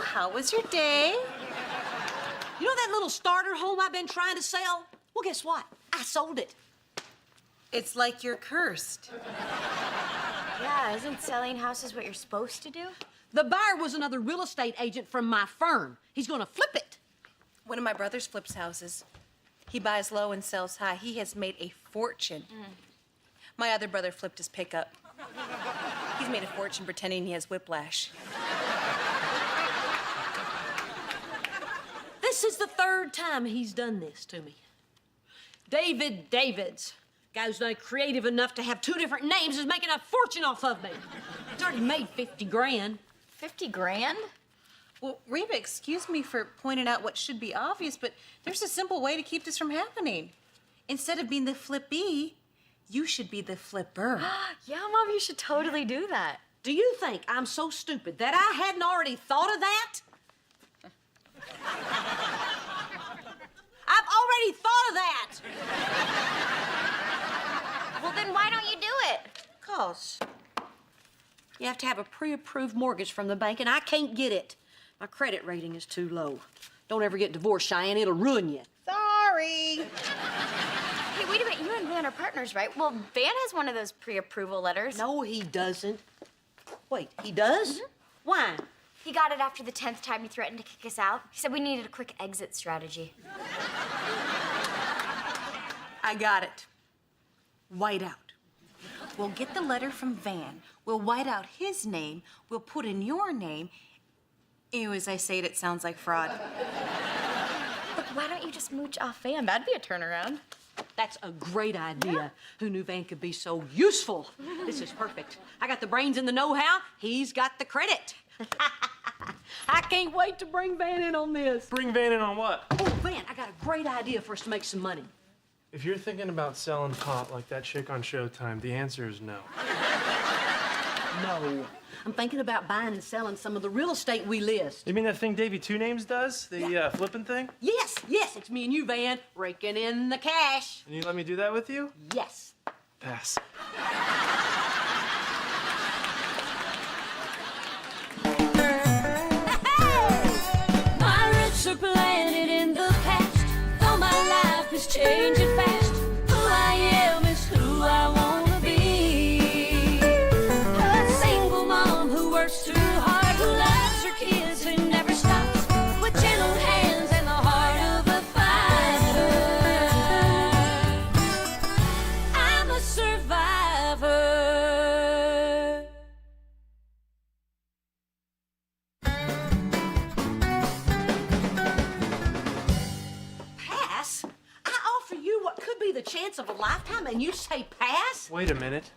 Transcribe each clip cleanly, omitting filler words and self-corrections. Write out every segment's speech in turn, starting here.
how was your day? You know that little starter home I've been trying to sell? Well, guess what? I sold it. It's like you're cursed. Yeah, isn't selling houses what you're supposed to do? The buyer was another real estate agent from my firm. He's gonna flip it. One of my brothers flips houses. He buys low and sells high. He has made a fortune. My other brother flipped his pickup. He's made a fortune pretending he has whiplash. This is the third time he's done this to me. David Davids. Guy who's not creative enough to have two different names is making a fortune off of me. He's already made 50 grand. 50 grand? Well, Reba, excuse me for pointing out what should be obvious, but there's a simple way to keep this from happening. Instead of being the flippee, you should be the flipper. Yeah, Mom, you should totally do that. Do you think I'm so stupid that I hadn't already thought of that? I've already thought of that. Well, then why don't you do it? 'Cause you have to have a pre-approved mortgage from the bank, and I can't get it. My credit rating is too low. Don't ever get divorced, Cheyenne. It'll ruin you. Sorry. Hey, wait a minute. You and Van are partners, right? Well, Van has one of those pre-approval letters. No, he doesn't. Wait, he does? Why? He got it after the 10th time he threatened to kick us out. He said we needed a quick exit strategy. I got it. White out. We'll get the letter from Van. We'll white out his name. We'll put in your name. Ew, as I say it, it sounds like fraud. Look, why don't you just mooch off Van? That'd be a turnaround. That's a great idea. Yeah. Who knew Van could be so useful? This is perfect. I got the brains and the know-how. He's got the credit. I can't wait to bring Van in on this. Bring Van in on what? Oh, Van, I got a great idea for us to make some money. If you're thinking about selling pot like that chick on Showtime, the answer is no. No. I'm thinking about buying and selling some of the real estate we list. You mean that thing Davey Two Names does? The flipping thing? Yes, it's me and you, Van, raking in the cash. And you let me do that with you? Yes. Pass. My roots are planted in the past, though my life is changing fast. Who I am is who I wanna be. A single mom who works too hard, who loves her kids and never stops, with gentle hands and the heart of a fighter. I'm a survivor. Pass? I offer you what could be the chance of a lifetime, and you say pass? Wait a minute.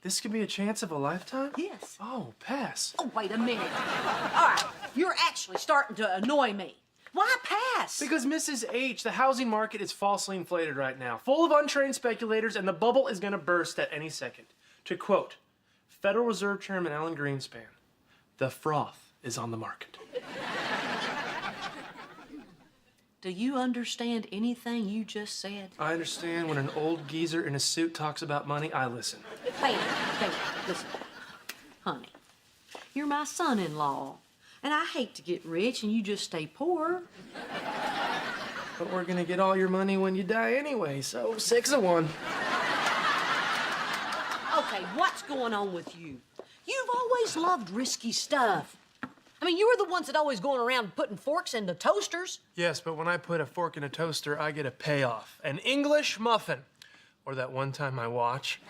This could be a chance of a lifetime? Yes. Oh, pass. Oh, wait a minute. All right, you're actually starting to annoy me. Why pass? Because Mrs. H, the housing market is falsely inflated right now, full of untrained speculators, and the bubble is going to burst at any second. To quote Federal Reserve Chairman Alan Greenspan, the froth is on the market. Do you understand anything you just said? I understand when an old geezer in a suit talks about money, I listen. Baby, listen. Honey, you're my son-in-law, and I hate to get rich and you just stay poor. But we're gonna get all your money when you die anyway, so 6 of 1. Okay, what's going on with you? You've always loved risky stuff. I mean, you were the ones that always going around putting forks in the toasters. Yes, but when I put a fork in a toaster, I get a payoff. An English muffin. Or that one time I watch.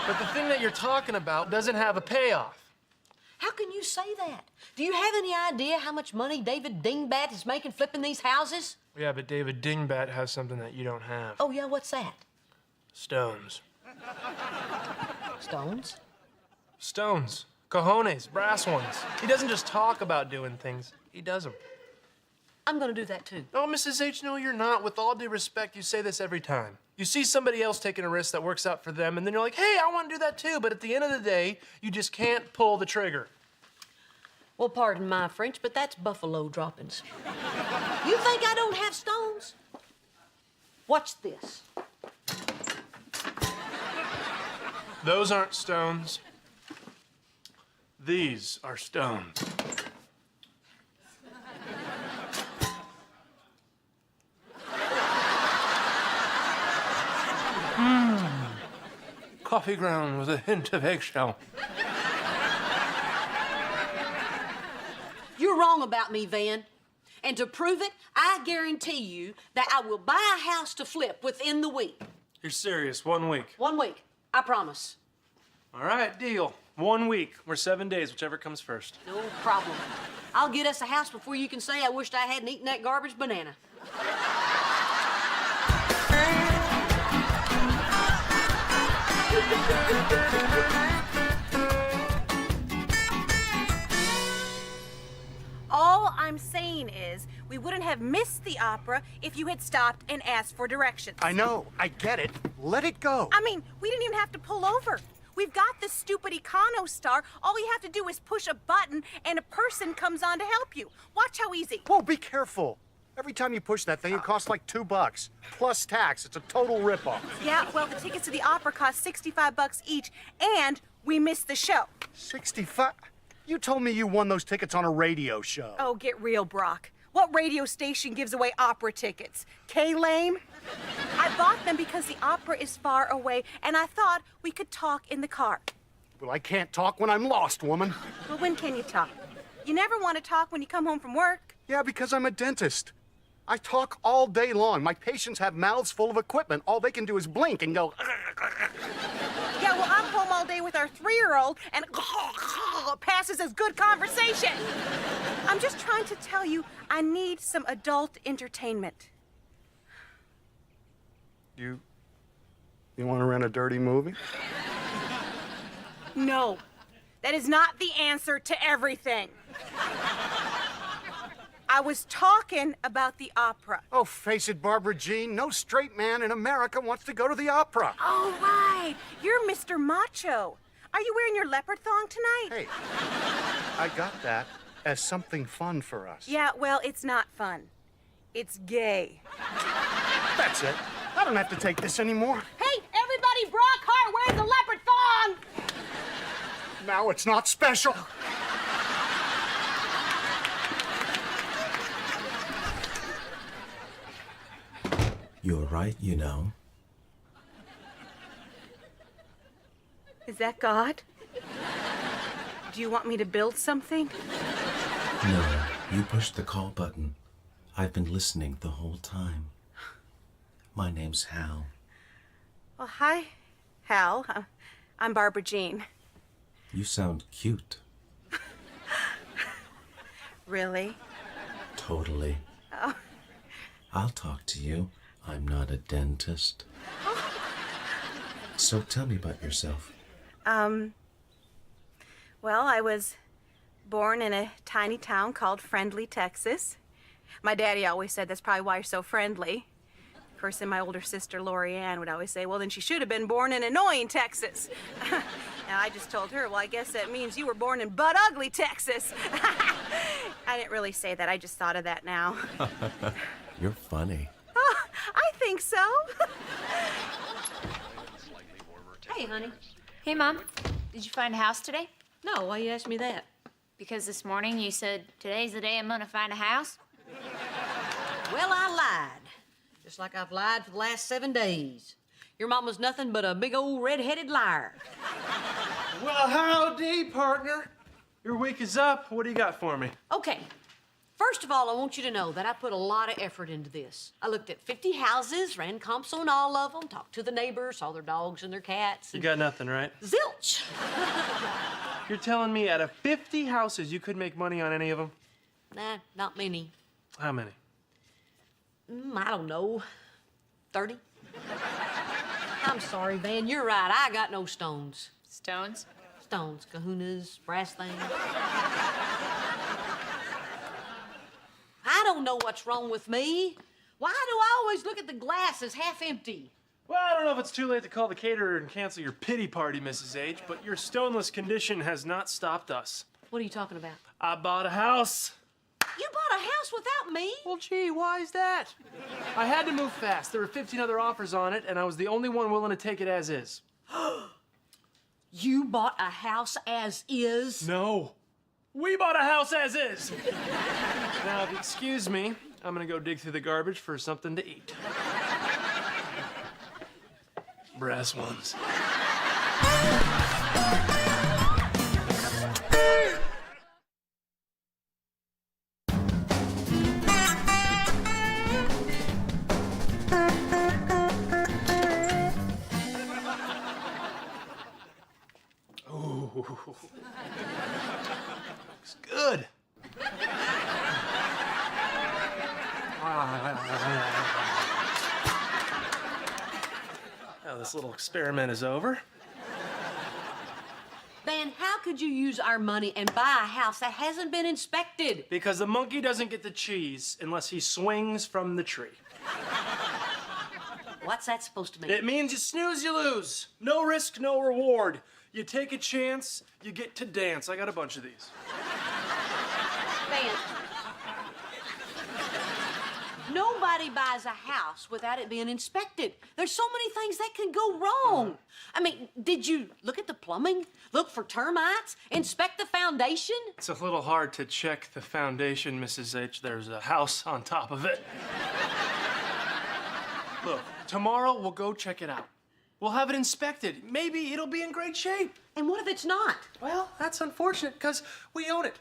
But the thing that you're talking about doesn't have a payoff. How can you say that? Do you have any idea how much money David Dingbat is making flipping these houses? Yeah, but David Dingbat has something that you don't have. Oh, yeah, what's that? Stones. Stones? Stones. Cojones, brass ones. He doesn't just talk about doing things, he does them. I'm gonna do that too. Oh, Mrs. H, no, you're not. With all due respect, you say this every time. You see somebody else taking a risk that works out for them, and then you're like, hey, I want to do that too. But at the end of the day, you just can't pull the trigger. Well, pardon my French, but that's buffalo droppings. You think I don't have stones? Watch this. Those aren't stones. These are stones. coffee ground with a hint of eggshell. You're wrong about me, Van. And to prove it, I guarantee you that I will buy a house to flip within the week. You're serious, 1 week. 1 week, I promise. All right, deal. 1 week or 7 days, whichever comes first. No problem. I'll get us a house before you can say I wished I hadn't eaten that garbage banana. All I'm saying is we wouldn't have missed the opera if you had stopped and asked for directions. I know, I get it. Let it go. I mean, we didn't even have to pull over. We've got this stupid Econo Star. All you have to do is push a button and a person comes on to help you. Watch how easy. Whoa, be careful. Every time you push that thing, it costs like $2 plus tax. It's a total ripoff. Yeah, well, the tickets to the opera cost $65 each, and we missed the show. 65? You told me you won those tickets on a radio show. Oh, get real, Brock. What radio station gives away opera tickets? K-Lame? I bought them because the opera is far away, and I thought we could talk in the car. Well, I can't talk when I'm lost, woman. Well, when can you talk? You never want to talk when you come home from work. Yeah, because I'm a dentist. I talk all day long. My patients have mouths full of equipment. All they can do is blink and go. Yeah, well, I'm home all day with our 3-year-old, and passes as good conversation. I'm just trying to tell you, I need some adult entertainment. You want to rent a dirty movie? No, that is not the answer to everything. I was talking about the opera. Oh, face it, Barbara Jean. No straight man in America wants to go to the opera. Oh, right. You're Mr. Macho. Are you wearing your leopard thong tonight? Hey, I got that as something fun for us. Yeah, well, it's not fun. It's gay. That's it. I don't have to take this anymore. Hey, everybody, Brock Hart wears a leopard thong! Now it's not special. You're right, you know. Is that God? Do you want me to build something? No, you pushed the call button. I've been listening the whole time. My name's Hal. Well, hi, Hal. I'm Barbara Jean. You sound cute. Really? Totally. Oh. I'll talk to you. I'm not a dentist. So tell me about yourself. Well, I was born in a tiny town called Friendly, Texas. My daddy always said that's probably why you're so friendly. Of course, then my older sister, Lori Ann, would always say, well, then she should have been born in annoying Texas. And I just told her, well, I guess that means you were born in butt ugly Texas. I didn't really say that. I just thought of that now. You're funny. Oh, I think so. Hey, honey. Hey, Mom. Did you find a house today? No, why you ask me that? Because this morning you said, today's the day I'm gonna find a house. Well, I lied. Just like I've lied for the last 7 days. Your mama's nothing but a big old red-headed liar. Well, howdy, partner. Your week is up. What do you got for me? Okay. First of all, I want you to know that I put a lot of effort into this. I looked at 50 houses, ran comps on all of them, talked to the neighbors, saw their dogs and their cats. You got nothing, right? Zilch. You're telling me out of 50 houses, you could make money on any of them? Nah, not many. How many? I don't know. 30? I'm sorry, Van. You're right. I got no stones. Stones? Stones, kahunas, brass things. I don't know what's wrong with me. Why do I always look at the glass as half empty? Well, I don't know if it's too late to call the caterer and cancel your pity party, Mrs. H, but your stoneless condition has not stopped us. What are you talking about? I bought a house. You bought a house without me? Well, gee, why is that? I had to move fast. There were 15 other offers on it, and I was the only one willing to take it as is. You bought a house as is? No. We bought a house as is. Now, if you excuse me, I'm gonna go dig through the garbage for something to eat. Brass ones. this little experiment is over. Van, how could you use our money and buy a house that hasn't been inspected? Because the monkey doesn't get the cheese unless he swings from the tree. What's that supposed to mean? It means you snooze, you lose. No risk, no reward. You take a chance, you get to dance. I got a bunch of these. Van, nobody buys a house without it being inspected. There's so many things that can go wrong. I mean, did you look at the plumbing? Look for termites? Inspect the foundation? It's a little hard to check the foundation, Mrs. H. There's a house on top of it. Look, tomorrow we'll go check it out. We'll have it inspected. Maybe it'll be in great shape. And what if it's not? Well, that's unfortunate because we own it.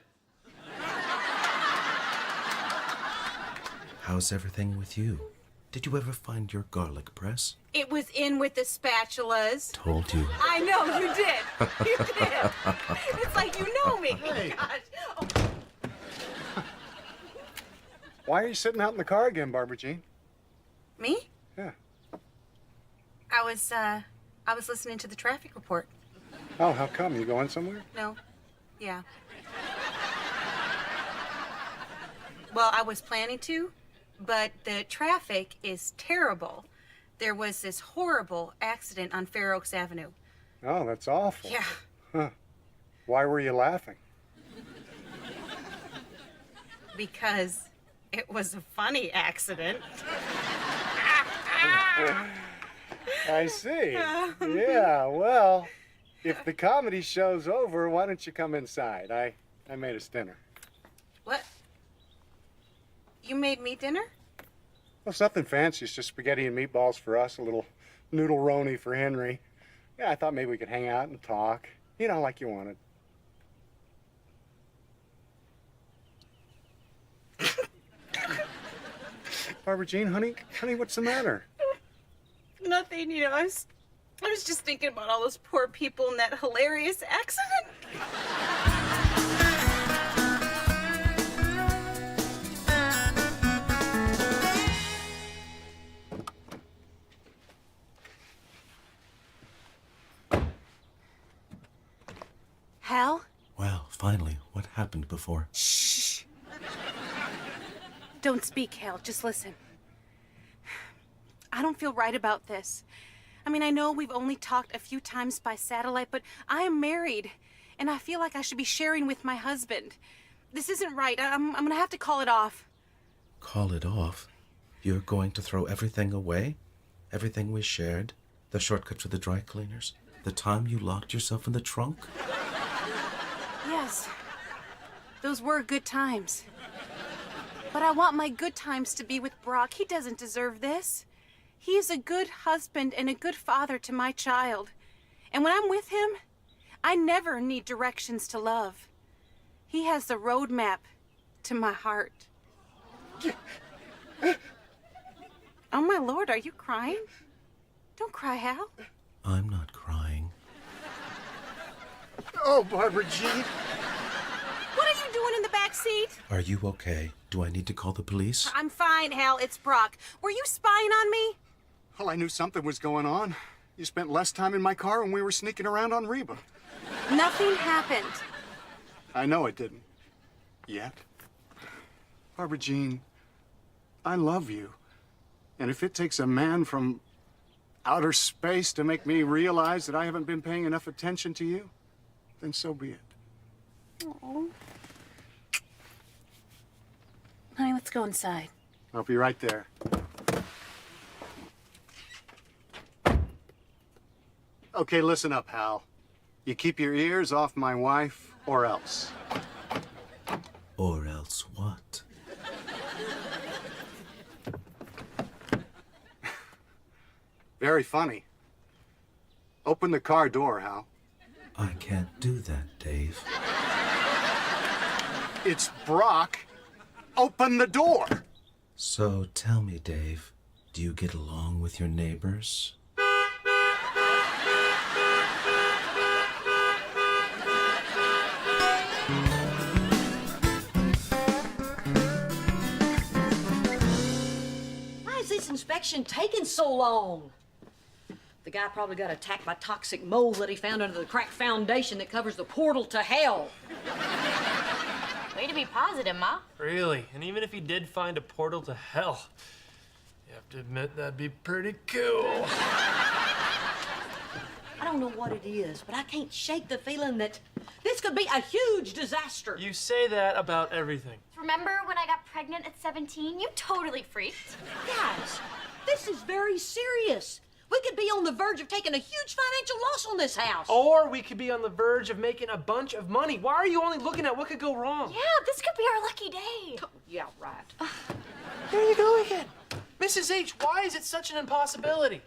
How's everything with you? Did you ever find your garlic press? It was in with the spatulas. Told you. I know, you did. You did. It's like you know me. Hey. Gosh. Oh. Why are you sitting out in the car again, Barbara Jean? Me? Yeah. I was listening to the traffic report. Oh, how come? You going somewhere? No. Yeah. Well, I was planning to, but the traffic is terrible. There was this horrible accident on Fair Oaks Avenue. Oh, that's awful. Yeah. Huh. Why were you laughing? Because it was a funny accident. I see. Yeah, well, if the comedy show's over, why don't you come inside? I made us dinner. What? You made me dinner? Well, it's nothing fancy. It's just spaghetti and meatballs for us, a little noodle-roni for Henry. Yeah, I thought maybe we could hang out and talk. You know, like you wanted. Barbara Jean, honey, what's the matter? Nothing, you know, I was just thinking about all those poor people in that hilarious accident. Hal? Well, finally, what happened before? Shh. Don't speak, Hal. Just listen. I don't feel right about this. I mean, I know we've only talked a few times by satellite, but I am married, and I feel like I should be sharing with my husband. This isn't right. I'm gonna have to call it off. Call it off? You're going to throw everything away? Everything we shared? The shortcut to the dry cleaners? The time you locked yourself in the trunk? Yes, those were good times. But I want my good times to be with Brock. He doesn't deserve this. He is a good husband and a good father to my child. And when I'm with him, I never need directions to love. He has the roadmap to my heart. Oh, my Lord, are you crying? Don't cry, Hal. I'm not crying. Oh, Barbara Jean. What are you doing in the back seat? Are you okay? Do I need to call the police? I'm fine, Hal. It's Brock. Were you spying on me? Well, I knew something was going on. You spent less time in my car when we were sneaking around on Reba. Nothing happened. I know it didn't. Yet. Barbara Jean, I love you. And if it takes a man from outer space to make me realize that I haven't been paying enough attention to you, then so be it. Oh. Honey, let's go inside. I'll be right there. Okay, listen up, Hal. You keep your ears off my wife, or else. Or else what? Very funny. Open the car door, Hal. I can't do that, Dave. It's Brock. Open the door. So tell me, Dave, do you get along with your neighbors? Why is this inspection taking so long? The guy probably got attacked by toxic mold that he found under the cracked foundation that covers the portal to hell. Way to be positive, Ma. Really? And even if he did find a portal to hell, you have to admit that'd be pretty cool. I don't know what it is, but I can't shake the feeling that this could be a huge disaster. You say that about everything. Remember when I got pregnant at 17? You totally freaked. Guys, this is very serious. We could be on the verge of taking a huge financial loss on this house. Or we could be on the verge of making a bunch of money. Why are you only looking at what could go wrong? Yeah, this could be our lucky day. Yeah, right. There you go again. Mrs. H, why is it such an impossibility?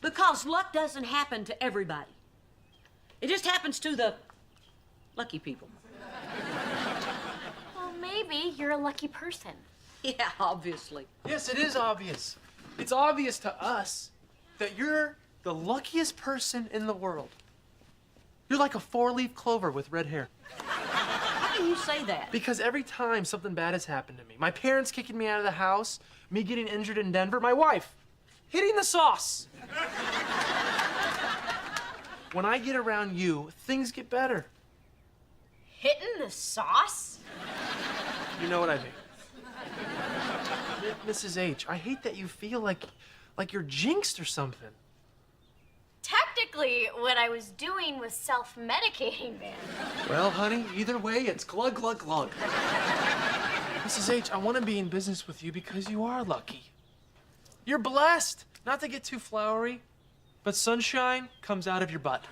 Because luck doesn't happen to everybody. It just happens to the lucky people. Well, maybe you're a lucky person. Yeah, obviously. Yes, it is obvious. It's obvious to us that you're the luckiest person in the world. You're like a 4-leaf clover with red hair. How can you say that? Because every time something bad has happened to me, my parents kicking me out of the house, me getting injured in Denver, my wife hitting the sauce. When I get around you, things get better. Hitting the sauce? You know what I mean. Mrs. H, I hate that you feel like you're jinxed or something. Technically, what I was doing was self-medicating, man. Well, honey, either way, it's glug, glug, glug. Mrs. H, I want to be in business with you because you are lucky. You're blessed. Not to get too flowery, but sunshine comes out of your butt.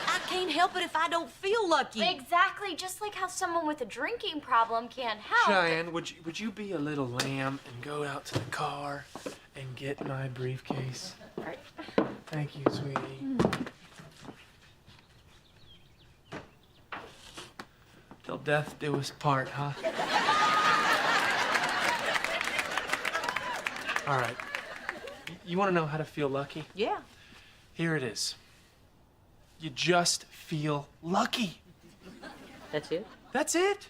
I can't help it if I don't feel lucky. Exactly, just like how someone with a drinking problem can't help. Cheyenne, would you be a little lamb and go out to the car and get my briefcase? Right. Thank you, sweetie. Till death do us part, huh? All right. You want to know how to feel lucky? Yeah. Here it is. You just feel lucky. That's it? That's it.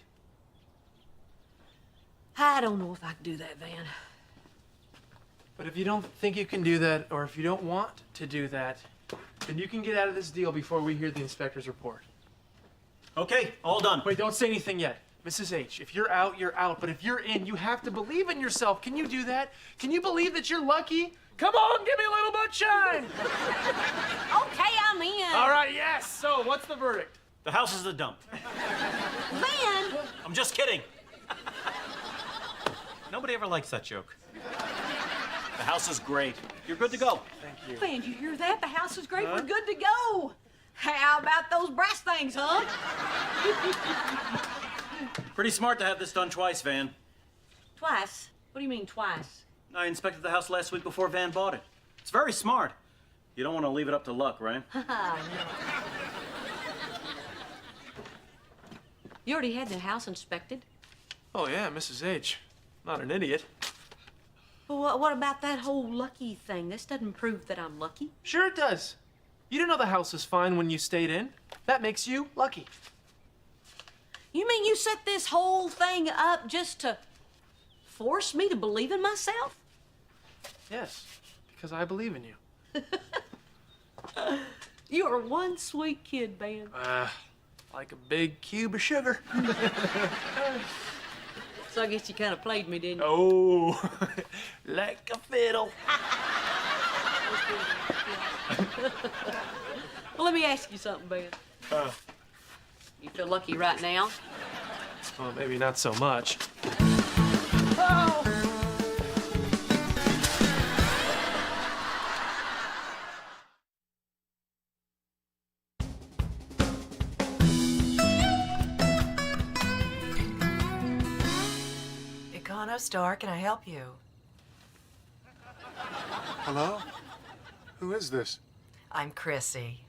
I don't know if I can do that, Van. But if you don't think you can do that, or if you don't want to do that, then you can get out of this deal before we hear the inspector's report. Okay, all done. Wait, don't say anything yet. Mrs. H, if you're out, you're out. But if you're in, you have to believe in yourself. Can you do that? Can you believe that you're lucky? Come on, give me a little bit shine. Okay, I'm in. All right, yes. So, what's the verdict? The house is a dump. Van! I'm just kidding. Nobody ever likes that joke. The house is great. You're good to go. Thank you. Van, you hear that? The house is great. We're good to go. How about those brass things, huh? Pretty smart to have this done twice, Van. Twice? What do you mean twice? I inspected the house last week before Van bought it. It's very smart. You don't want to leave it up to luck, right? You already had the house inspected. Oh, yeah, Mrs. H. Not an idiot. Well, what about that whole lucky thing? This doesn't prove that I'm lucky. Sure it does. You didn't know the house was fine when you stayed in. That makes you lucky. You mean you set this whole thing up just to force me to believe in myself? Yes, because I believe in you. You are one sweet kid, Van. Like a big cube of sugar. So I guess you kind of played me, didn't you? Oh, like a fiddle. Well, let me ask you something, Ben. You feel lucky right now? Well, maybe not so much. Econo Store, can I help you? Hello? Who is this? I'm Chrissy.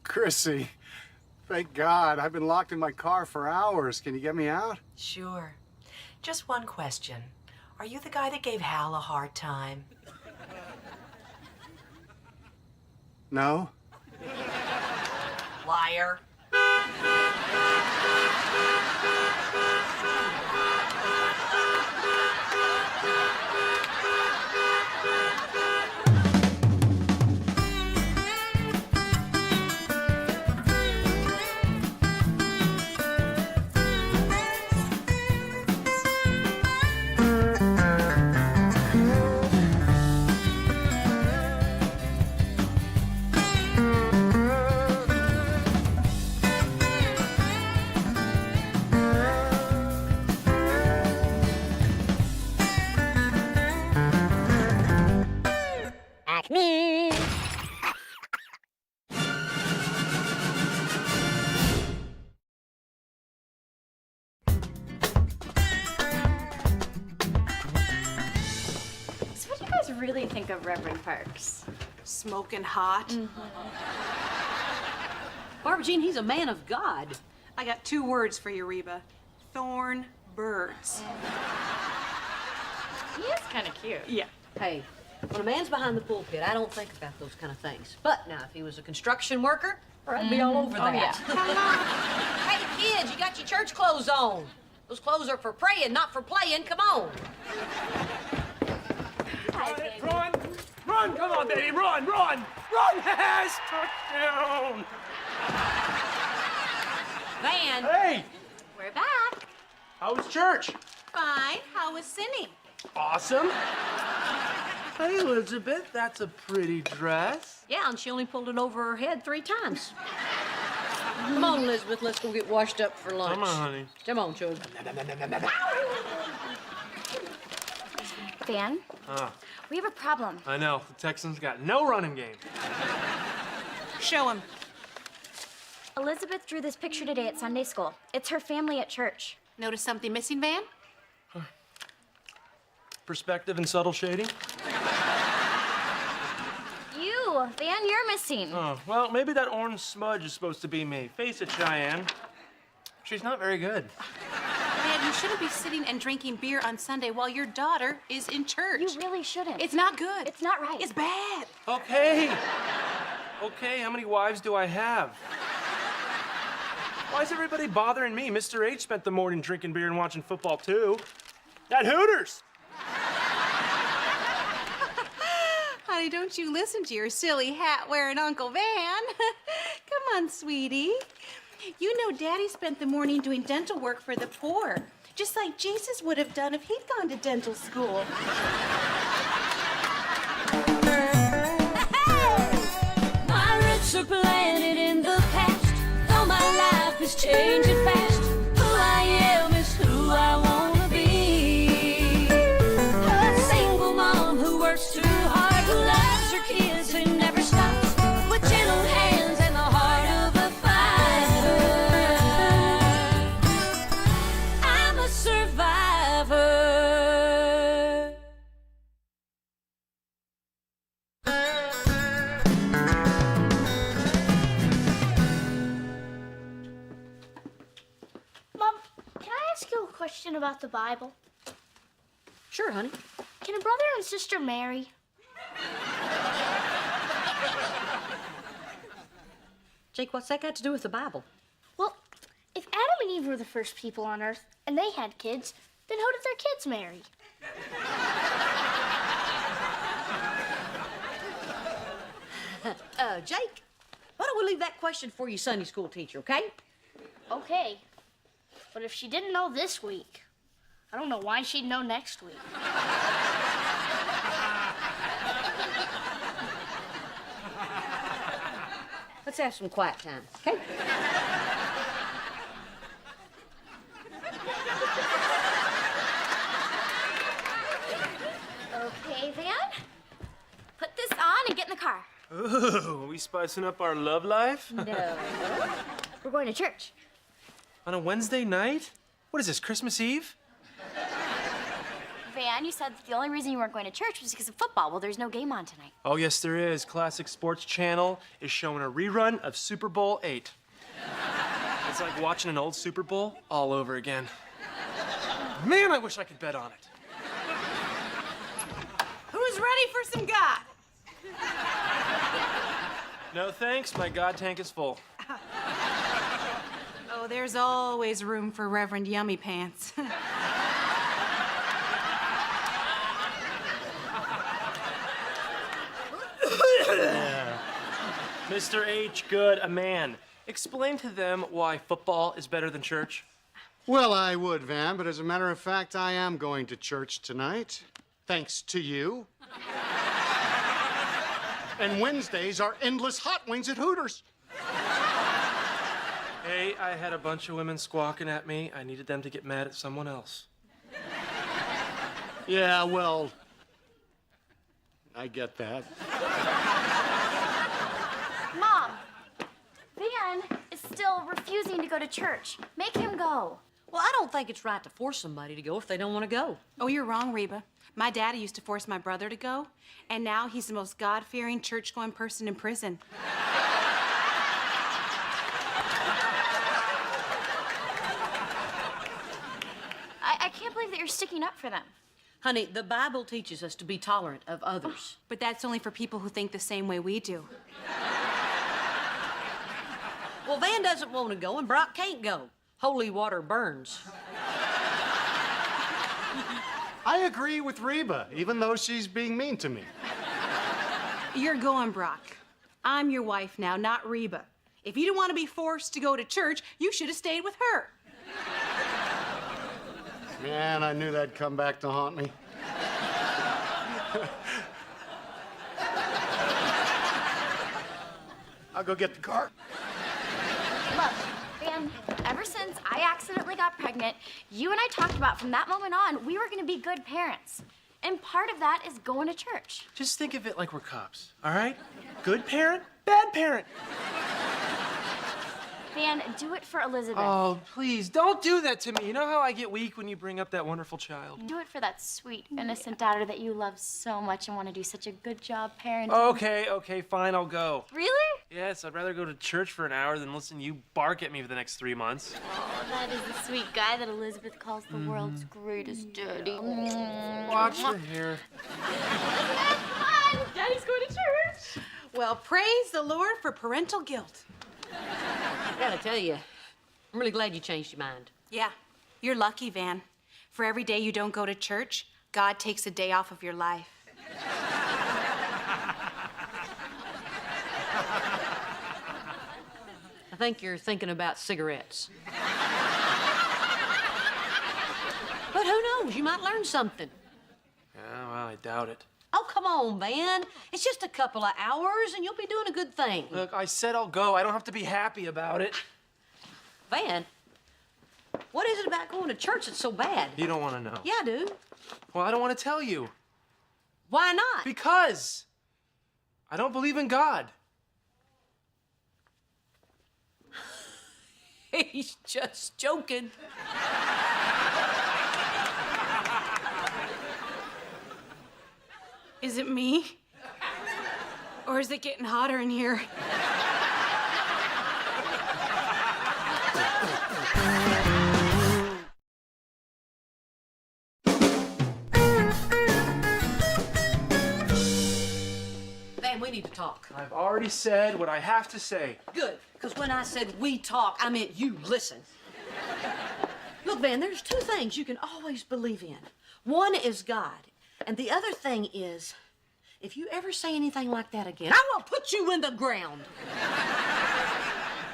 Chrissy. Thank God. I've been locked in my car for hours. Can you get me out? Sure. Just one question. Are you the guy that gave Hal a hard time? No? Liar. really think of Reverend Parks? Smoking hot. Barbara Jean, he's a man of God. I got 2 words for you, Reba. Thorn birds. He is kind of cute. Yeah. Hey, when a man's behind the pulpit, I don't think about those kind of things. But now, if he was a construction worker, I'd be all over that. yeah. Hey, kids, you got your church clothes on. Those clothes are for praying, not for playing. Come on. Hi, baby. Run! Run! Come on, baby! Run! Run! Run! Yes! Touchdown! Van. Hey! We're back. How was church? Fine. How was Cindy? Awesome. Hey, Elizabeth, that's a pretty dress. Yeah, and she only pulled it over her head 3 times. Come on, Elizabeth, let's go get washed up for lunch. Come on, honey. Come on, Chug. Van, Ah, we have a problem. I know. The Texans got no running game. Show him. Elizabeth drew this picture today at Sunday school. It's her family at church. Notice something missing, Van? Perspective and subtle shading. You, Van, you're missing. Oh, well, maybe that orange smudge is supposed to be me. Face it, Cheyenne. She's not very good. Van, you shouldn't be sitting and drinking beer on Sunday while your daughter is in church. You really shouldn't. It's not good. It's not right. It's bad. Okay. Okay, how many wives do I have? Why is everybody bothering me? Mr. H spent the morning drinking beer and watching football, too. At Hooters! Honey, don't you listen to your silly hat-wearing Uncle Van. Come on, sweetie. You know Daddy spent the morning doing dental work for the poor, just like Jesus would have done if he'd gone to dental school. My roots are planted in the past, though my life is changing fast. Who I am is who I wanna be. A single mom who works too hard, who loves her kids and never stops, with gentle hands and the heart of a fighter. I'm a survivor. Mom, can I ask you a question about the Bible? Sure, honey. Can a brother and sister marry? Jake, what's that got to do with the Bible? Well, if Adam and Eve were the first people on Earth and they had kids, then who did their kids marry? Jake, why don't we leave that question for your Sunday school teacher, okay? Okay. But if she didn't know this week, I don't know why she'd know next week. Let's have some quiet time, okay? Okay, Van. Put this on and get in the car. Ooh, are we spicing up our love life? No. We're going to church. On a Wednesday night? What is this, Christmas Eve? Van, you said that the only reason you weren't going to church was because of football. Well, there's no game on tonight. Oh, yes, there is. Classic Sports Channel is showing a rerun of Super Bowl VIII. It's like watching an old Super Bowl all over again. Man, I wish I could bet on it. Who's ready for some God? No thanks, my God tank is full. Oh, there's always room for Reverend Yummy Pants. Mr. H, good, a man. Explain to them why football is better than church. Well, I would, Van, but as a matter of fact, I am going to church tonight, thanks to you. And Wednesdays are endless hot wings at Hooters. Hey, I had a bunch of women squawking at me. I needed them to get mad at someone else. Yeah, well, I get that. Mom, Van is still refusing to go to church. Make him go. Well, I don't think it's right to force somebody to go if they don't want to go. Oh, you're wrong, Reba. My daddy used to force my brother to go, and now he's the most God-fearing, church-going person in prison. I can't believe that you're sticking up for them. Honey, the Bible teaches us to be tolerant of others. But that's only for people who think the same way we do. Well, Van doesn't want to go, and Brock can't go. Holy water burns. I agree with Reba, even though she's being mean to me. You're going, Brock. I'm your wife now, not Reba. If you didn't want to be forced to go to church, you should have stayed with her. Man, I knew that'd come back to haunt me. I'll go get the car. Look, Van, ever since I accidentally got pregnant, you and I talked about from that moment on, we were gonna be good parents. And part of that is going to church. Just think of it like we're cops, all right? Good parent, bad parent. Van, do it for Elizabeth. Oh, please, don't do that to me. You know how I get weak when you bring up that wonderful child? Do it for that sweet, innocent daughter that you love so much and want to do such a good job parenting. Okay, fine, I'll go. Really? Yes, I'd rather go to church for an hour than listen to you bark at me for the next 3 months. Oh, that is the sweet guy that Elizabeth calls the world's greatest daddy. Watch your hair. Fun! Daddy's going to church. Well, praise the Lord for parental guilt. I gotta tell you, I'm really glad you changed your mind. Yeah, you're lucky, Van. For every day you don't go to church, God takes a day off of your life. I think you're thinking about cigarettes. But who knows? You might learn something. Yeah, well, I doubt it. Oh, come on, Van. It's just a couple of hours, and you'll be doing a good thing. Look, I said I'll go. I don't have to be happy about it. Van, what is it about going to church that's so bad? You don't want to know. Yeah, I do. Well, I don't want to tell you. Why not? Because I don't believe in God. He's just joking. Is it me? Or is it getting hotter in here? Van, we need to talk. I've already said what I have to say. Good, because when I said we talk, I meant you listen. Look, Van, there's two things you can always believe in. One is God, and the other thing is, if you ever say anything like that again, I will put you in the ground.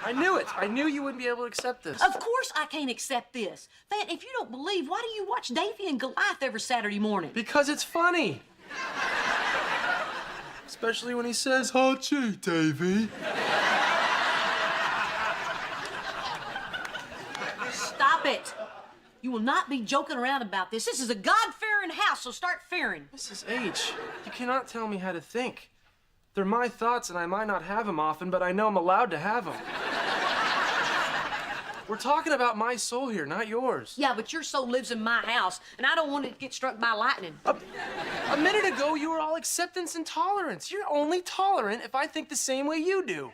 I knew it. I knew you wouldn't be able to accept this. Of course I can't accept this. Van, if you don't believe, why do you watch Davy and Goliath every Saturday morning? Because it's funny. Especially when he says, "Oh, gee, Davy." Stop it. You will not be joking around about this. This is a God-fearing house, so start fearing. Mrs. H, you cannot tell me how to think. They're my thoughts, and I might not have them often, but I know I'm allowed to have them. We're talking about my soul here, not yours. Yeah, but your soul lives in my house, and I don't want it to get struck by lightning. A minute ago, you were all acceptance and tolerance. You're only tolerant if I think the same way you do.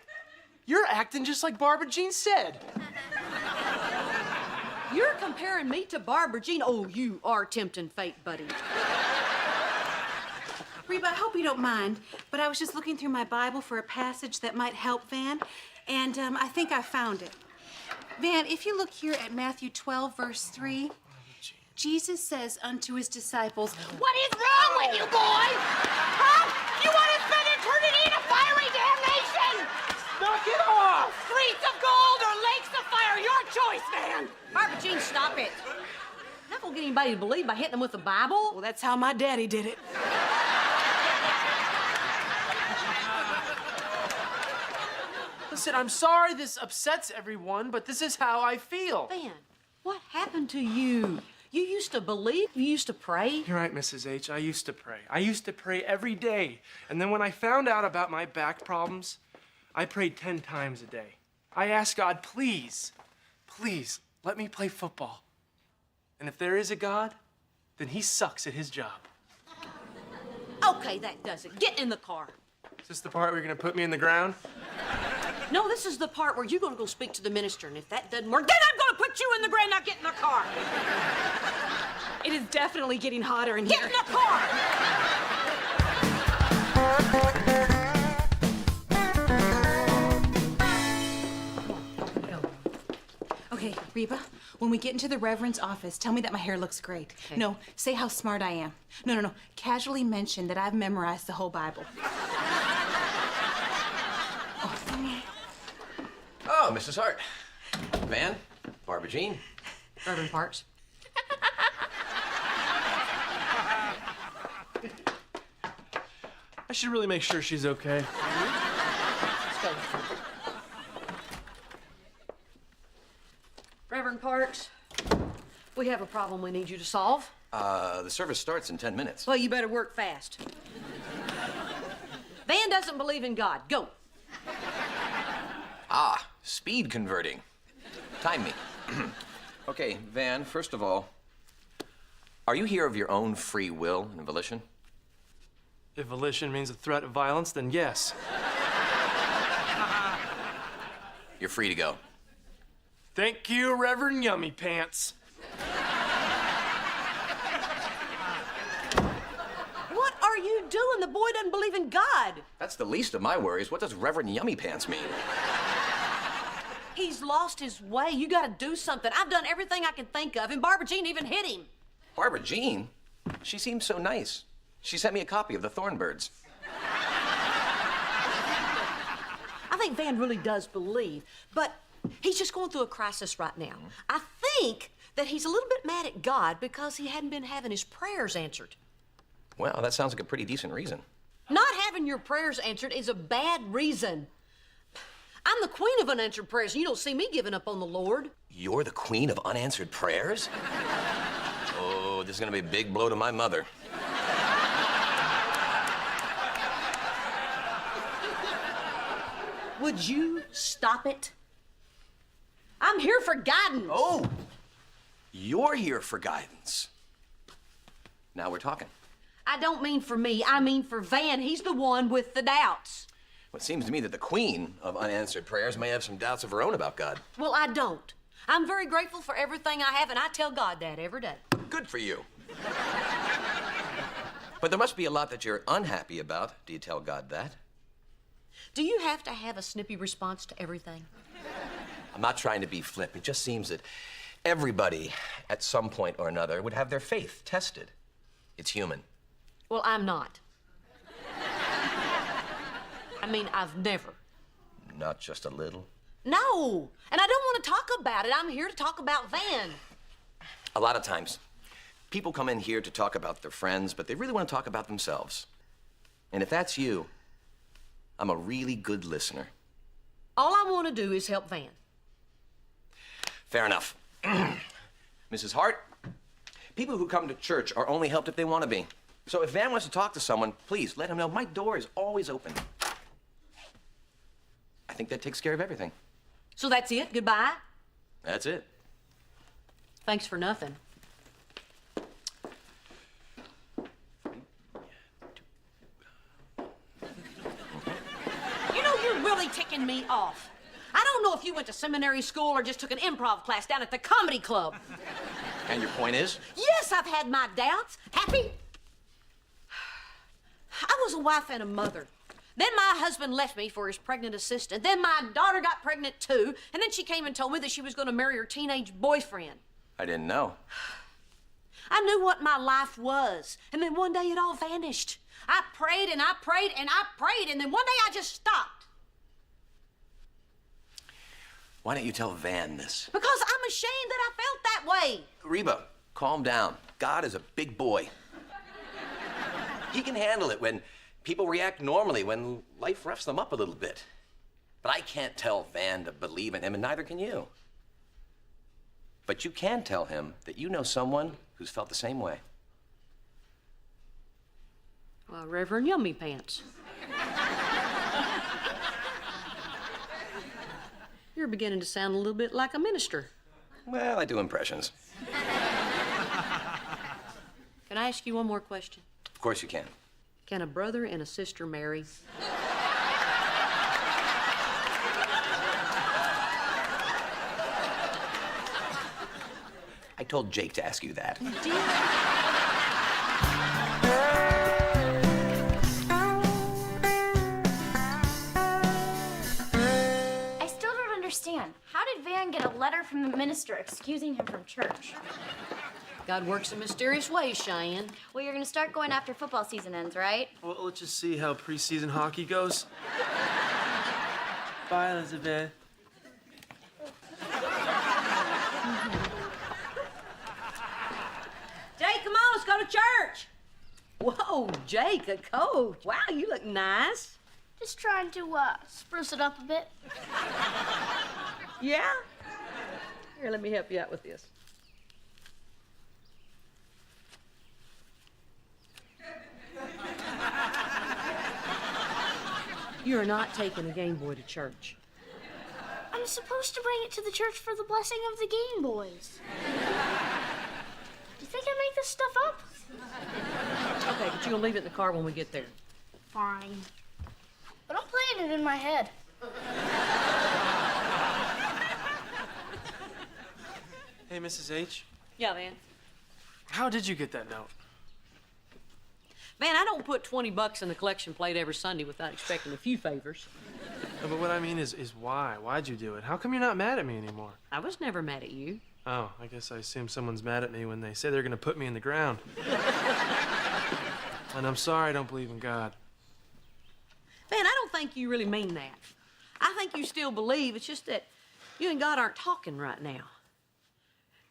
You're acting just like Barbara Jean said. You're comparing me to Barbara Jean. Oh, you are tempting fate, buddy. Reba, I hope you don't mind, but I was just looking through my Bible for a passage that might help Van, and I think I found it. Van, if you look here at Matthew 12, verse 3, Jesus says unto his disciples, What is wrong with you, boy? Huh? You want to spend eternity in a fiery damnation? Knock it off! Streets of gold or lakes of fire, your choice, man. Barbara Jean, stop it. That won't get anybody to believe by hitting them with the Bible. well, that's how my daddy did it. Listen, I'm sorry this upsets everyone, but this is how I feel. Van, what happened to you? You used to believe, you used to pray. You're right, Mrs. H. I used to pray. I used to pray every day. And then when I found out about my back problems, I prayed 10 times a day. I asked God, please, please, let me play football. And if there is a God, then he sucks at his job. Okay, that does it. Get in the car. Is this the part where you're gonna put me in the ground? No, this is the part where you're gonna go speak to the minister, and if that doesn't work, then I'm gonna put you in the ground. Now get in the car. It is definitely getting hotter in here. Get in the car! Okay, Reba, when we get into the Reverend's office, tell me that my hair looks great. Okay. No, say how smart I am. No. Casually mention that I've memorized the whole Bible. Oh, Mrs. Hart. Van, Barbara Jean. Reverend Parks. I should really make sure she's okay. Let's go. Reverend Parks, we have a problem we need you to solve. The service starts in 10 minutes. Well, you better work fast. Van doesn't believe in God. Go. Ah, speed converting. Time me. Okay, Van, first of all, are you here of your own free will and volition? If volition means a threat of violence, then yes. You're free to go. Thank you, Reverend Yummy Pants. What are you doing? The boy doesn't believe in God. That's the least of my worries. What does Reverend Yummy Pants mean? He's lost his way. You gotta do something. I've done everything I can think of, and Barbara Jean even hit him. Barbara Jean? She seems so nice. She sent me a copy of the Thornbirds. I think Van really does believe, but he's just going through a crisis right now. I think that he's a little bit mad at God because he hadn't been having his prayers answered. Well, that sounds like a pretty decent reason. Not having your prayers answered is a bad reason. I'm the queen of unanswered prayers, and you don't see me giving up on the Lord. You're the queen of unanswered prayers? Oh, this is gonna be a big blow to my mother. Would you stop it? I'm here for guidance. Oh, you're here for guidance. Now we're talking. I don't mean for me, I mean for Van. He's the one with the doubts. Well, it seems to me that the queen of unanswered prayers may have some doubts of her own about God. Well, I don't. I'm very grateful for everything I have, and I tell God that every day. Good for you. But there must be a lot that you're unhappy about. Do you tell God that? Do you have to have a snippy response to everything? I'm not trying to be flip. It just seems that everybody, at some point or another, would have their faith tested. It's human. Well, I'm not. I mean, I've never. Not just a little. No, and I don't want to talk about it. I'm here to talk about Van. A lot of times, people come in here to talk about their friends, but they really want to talk about themselves. And if that's you, I'm a really good listener. All I want to do is help Van. Fair enough. Mrs. Hart, people who come to church are only helped if they want to be. So if Van wants to talk to someone, please let him know my door is always open. I think that takes care of everything. So that's it? Goodbye? That's it. Thanks for nothing. You know, you're really ticking me off. I don't know if you went to seminary school or just took an improv class down at the comedy club. And your point is? Yes, I've had my doubts. Happy? I was a wife and a mother. Then my husband left me for his pregnant assistant. Then my daughter got pregnant too. And then she came and told me that she was going to marry her teenage boyfriend. I didn't know. I knew what my life was. And then one day it all vanished. I prayed and I prayed and I prayed. And then one day I just stopped. Why don't you tell Van this? Because I'm ashamed that I felt that way. Reba, calm down. God is a big boy. He can handle it when people react normally, when life roughs them up a little bit. But I can't tell Van to believe in him, and neither can you. But you can tell him that you know someone who's felt the same way. Well, Reverend Yummy Pants. You're beginning to sound a little bit like a minister. Well, I do impressions. Can I ask you one more question? Of course you can. Can a brother and a sister marry? I told Jake to ask you that. I still don't understand. How did Van get a letter from the minister excusing him from church? God works in mysterious ways, Cheyenne. Well, you're gonna start going after football season ends, right? Well, let's just see how preseason hockey goes. Bye, Elizabeth. Jake, come on, let's go to church. Whoa, Jake, a coat. Wow, you look nice. Just trying to spruce it up a bit. Yeah? Here, let me help you out with this. You're not taking a Game Boy to church. I'm supposed to bring it to the church for the blessing of the Game Boys. Do you think I make this stuff up? Okay, but you're gonna leave it in the car when we get there. Fine. But I'm playing it in my head. Hey, Mrs. H. Yeah, man. How did you get that note? Man, I don't put 20 bucks in the collection plate every Sunday without expecting a few favors. No, but what I mean is why? Why'd you do it? How come you're not mad at me anymore? I was never mad at you. Oh, I guess I assume someone's mad at me when they say they're gonna put me in the ground. And I'm sorry I don't believe in God. Man, I don't think you really mean that. I think you still believe. It's just that you and God aren't talking right now.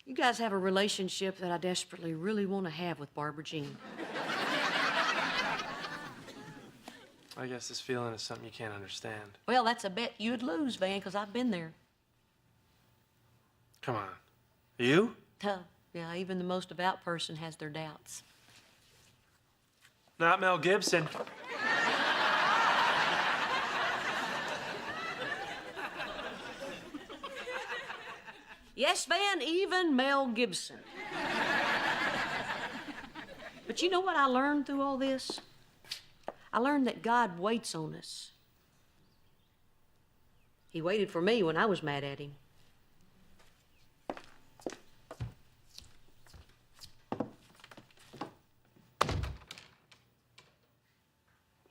You guys have a relationship that I desperately really want to have with Barbara Jean. I guess this feeling is something you can't understand. Well, that's a bet you'd lose, Van, because I've been there. Come on. You? Yeah, even the most devout person has their doubts. Not Mel Gibson. Yes, Van, even Mel Gibson. But you know what I learned through all this? I learned that God waits on us. He waited for me when I was mad at him.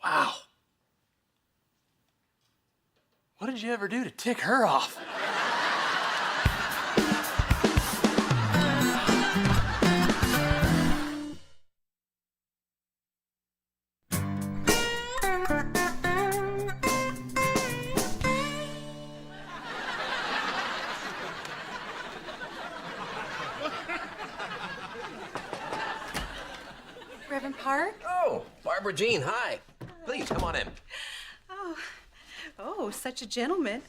Wow. What did you ever do to tick her off? Reverend Park? Oh, Barbara Jean, hi. Please, come on in. Oh, such a gentleman.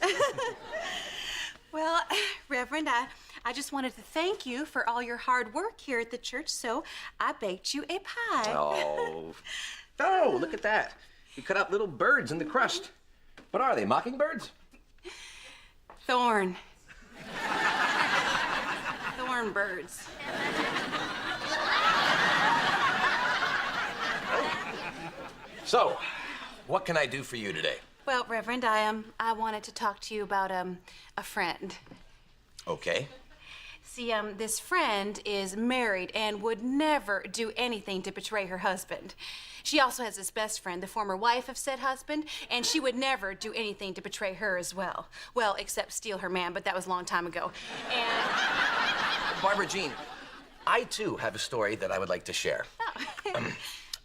Well, Reverend, I just wanted to thank you for all your hard work here at the church, so I baked you a pie. Oh. Oh, look at that. You cut out little birds in the crust. What are they, mockingbirds? Thorn birds. So, what can I do for you today? Well, Reverend, I wanted to talk to you about a friend. Okay. See, this friend is married and would never do anything to betray her husband. She also has this best friend, the former wife of said husband, and she would never do anything to betray her as well. Well, except steal her man, but that was a long time ago. And Barbara Jean, I too have a story that I would like to share.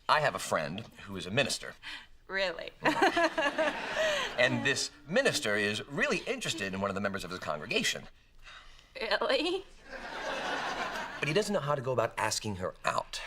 I have a friend who is a minister. really? And this minister is really interested in one of the members of his congregation. Really? But he doesn't know how to go about asking her out.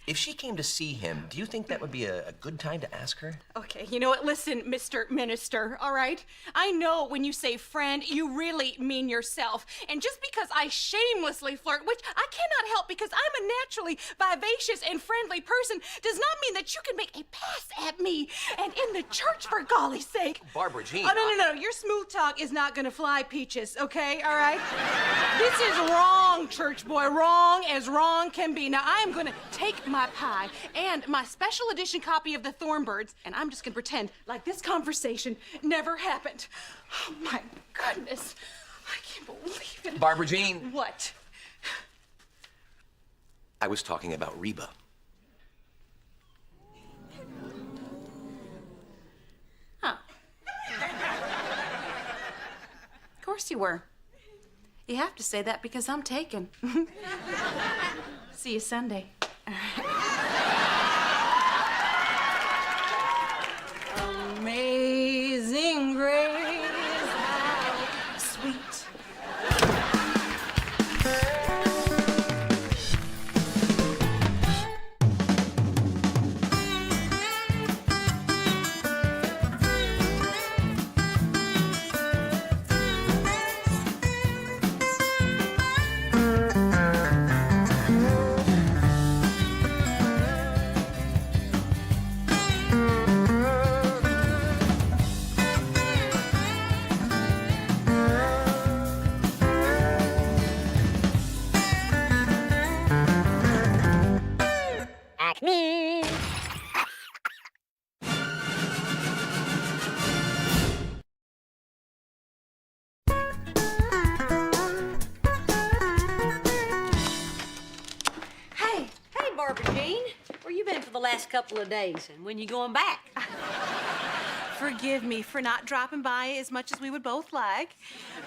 If she came to see him, do you think that would be a good time to ask her? Okay, you know what? Listen, Mr. Minister, all right? I know when you say friend, you really mean yourself. And just because I shamelessly flirt, which I cannot help because I'm a naturally vivacious and friendly person, does not mean that you can make a pass at me. And in the church, for golly's sake. Barbara Jean. Oh, no. Your smooth talk is not gonna fly, Peaches, okay? All right? This is wrong. wrong, church boy. Wrong as wrong can be. Now, I am going to take my pie and my special edition copy of the Thornbirds, and I'm just going to pretend like this conversation never happened. Oh, my goodness. I can't believe it. Barbara Jean. What? I was talking about Reba. Huh. Of course you were. You have to say that because I'm taken. See you Sunday. Amazing grace, how sweet. Hey, Barbara Jean. Where you been for the last couple of days? And when you going back? Forgive me for not dropping by as much as we would both like.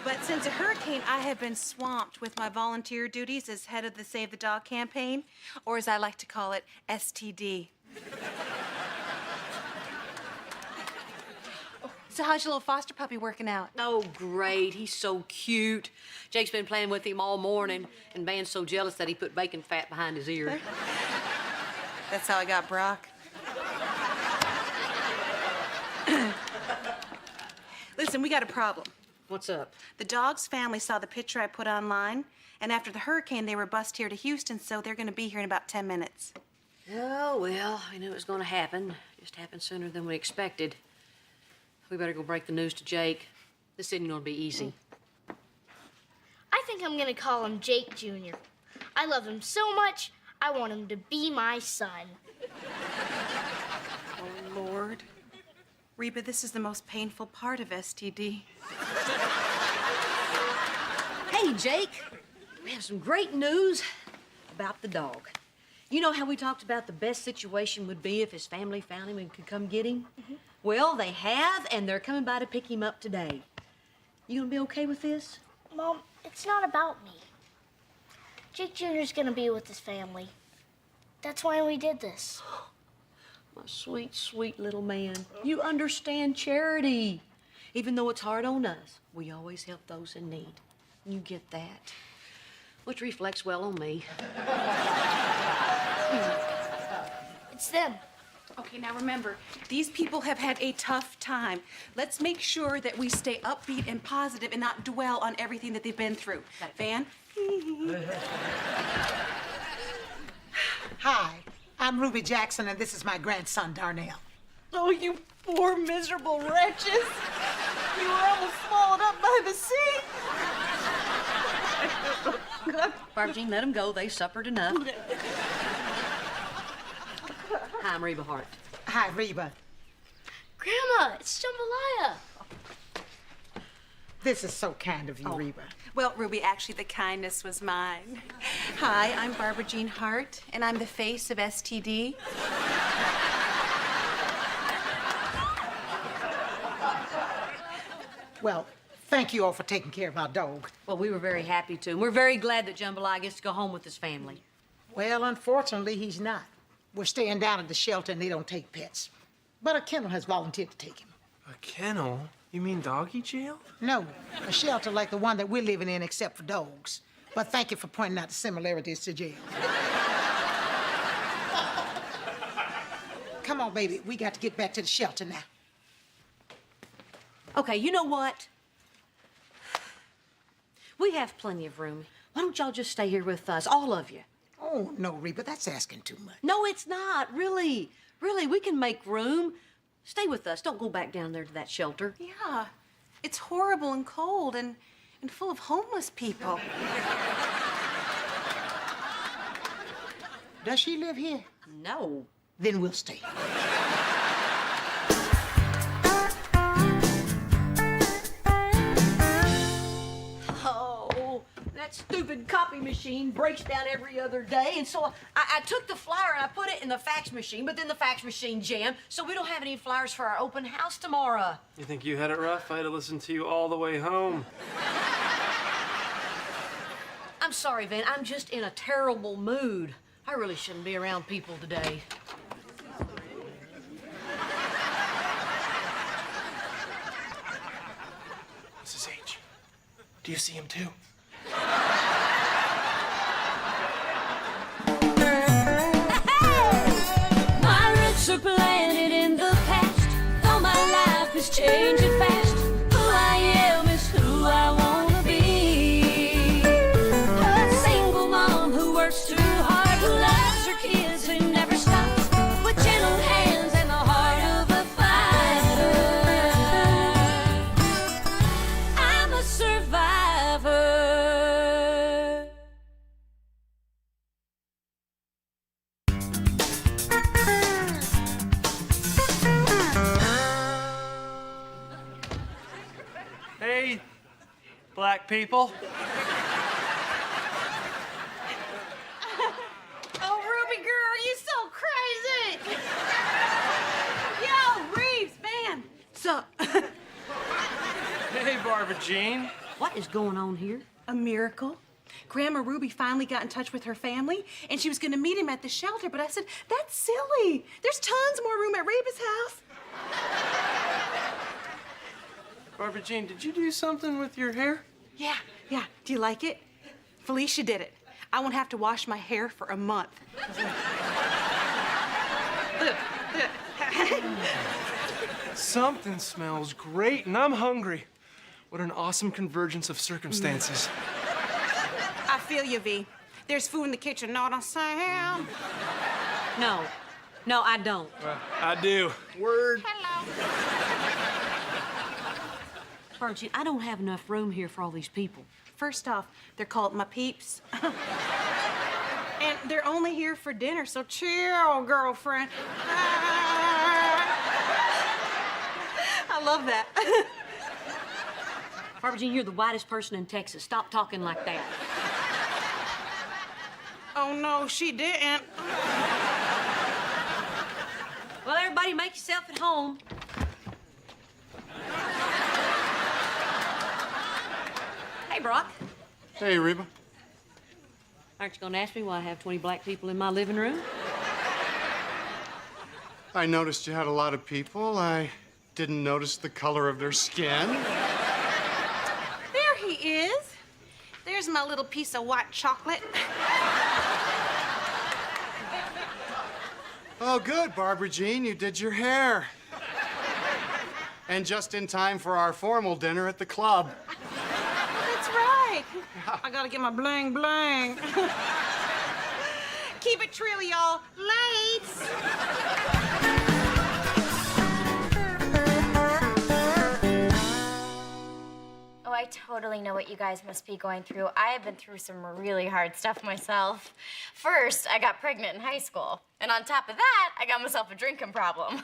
But since a hurricane, I have been swamped with my volunteer duties as head of the Save the Dog campaign, or as I like to call it, STD. So how's your little foster puppy working out? Oh, great. He's so cute. Jake's been playing with him all morning, and Van's so jealous that he put bacon fat behind his ear. That's how I got Brock. Listen, we got a problem. What's up? The dog's family saw the picture I put online, and after the hurricane, they were bused here to Houston, so they're gonna be here in about 10 minutes. Oh, well, we knew it was gonna happen. Just happened sooner than we expected. We better go break the news to Jake. This isn't gonna be easy. I think I'm gonna call him Jake Jr. I love him so much, I want him to be my son. Oh, Lord. Reba, this is the most painful part of STD. Hey, Jake. We have some great news about the dog. You know how we talked about the best situation would be if his family found him and could come get him? Mm-hmm. Well, they have, and they're coming by to pick him up today. You gonna be okay with this? Mom, it's not about me. Jake Jr.'s gonna be with his family. That's why we did this. My sweet, sweet little man. You understand charity. Even though it's hard on us, we always help those in need. You get that? Which reflects well on me. It's them. Okay, now remember, these people have had a tough time. Let's make sure that we stay upbeat and positive and not dwell on everything that they've been through. Van? Hi, I'm Ruby Jackson, and this is my grandson, Darnell. Oh, you poor, miserable wretches. You were almost swallowed up by the sea. Barbara Jean, let them go. They suffered enough. Hi, I'm Reba Hart. Hi, Reba. Grandma, it's Jambalaya. This is so kind of you, Reba. Well, Ruby, actually, the kindness was mine. Hi, I'm Barbara Jean Hart, and I'm the face of STD. Well, thank you all for taking care of our dog. Well, we were very happy to, and we're very glad that Jambalaya gets to go home with his family. Well, unfortunately, he's not. We're staying down at the shelter, and they don't take pets. But a kennel has volunteered to take him. A kennel? You mean doggy jail? No, a shelter like the one that we're living in, except for dogs. But thank you for pointing out the similarities to jail. Come on, baby. We got to get back to the shelter now. Okay, you know what? We have plenty of room. Why don't y'all just stay here with us, all of you? Oh, no, Reba, that's asking too much. No, it's not. Really. Really, we can make room. Stay with us. Don't go back down there to that shelter. Yeah, it's horrible and cold and full of homeless people. Does she live here? No. Then we'll stay. Oh, that stupid copy machine breaks down every other day, and so I took the flyer and I put it in the fax machine, but then the fax machine jammed, so we don't have any flyers for our open house tomorrow. You think you had it rough? I had to listen to you all the way home. I'm sorry, Van. I'm just in a terrible mood. I really shouldn't be around people today. Mrs. H, do you see him too? My roots are planted in the past, though my life is changing fast. Who I am is who I wanna be. A single mom who works too hard, who loves her kids and never stops, with gentle hands and the heart of a fighter. I'm a survivor. Hey, black people. Oh, Ruby girl, you so crazy. Yo, Reeves, man. So, Hey, Barbara Jean. What is going on here? a miracle. Grandma Ruby finally got in touch with her family, and she was going to meet him at the shelter, but I said, that's silly. There's tons more room at Reba's house. Barbara Jean, did you do something with your hair? Yeah. Do you like it? Felicia did it. I won't have to wash my hair for a month. Something smells great, and I'm hungry. What an awesome convergence of circumstances. I feel you, V. There's food in the kitchen, know what I'm saying? No, I don't. I do. Word. Barbara, I don't have enough room here for all these people. First off, they're called my peeps. And they're only here for dinner, so chill, girlfriend. I love that. Barbara Jean, you're the whitest person in Texas. Stop talking like that. Oh, no, she didn't. Well, everybody make yourself at home. Hey, Brock. Hey, Reba. Aren't you gonna ask me why I have 20 black people in my living room? I noticed you had a lot of people. I didn't notice the color of their skin. There he is. There's my little piece of white chocolate. Oh, good, Barbara Jean. You did your hair. And just in time for our formal dinner at the club. That's right. I gotta get my bling bling. Keep it trill, y'all. Lates. Oh, I totally know what you guys must be going through. I have been through some really hard stuff myself. First, I got pregnant in high school. And on top of that, I got myself a drinking problem.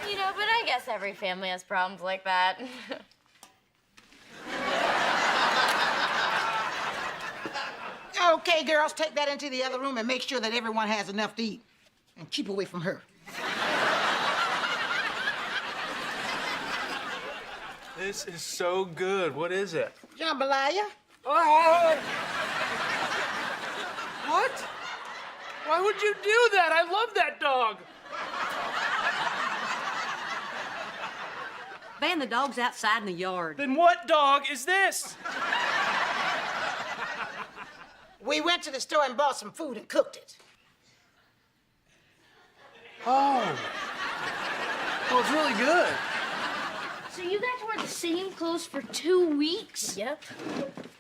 You know, but I guess every family has problems like that. Okay, girls, take that into the other room and make sure that everyone has enough to eat. And keep away from her. This is so good. What is it? Jambalaya. Oh! What? Why would you do that? I love that dog. Van, the dog's outside in the yard. Then what dog is this? We went to the store and bought some food and cooked it. Oh. Well, it's really good. So you got to wear the same clothes for 2 weeks? Yep.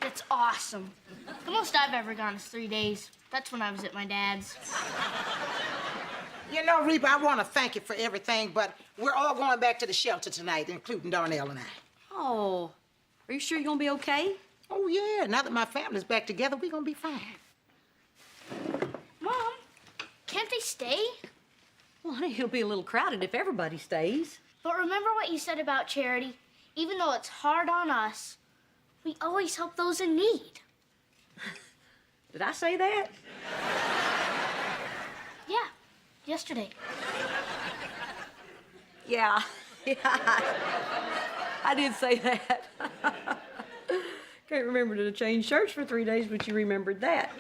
That's awesome. The most I've ever gone is 3 days. That's when I was at my dad's. You know, Reba, I want to thank you for everything, but we're all going back to the shelter tonight, including Darnell and I. Oh, are you sure you're gonna be okay? Oh, yeah. Now that my family's back together, we're going to be fine. Can't they stay? Well, honey, it'll be a little crowded if everybody stays. But remember what you said about charity? Even though it's hard on us, we always help those in need. Did I say that? Yeah, yesterday. Yeah, I did say that. Can't remember to change shirts for 3 days, but you remembered that.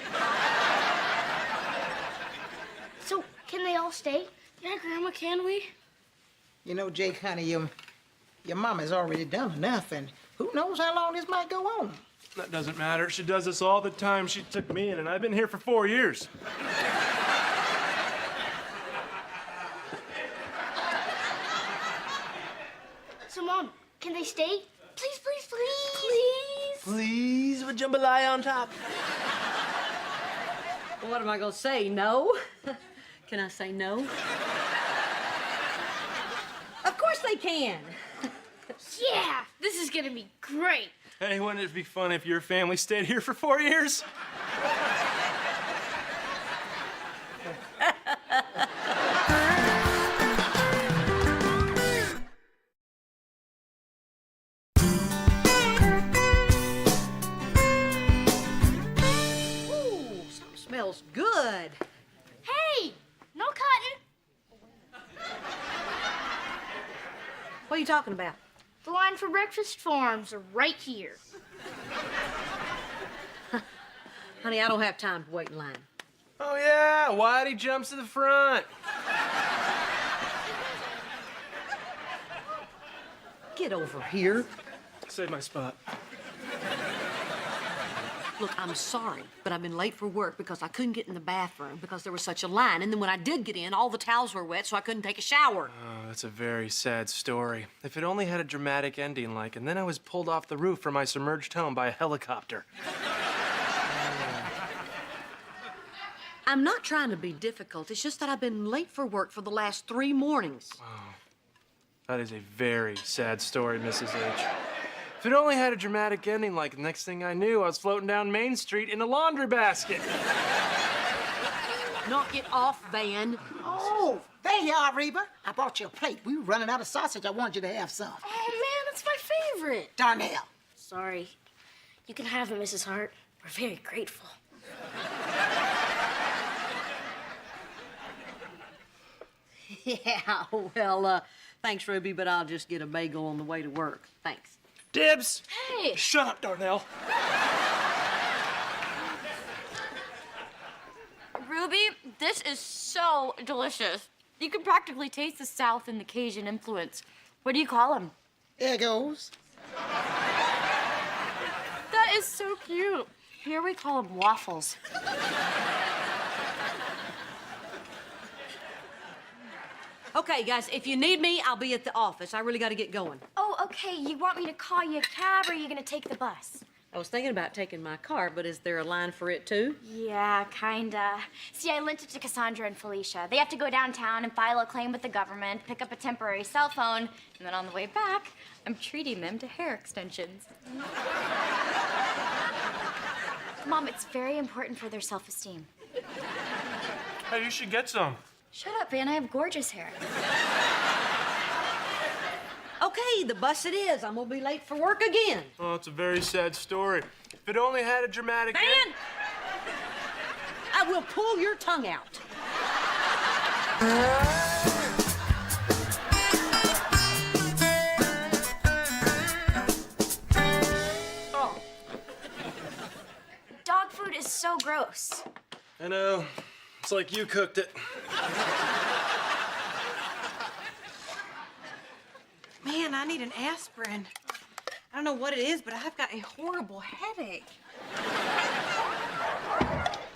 So, can they all stay? Yeah, Grandma, can we? You know, Jake, honey, your mama's already done enough, and who knows how long this might go on. That doesn't matter. She does this all the time. She took me in, and I've been here for 4 years. So, Mom, can they stay? Please, please, please. Please. Please, with jambalaya on top. What am I gonna say? No? Can I say no? Of course they can. Yeah, this is gonna be great. Hey, wouldn't it be fun if your family stayed here for 4 years? Ooh, something smells good. Hey, no cotton. What are you talking about? The line for breakfast forms are right here. Honey, I don't have time to wait in line. Oh, yeah, Whitey jumps to the front. Get over here. Save my spot. Look, I'm sorry, but I've been late for work because I couldn't get in the bathroom because there was such a line. And then when I did get in, all the towels were wet, so I couldn't take a shower. Oh, that's a very sad story. If it only had a dramatic ending like, and then I was pulled off the roof from my submerged home by a helicopter. I'm not trying to be difficult. It's just that I've been late for work for the last 3 mornings. That is a very sad story, Mrs. H. If it only had a dramatic ending like, the next thing I knew, I was floating down Main Street in a laundry basket. Knock it off, Van. Oh, there you are, Reba. I brought you a plate. We were running out of sausage. I wanted you to have some. Oh, man, it's my favorite. Darnell. Sorry. You can have it, Mrs. Hart. We're very grateful. Yeah, well, thanks, Ruby, but I'll just get a bagel on the way to work. Thanks. Dibs! Hey! Shut up, Darnell. Ruby, this is so delicious. You can practically taste the South and the Cajun influence. What do you call them? Egos. That is so cute. Here we call them waffles. Okay, guys, if you need me, I'll be at the office. I really got to get going. Oh, okay. You want me to call you a cab, or are you gonna take the bus? I was thinking about taking my car, but is there a line for it, too? Yeah, kinda. See, I lent it to Cassandra and Felicia. They have to go downtown and file a claim with the government, pick up a temporary cell phone, and then on the way back, I'm treating them to hair extensions. Mom, it's very important for their self-esteem. Hey, you should get some. Shut up, Van. I have gorgeous hair. Okay, the bus it is. I'm gonna be late for work again. Oh, it's a very sad story. If it only had a dramatic Van! I will pull your tongue out. Oh. Dog food is so gross. I know. It's like you cooked it. Man, I need an aspirin. I don't know what it is, but I've got a horrible headache.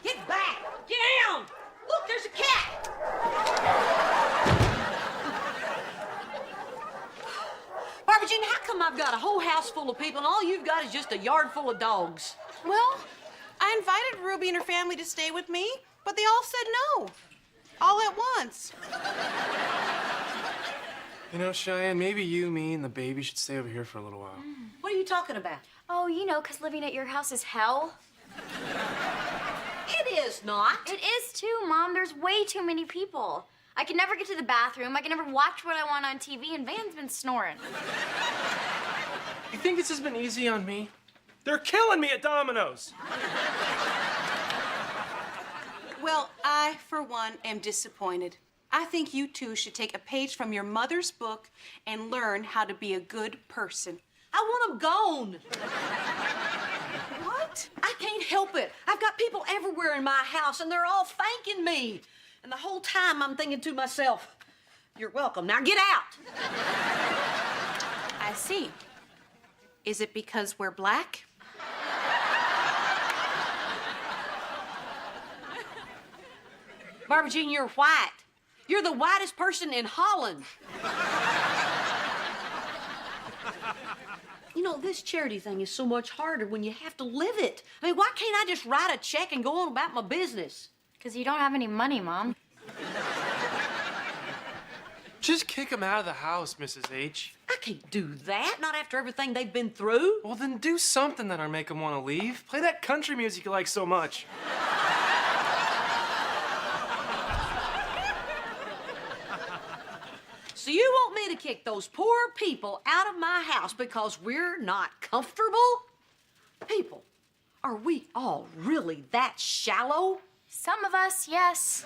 Get back! Get down! Look, there's a cat! Barbara Jean, how come I've got a whole house full of people and all you've got is just a yard full of dogs? Well, I invited Ruby and her family to stay with me, but they all said no. All at once. You know, Cheyenne, maybe you, me, and the baby should stay over here for a little while. What are you talking about? Oh, you know, 'cause living at your house is hell. It is not. It is too, Mom. There's way too many people. I can never get to the bathroom. I can never watch what I want on TV, and Van's been snoring. You think this has been easy on me? They're killing me at Domino's. Well, I, for one, am disappointed. I think you two should take a page from your mother's book and learn how to be a good person. I want them gone. What? I can't help it. I've got people everywhere in my house, and they're all thanking me. And the whole time I'm thinking to myself, you're welcome. Now get out. I see. Is it because we're black? Barbara Jean, you're white. You're the whitest person in Holland. You know, this charity thing is so much harder when you have to live it. I mean, why can't I just write a check and go on about my business? Because you don't have any money, Mom. Just kick them out of the house, Mrs. H. I can't do that, not after everything they've been through. Well, then do something that'll make them want to leave. Play that country music you like so much. So you want me to kick those poor people out of my house because we're not comfortable? People, are we all really that shallow? Some of us, yes.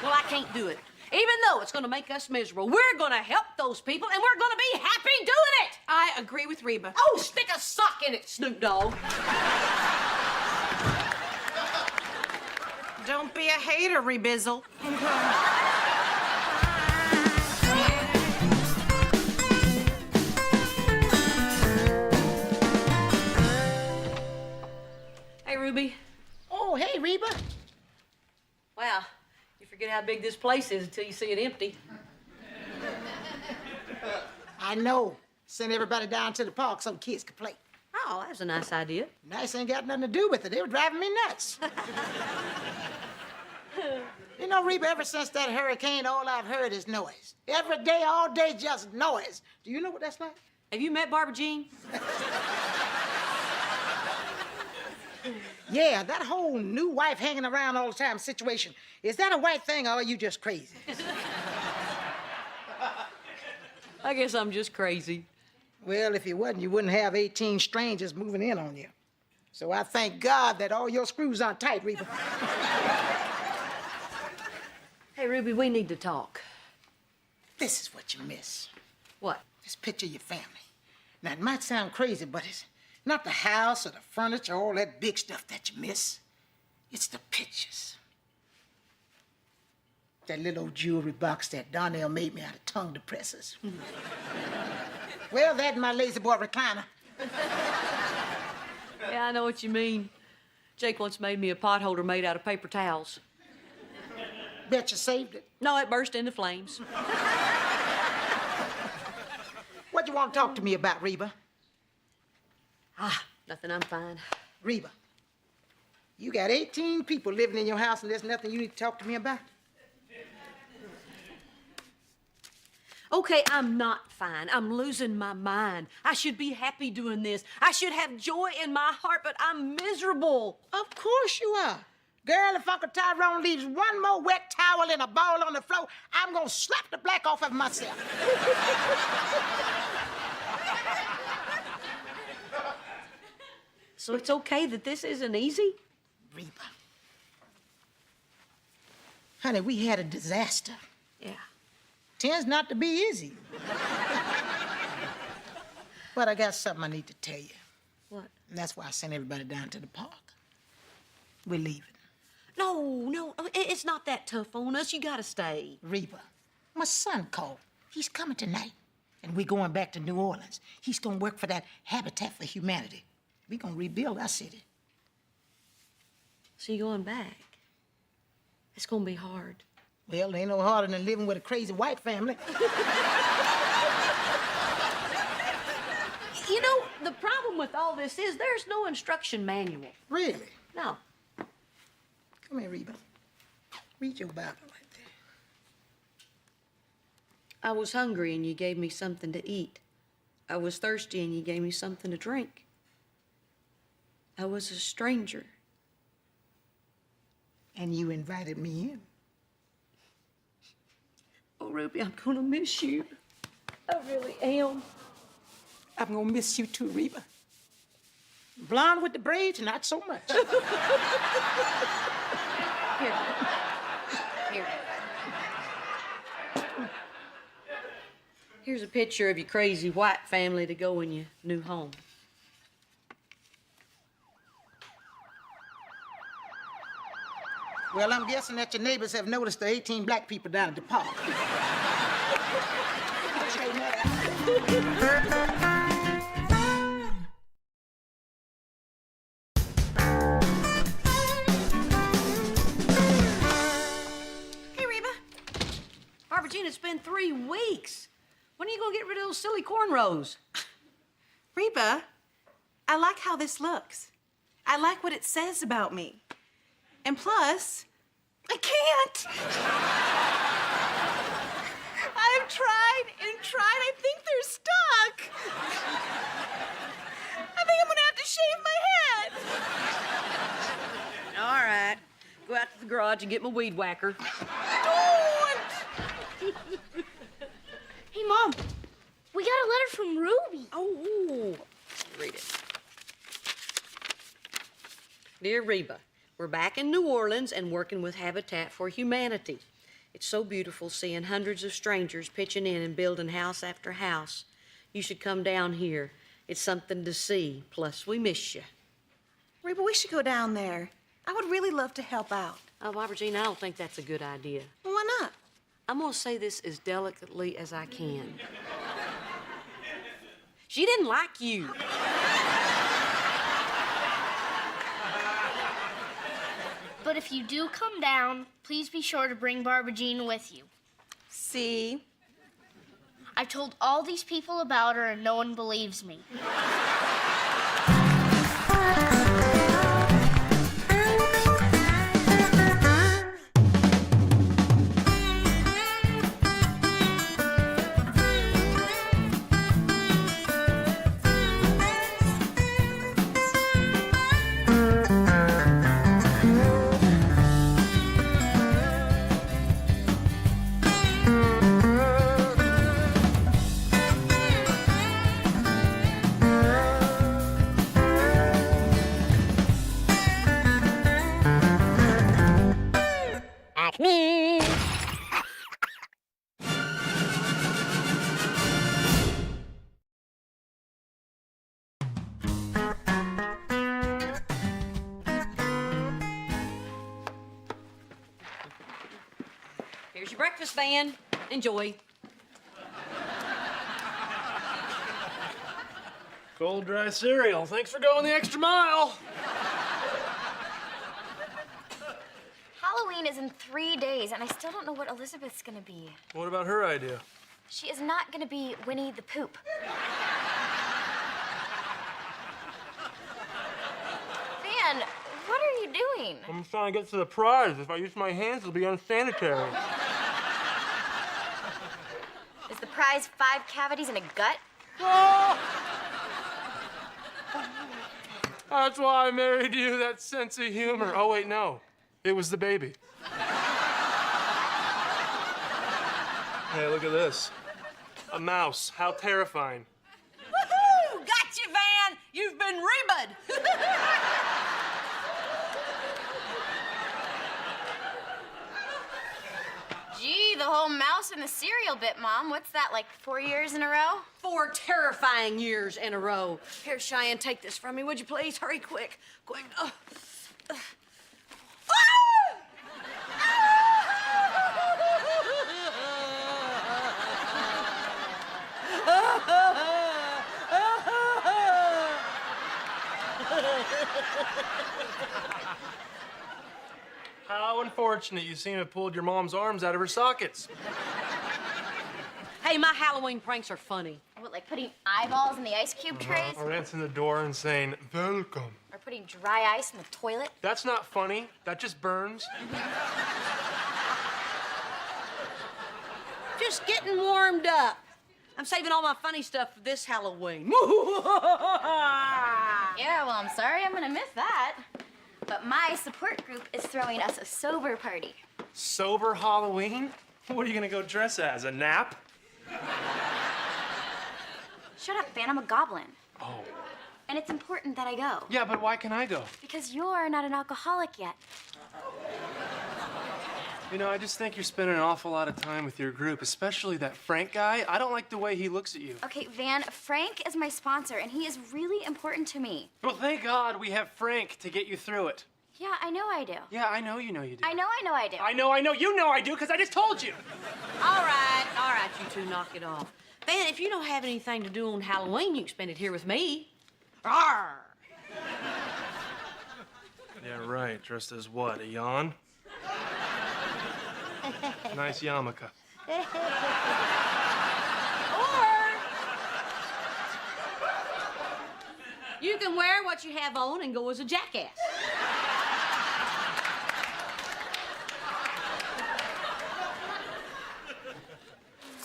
Well, I can't do it. Even though it's gonna make us miserable, we're gonna help those people and we're gonna be happy doing it! I agree with Reba. Oh, stick a sock in it, Snoop Dogg. Don't be a hater, Rebizzle. Hey, Ruby. Oh, hey, Reba. Wow, you forget how big this place is until you see it empty. I know. Send everybody down to the park so the kids can play. Oh, that's a nice idea. Nice ain't got nothing to do with it. They were driving me nuts. You know, Reba, ever since that hurricane, all I've heard is noise. Every day, all day, just noise. Do you know what that's like? Have you met Barbara Jean? Yeah, that whole new wife hanging around all the time situation. Is that a white thing or are you just crazy? I guess I'm just crazy. Well, if you wasn't, you wouldn't have 18 strangers moving in on you. So I thank God that all your screws aren't tight, Reba. Hey, Ruby, we need to talk. This is what you miss. What? Just picture your family. Now, it might sound crazy, but it's not the house or the furniture, all that big stuff that you miss. It's the pictures. That little old jewelry box that Donnell made me out of tongue depressors. Well, that and my lazy boy recliner. Yeah, I know what you mean. Jake once made me a pot holder made out of paper towels. Bet you saved it. No, it burst into flames. What you want to talk to me about, Reba? Ah, nothing, I'm fine. Reba, you got 18 people living in your house and there's nothing you need to talk to me about? Okay, I'm not fine. I'm losing my mind. I should be happy doing this. I should have joy in my heart, but I'm miserable. Of course you are. Girl, if Uncle Tyrone leaves one more wet towel in a ball on the floor, I'm gonna slap the black off of myself. So it's okay that this isn't easy? Reba. Honey, we had a disaster. Yeah. Tends not to be easy. But I got something I need to tell you. What? And that's why I sent everybody down to the park. We're leaving. No, it's not that tough on us. You gotta stay. Reba, my son called. He's coming tonight. And we're going back to New Orleans. He's gonna work for that Habitat for Humanity. We're gonna rebuild our city. So you're going back? It's gonna be hard. Well, it ain't no harder than living with a crazy white family. You know, the problem with all this is there's no instruction manual. Really? No. Come here, Reba. Read your Bible right there. I was hungry and you gave me something to eat. I was thirsty and you gave me something to drink. I was a stranger and you invited me in. Oh, Ruby, I'm gonna miss you. I really am. I'm gonna miss you too, Reba. Blonde with the braids, not so much. Here. Here. Here's a picture of your crazy white family to go in your new home. Well, I'm guessing that your neighbors have noticed the 18 black people down at the park. Hey, Reba. Barbara Jean, it's been 3 weeks. When are you gonna get rid of those silly cornrows? Reba, I like how this looks. I like what it says about me. And plus, I can't. I've tried and tried. I think they're stuck. I think I'm gonna have to shave my head. All right. Go out to the garage and get my weed whacker. Don't! Hey, Mom, we got a letter from Ruby. Oh, read it. Dear Reba, we're back in New Orleans and working with Habitat for Humanity. It's so beautiful seeing hundreds of strangers pitching in and building house after house. You should come down here. It's something to see. Plus, we miss you. Reba, we should go down there. I would really love to help out. Oh, Barbara Jean, I don't think that's a good idea. Well, why not? I'm gonna say this as delicately as I can. She didn't like you. But if you do come down, please be sure to bring Barbara Jean with you. See? I've told all these people about her and no one believes me. Here's your breakfast, Van. Enjoy. Cold, dry cereal. Thanks for going the extra mile. Halloween is in 3 days, and I still don't know what Elizabeth's gonna be. What about her idea? She is not gonna be Winnie the Poop. Van, what are you doing? I'm trying to get to the prize. If I use my hands, it'll be unsanitary. Is the prize 5 cavities and a gut? Oh! That's why I married you, that sense of humor. Oh, wait, no. It was the baby. Hey, look at this. A mouse. How terrifying. Woohoo! Got you, Van! You've been Reba'd! Gee, the whole mouse in the cereal bit, Mom. What's that, like 4 years in a row? 4 terrifying years in a row. Here, Cheyenne, take this from me, would you please? Hurry, quick, quick. Oh. How unfortunate. You seem to have pulled your mom's arms out of her sockets. Hey, my Halloween pranks are funny. What, like putting eyeballs in the ice cube trays? Or answering the door and saying, welcome. Or putting dry ice in the toilet? That's not funny. That just burns. Just getting warmed up. I'm saving all my funny stuff for this Halloween. Yeah, well, I'm sorry I'm gonna miss that. But my support group is throwing us a sober party. Sober Halloween? What are you gonna go dress as? A nap? Shut up, Van, I'm a goblin. Oh. And it's important that I go. Yeah, but why can I go? Because you're not an alcoholic yet. You know, I just think you're spending an awful lot of time with your group, especially that Frank guy. I don't like the way he looks at you. Okay, Van, Frank is my sponsor, and he is really important to me. Well, thank God we have Frank to get you through it. Yeah, I know I do. Yeah, I know you do. I know I do. I know you know I do, because I just told you. All right, you two knock it off. Van, if you don't have anything to do on Halloween, you can spend it here with me. Rawr! Yeah, right. Dressed as what, a yawn? Nice yarmulke. Or you can wear what you have on and go as a jackass.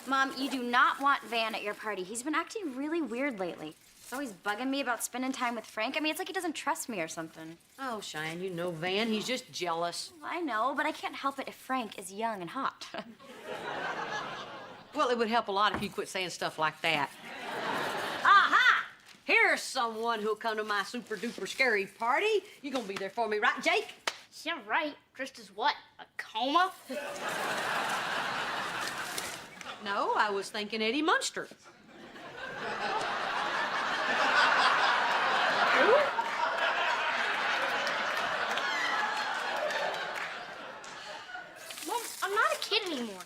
Mom, you do not want Van at your party. He's been acting really weird lately. He's always bugging me about spending time with Frank. I mean, it's like he doesn't trust me or something. Oh, Cheyenne, you know Van. He's just jealous. I know, but I can't help it if Frank is young and hot. Well, it would help a lot if you quit saying stuff like that. Aha! Here's someone who'll come to my super duper scary party. You gonna be there for me, right, Jake? Yeah, right. Dressed as what? A coma? No, I was thinking Eddie Munster. Mom, I'm not a kid anymore.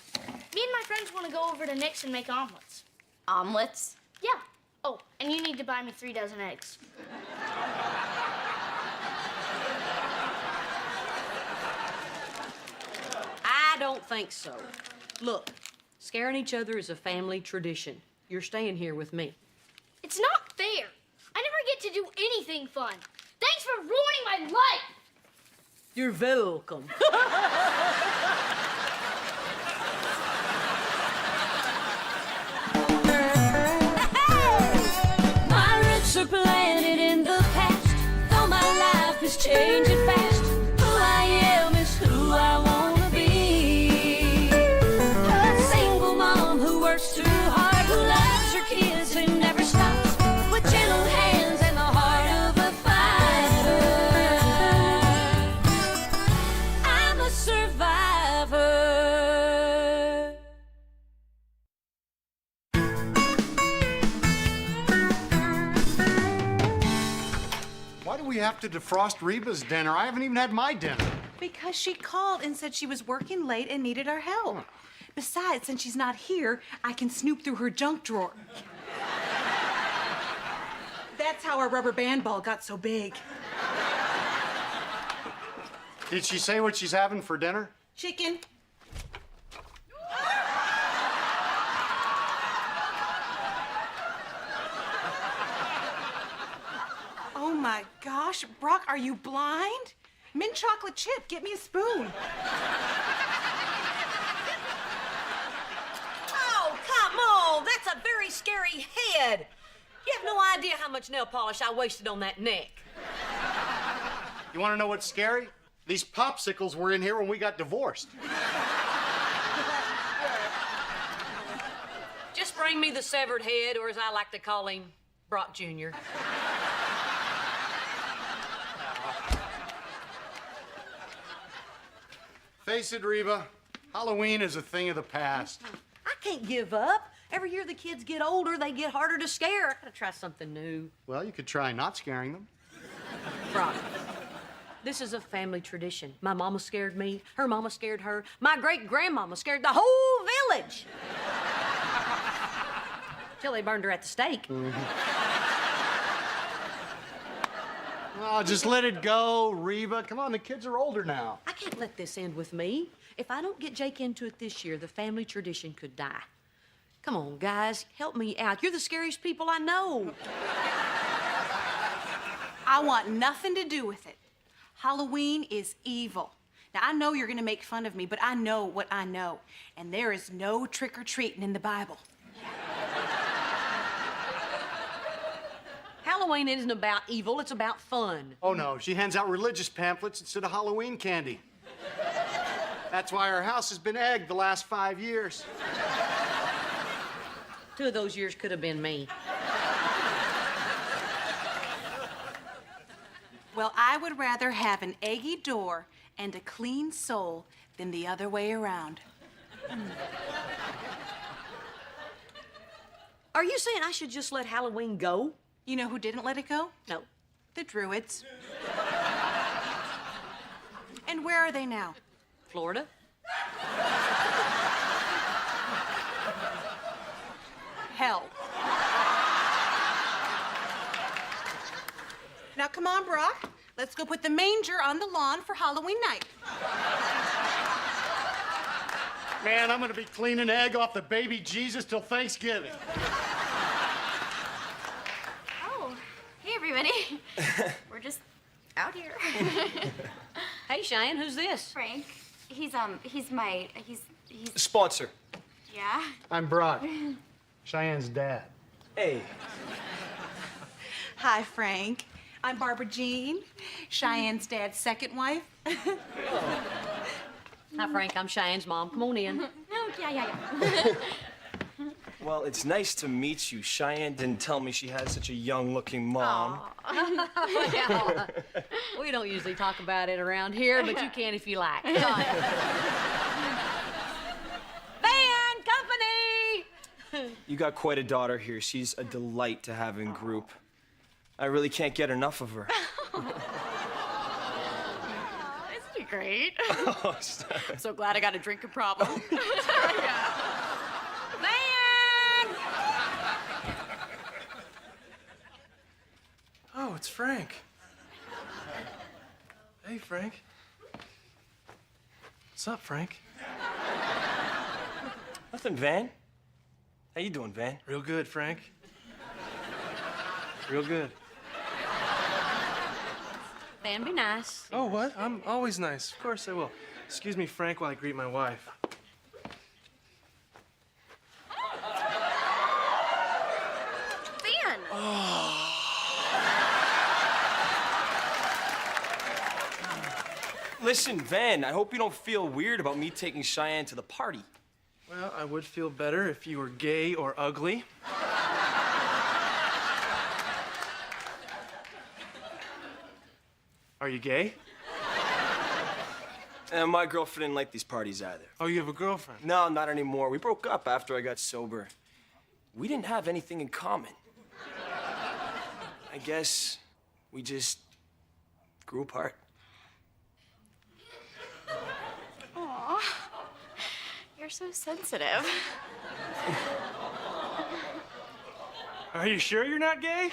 Me and my friends want to go over to Nick's and make omelets. Omelets? Yeah. Oh, and you need to buy me 3 dozen eggs. I don't think so. Look, scaring each other is a family tradition. You're staying here with me. It's not fair. I never get to do anything fun. Thanks for ruining my life. You're welcome. My roots are planted in the past, though my life is changing fast. Who I am is who I wanna be. A single mom who works too hard, who loves her kids and never stops, with gentle hands and the heart of a fighter. I'm a survivor. Why do we have to defrost Reba's dinner? I haven't even had my dinner. Because she called and said she was working late and needed our help. Besides, since she's not here, I can snoop through her junk drawer. That's how our rubber band ball got so big. Did she say what she's having for dinner? Chicken. Oh my gosh, Brock, are you blind? Mint chocolate chip, get me a spoon. Oh, come on! That's a very scary head. You have no idea how much nail polish I wasted on that neck. You want to know what's scary? These popsicles were in here when we got divorced. Just bring me the severed head, or as I like to call him, Brock Jr. Face it, Reba, Halloween is a thing of the past. I can't give up. Every year the kids get older, they get harder to scare. I gotta try something new. Well, you could try not scaring them. Brock, this is a family tradition. My mama scared me, her mama scared her, my great-grandmama scared the whole village. Till they burned her at the stake. Oh, just let it go, Reba. Come on, the kids are older now. I can't let this end with me. If I don't get Jake into it this year, the family tradition could die. Come on, guys, help me out. You're the scariest people I know. I want nothing to do with it. Halloween is evil. Now, I know you're gonna make fun of me, but I know what I know. And there is no trick-or-treating in the Bible. Halloween isn't about evil, it's about fun. Oh, no, she hands out religious pamphlets instead of Halloween candy. That's why our house has been egged the last 5 years. 2 of those years could have been me. Well, I would rather have an eggy door and a clean soul than the other way around. Are you saying I should just let Halloween go? You know who didn't let it go? No. The Druids. And where are they now? Florida? Hell. Now come on, Brock. Let's go put the manger on the lawn for Halloween night. Man, I'm gonna be cleaning egg off the baby Jesus till Thanksgiving. Oh, hey everybody. We're just out here. Hey, Cheyenne, who's this? Frank, he's Sponsor. yeah. I'm Brock, Cheyenne's dad. Hey. Hi, Frank. I'm Barbara Jean, Cheyenne's dad's second wife. Hi, Frank. I'm Cheyenne's mom. Come on in. Oh, yeah. Well, it's nice to meet you. Cheyenne didn't tell me she had such a young-looking mom. Well, we don't usually talk about it around here, but you can if you like. Come on. Van company! You got quite a daughter here. She's a delight to have in group. I really can't get enough of her. Isn't he great? Oh, stop. I'm so glad I got a drinking problem. Van! Oh, it's Frank. Hey, Frank. What's up, Frank? Nothing, Van. How you doing, Van? Real good, Frank. Real good. Van, be nice. Oh, what? I'm always nice. Of course I will. Excuse me, Frank, while I greet my wife. Van! Listen, Van, I hope you don't feel weird about me taking Cheyenne to the party. Well, I would feel better if you were gay or ugly. Are you gay? And my girlfriend didn't like these parties either. Oh, you have a girlfriend? No, not anymore. We broke up after I got sober. We didn't have anything in common. I guess we just grew apart. Aw, you're so sensitive. Are you sure you're not gay?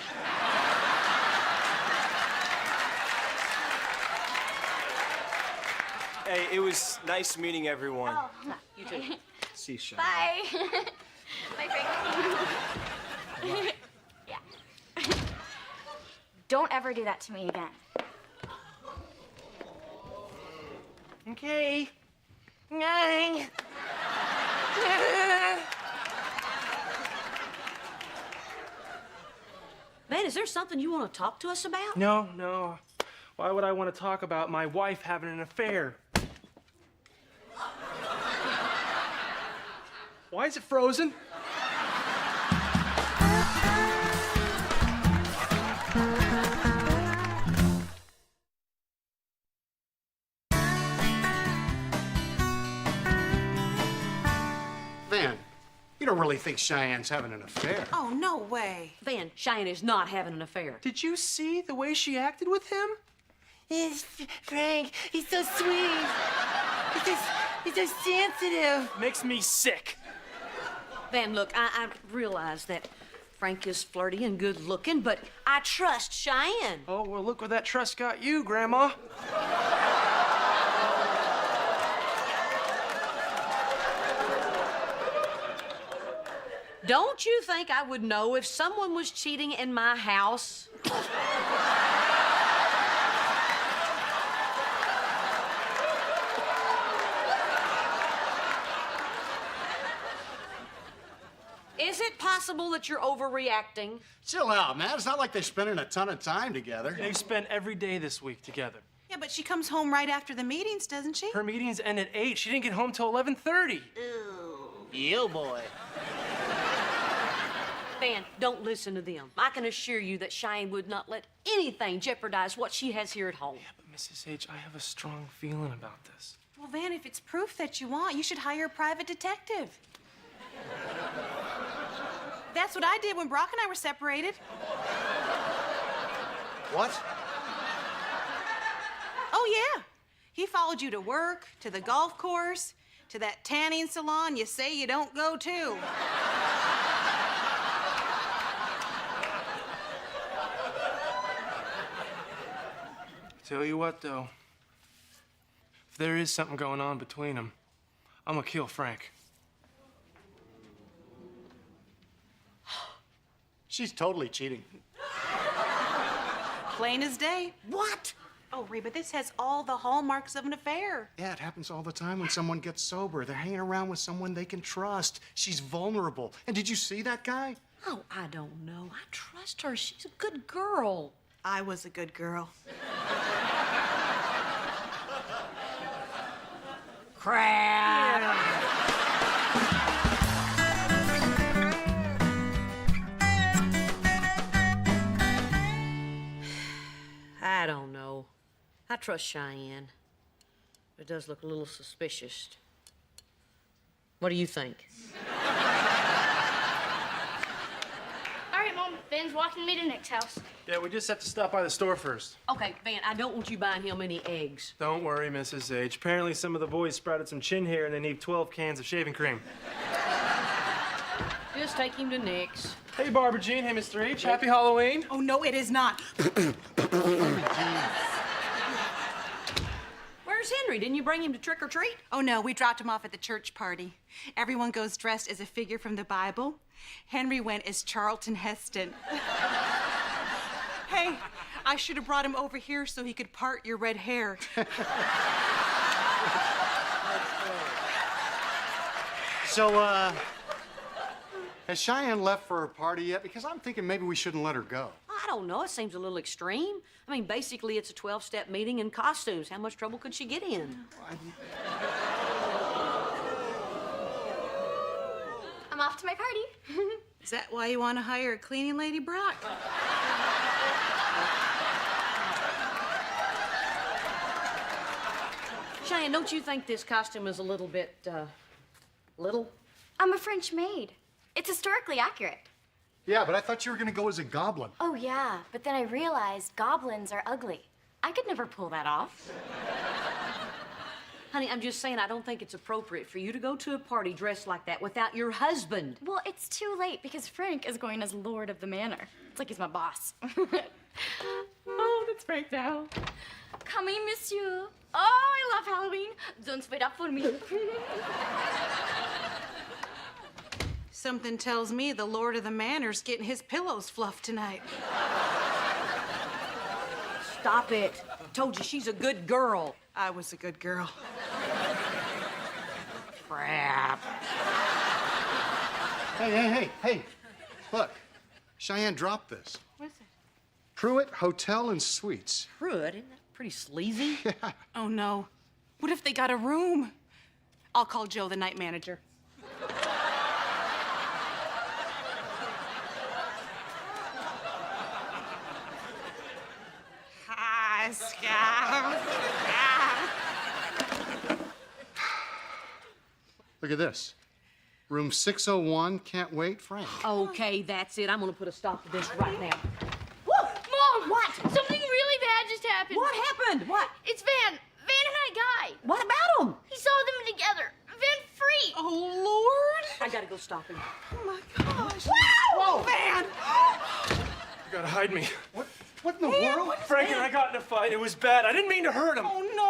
Hey, it was nice meeting everyone. Oh, You too. See you, Cheyenne. bye. Bye, Frank. Yeah. Don't ever do that to me again. Okay. Van, is there something you want to talk to us about? No. Why would I want to talk about my wife having an affair? Why is it frozen? Van, you don't really think Cheyenne's having an affair? Oh, no way. Van, Cheyenne is not having an affair. Did you see the way she acted with him? Yes, Frank, he's so sweet. He's so sensitive. Makes me sick. Van, look, I realize that Frank is flirty and good looking, but I trust Cheyenne. Oh, well, look where that trust got you, Grandma. Don't you think I would know if someone was cheating in my house? Is it possible that you're overreacting? Chill out, man. It's not like they're spending a ton of time together. They've spent every day this week together. Yeah, but she comes home right after the meetings, doesn't she? Her meetings end at 8. She didn't get home till 11:30. Yo, boy. Van, don't listen to them. I can assure you that Cheyenne would not let anything jeopardize what she has here at home. Yeah, but Mrs. H, I have a strong feeling about this. Well, Van, if it's proof that you want, you should hire a private detective. That's what I did when Brock and I were separated. What? Oh, yeah. He followed you to work, to the golf course, to that tanning salon you say you don't go to. Tell you what, though. If there is something going on between them, I'm gonna kill Frank. She's totally cheating. Plain as day. What? Oh, Reba, this has all the hallmarks of an affair. Yeah, it happens all the time when someone gets sober. They're hanging around with someone they can trust. She's vulnerable. And did you see that guy? Oh, I don't know. I trust her. She's a good girl. I was a good girl. Crap. I don't know. I trust Cheyenne. It does look a little suspicious. What do you think? All right, Mom. Van's walking me to Nick's house. Yeah, we just have to stop by the store first. Okay, Van, I don't want you buying him any eggs. Don't worry, Mrs. H. Apparently some of the boys sprouted some chin hair and they need 12 cans of shaving cream. Just take him to Nick's. Hey, Barbara Jean. Hey, Mr. H. Happy Halloween. Oh, no, it is not. Where's Henry? Didn't you bring him to trick or treat? Oh, no, we dropped him off at the church party. Everyone goes dressed as a figure from the Bible. Henry went as Charlton Heston. Hey, I should have brought him over here so he could part your red hair. So, has Cheyenne left for her party yet? Because I'm thinking maybe we shouldn't let her go. I don't know. It seems a little extreme. I mean, basically, it's a 12-step meeting in costumes. How much trouble could she get in? I'm off to my party. Is that why you want to hire a cleaning lady, Brock? Cheyenne, don't you think this costume is a little bit, little? I'm a French maid. It's historically accurate. Yeah, but I thought you were gonna go as a goblin. Oh, yeah, but then I realized goblins are ugly. I could never pull that off. Honey, I'm just saying I don't think it's appropriate for you to go to a party dressed like that without your husband. Well, it's too late because Frank is going as Lord of the Manor. It's like he's my boss. Oh, that's Frank now. Coming, monsieur. Oh, I love Halloween. Don't wait up for me. Something tells me the Lord of the Manor's getting his pillows fluffed tonight. Stop it. I told you she's a good girl. I was a good girl. Crap. Hey. Look, Cheyenne dropped this. What is it? Pruitt Hotel and Suites. Pruitt, isn't that pretty sleazy? Oh, no. What if they got a room? I'll call Joe, the night manager. Hi, Scout. Look at this. Room 601, can't wait, Frank. Okay, that's it. I'm gonna put a stop to this right now. Mom! What? Something really bad just happened. What happened? What? It's Van. Van and that guy. What about him? He saw them together. Van free. Oh, Lord. I gotta go stop him. Oh, my gosh. Whoa! Van! You gotta hide me. What in the world? Frank and I got in a fight. It was bad. I didn't mean to hurt him. Oh, no.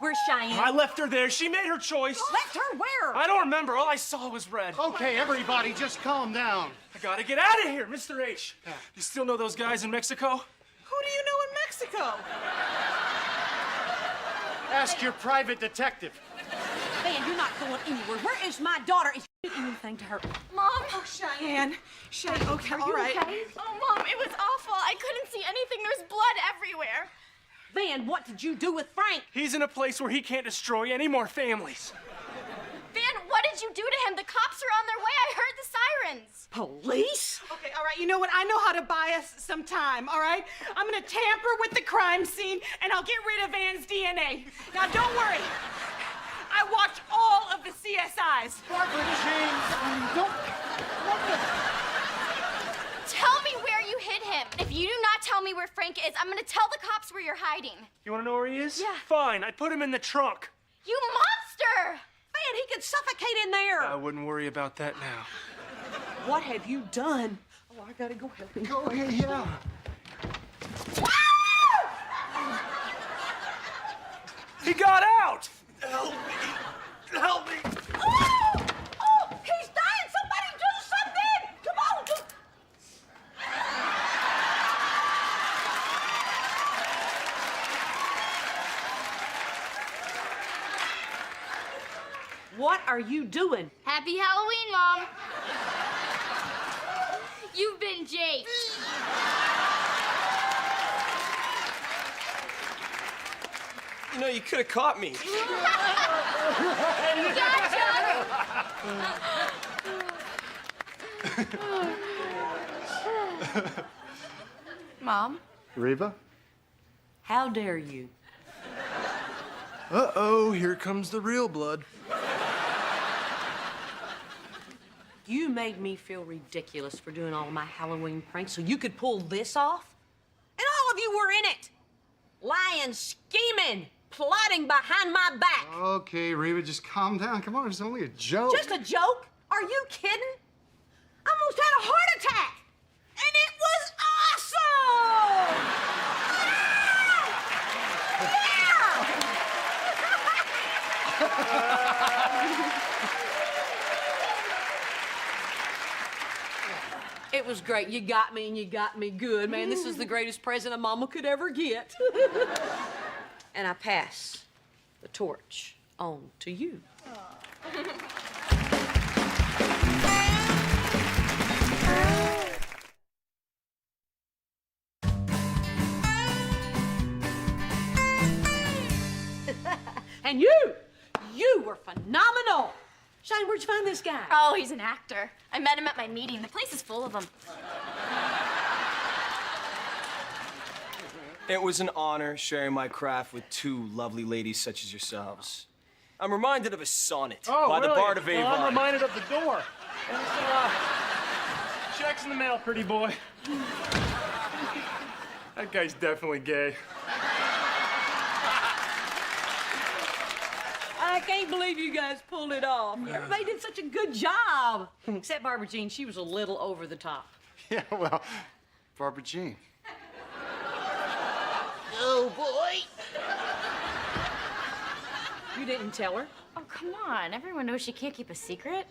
Where's Cheyenne? I left her there. She made her choice. Left her where? I don't remember. All I saw was red. Okay, everybody, just calm down. I gotta get out of here, Mr. H. You still know those guys in Mexico? Who do you know in Mexico? Ask your private detective. Van, you're not going anywhere. Where is my daughter? Is she anything to her. Mom! Oh, Cheyenne. Cheyenne, okay, Are all you right. okay? Oh, Mom, it was awful. I couldn't see anything. There's blood everywhere. Van, what did you do with Frank? He's in a place where he can't destroy any more families. Van, what did you do to him? The cops are on their way. I heard the sirens. Police? Okay, all right, you know what? I know how to buy us some time, all right? I'm gonna tamper with the crime scene, and I'll get rid of Van's DNA. Now, don't worry. I watch all of the CSIs. Barbara Jean, don't... Tell me where you hid him. If you do not tell me where Frank is, I'm gonna tell the cops where you're hiding. You want to know where he is? Yeah. Fine, I put him in the trunk. You monster! Van, he could suffocate in there. I wouldn't worry about that now. What have you done? Oh, I gotta go help him. Go ahead, yeah. He got out! Help me! Help me! Oh! Oh! He's dying! Somebody do something! Come on! What are you doing? Happy Halloween, Mom. You've been Jake. You know, you could have caught me. Mom? Reba? How dare you? Uh-oh, here comes the real blood. You made me feel ridiculous for doing all of my Halloween pranks so you could pull this off? And all of you were in it! Lying, scheming, plotting behind my back. Okay, Reba, just calm down. Come on, it's only a joke. Just a joke? Are you kidding? I almost had a heart attack! And it was awesome! It was great. You got me and you got me good, man. This is the greatest present a mama could ever get. And I pass the torch on to you. And you were phenomenal. Shine, where'd you find this guy? Oh, he's an actor. I met him at my meeting. The place is full of them. It was an honor sharing my craft with two lovely ladies such as yourselves. I'm reminded of a sonnet by the Bard of Avon. Well, I'm reminded of the door. And so, checks in the mail, pretty boy. That guy's definitely gay. I can't believe you guys pulled it off. Everybody did such a good job. Except Barbara Jean, she was a little over the top. Yeah, well, Barbara Jean. Oh, boy. You didn't tell her? Oh, come on. Everyone knows she can't keep a secret.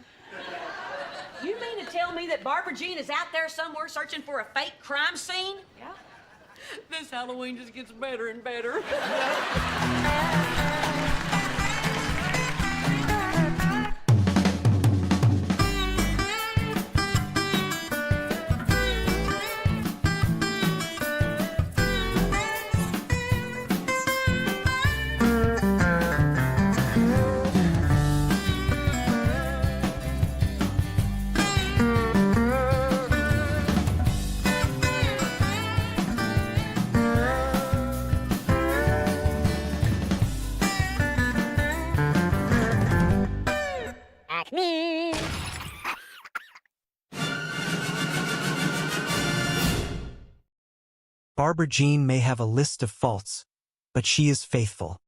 You mean to tell me that Barbara Jean is out there somewhere searching for a fake crime scene? Yeah. This Halloween just gets better and better. Barbara Jean may have a list of faults, but she is faithful.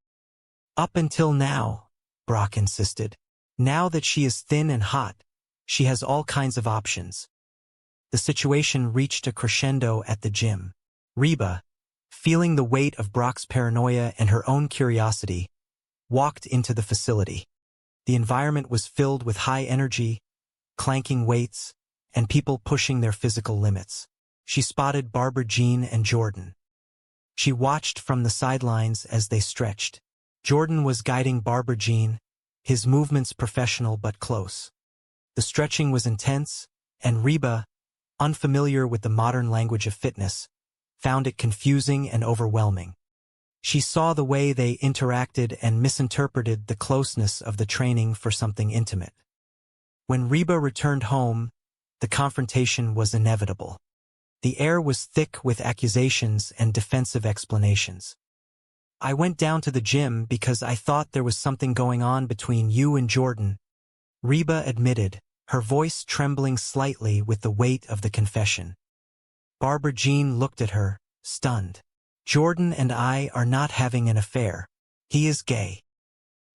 Up until now, Brock insisted. Now that she is thin and hot, she has all kinds of options. The situation reached a crescendo at the gym. Reba, feeling the weight of Brock's paranoia and her own curiosity, walked into the facility. The environment was filled with high energy, clanking weights, and people pushing their physical limits. She spotted Barbara Jean and Jordan. She watched from the sidelines as they stretched. Jordan was guiding Barbara Jean, his movements professional but close. The stretching was intense, and Reba, unfamiliar with the modern language of fitness, found it confusing and overwhelming. She saw the way they interacted and misinterpreted the closeness of the training for something intimate. When Reba returned home, the confrontation was inevitable. The air was thick with accusations and defensive explanations. "I went down to the gym because I thought there was something going on between you and Jordan," Reba admitted, her voice trembling slightly with the weight of the confession. Barbara Jean looked at her, stunned. "Jordan and I are not having an affair. He is gay."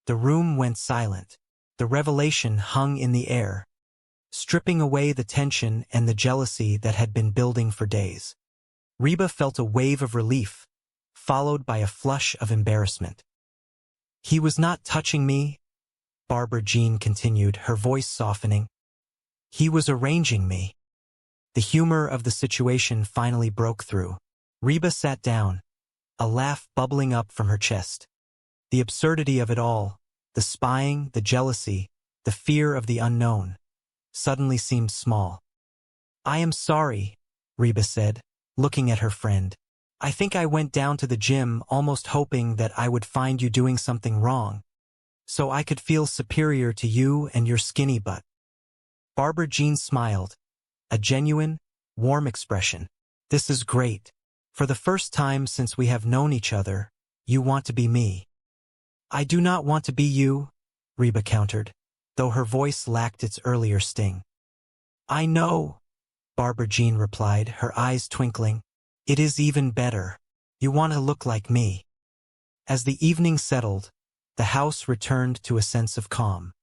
The room went silent. The revelation hung in the air, stripping away the tension and the jealousy that had been building for days. Reba felt a wave of relief, followed by a flush of embarrassment. "He was not touching me," Barbara Jean continued, her voice softening. "He was arranging me." The humor of the situation finally broke through. Reba sat down, a laugh bubbling up from her chest. The absurdity of it all, the spying, the jealousy, the fear of the unknown, suddenly seemed small. "I am sorry," Reba said, looking at her friend. "I think I went down to the gym almost hoping that I would find you doing something wrong, so I could feel superior to you and your skinny butt." Barbara Jean smiled, a genuine, warm expression. "This is great. For the first time since we have known each other, you want to be me." "I do not want to be you," Reba countered, though her voice lacked its earlier sting. "I know," Barbara Jean replied, her eyes twinkling. "It is even better. You want to look like me." As the evening settled, the house returned to a sense of calm.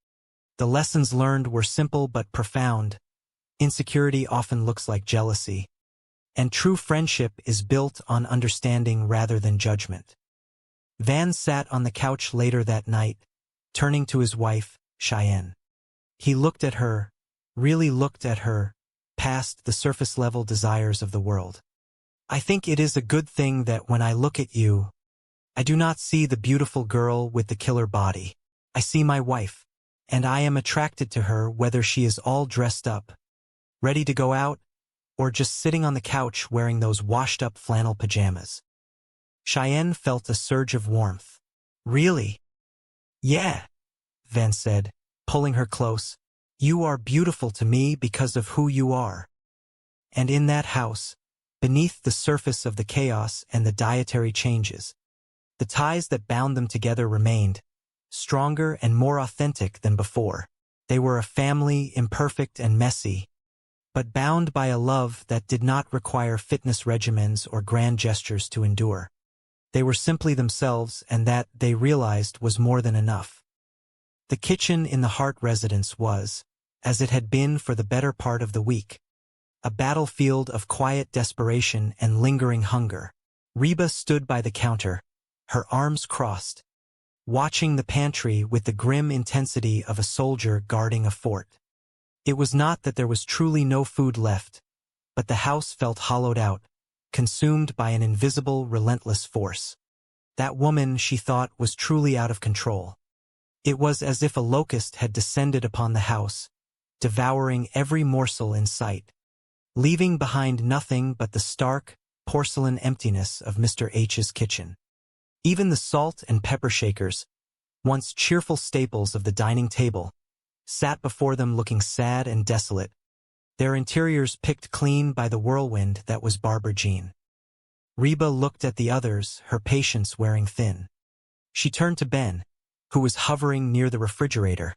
The lessons learned were simple but profound. Insecurity often looks like jealousy, and true friendship is built on understanding rather than judgment. Van sat on the couch later that night, turning to his wife, Cheyenne. He looked at her, really looked at her, past the surface-level desires of the world. "I think it is a good thing that when I look at you, I do not see the beautiful girl with the killer body. I see my wife, and I am attracted to her whether she is all dressed up, ready to go out, or just sitting on the couch wearing those washed-up flannel pajamas." Cheyenne felt a surge of warmth. "Really?" "Yeah," Van said, pulling her close. "You are beautiful to me because of who you are." And in that house, beneath the surface of the chaos and the dietary changes, the ties that bound them together remained, stronger and more authentic than before. They were a family, imperfect and messy, but bound by a love that did not require fitness regimens or grand gestures to endure. They were simply themselves, and that, they realized, was more than enough. The kitchen in the Hart residence was, as it had been for the better part of the week, a battlefield of quiet desperation and lingering hunger. Reba stood by the counter, her arms crossed, watching the pantry with the grim intensity of a soldier guarding a fort. It was not that there was truly no food left, but the house felt hollowed out, consumed by an invisible, relentless force. That woman, she thought, was truly out of control. It was as if a locust had descended upon the house, devouring every morsel in sight, leaving behind nothing but the stark, porcelain emptiness of Mr. H's kitchen. Even the salt and pepper shakers, once cheerful staples of the dining table, sat before them looking sad and desolate, their interiors picked clean by the whirlwind that was Barbara Jean. Reba looked at the others, her patience wearing thin. She turned to Ben, who was hovering near the refrigerator,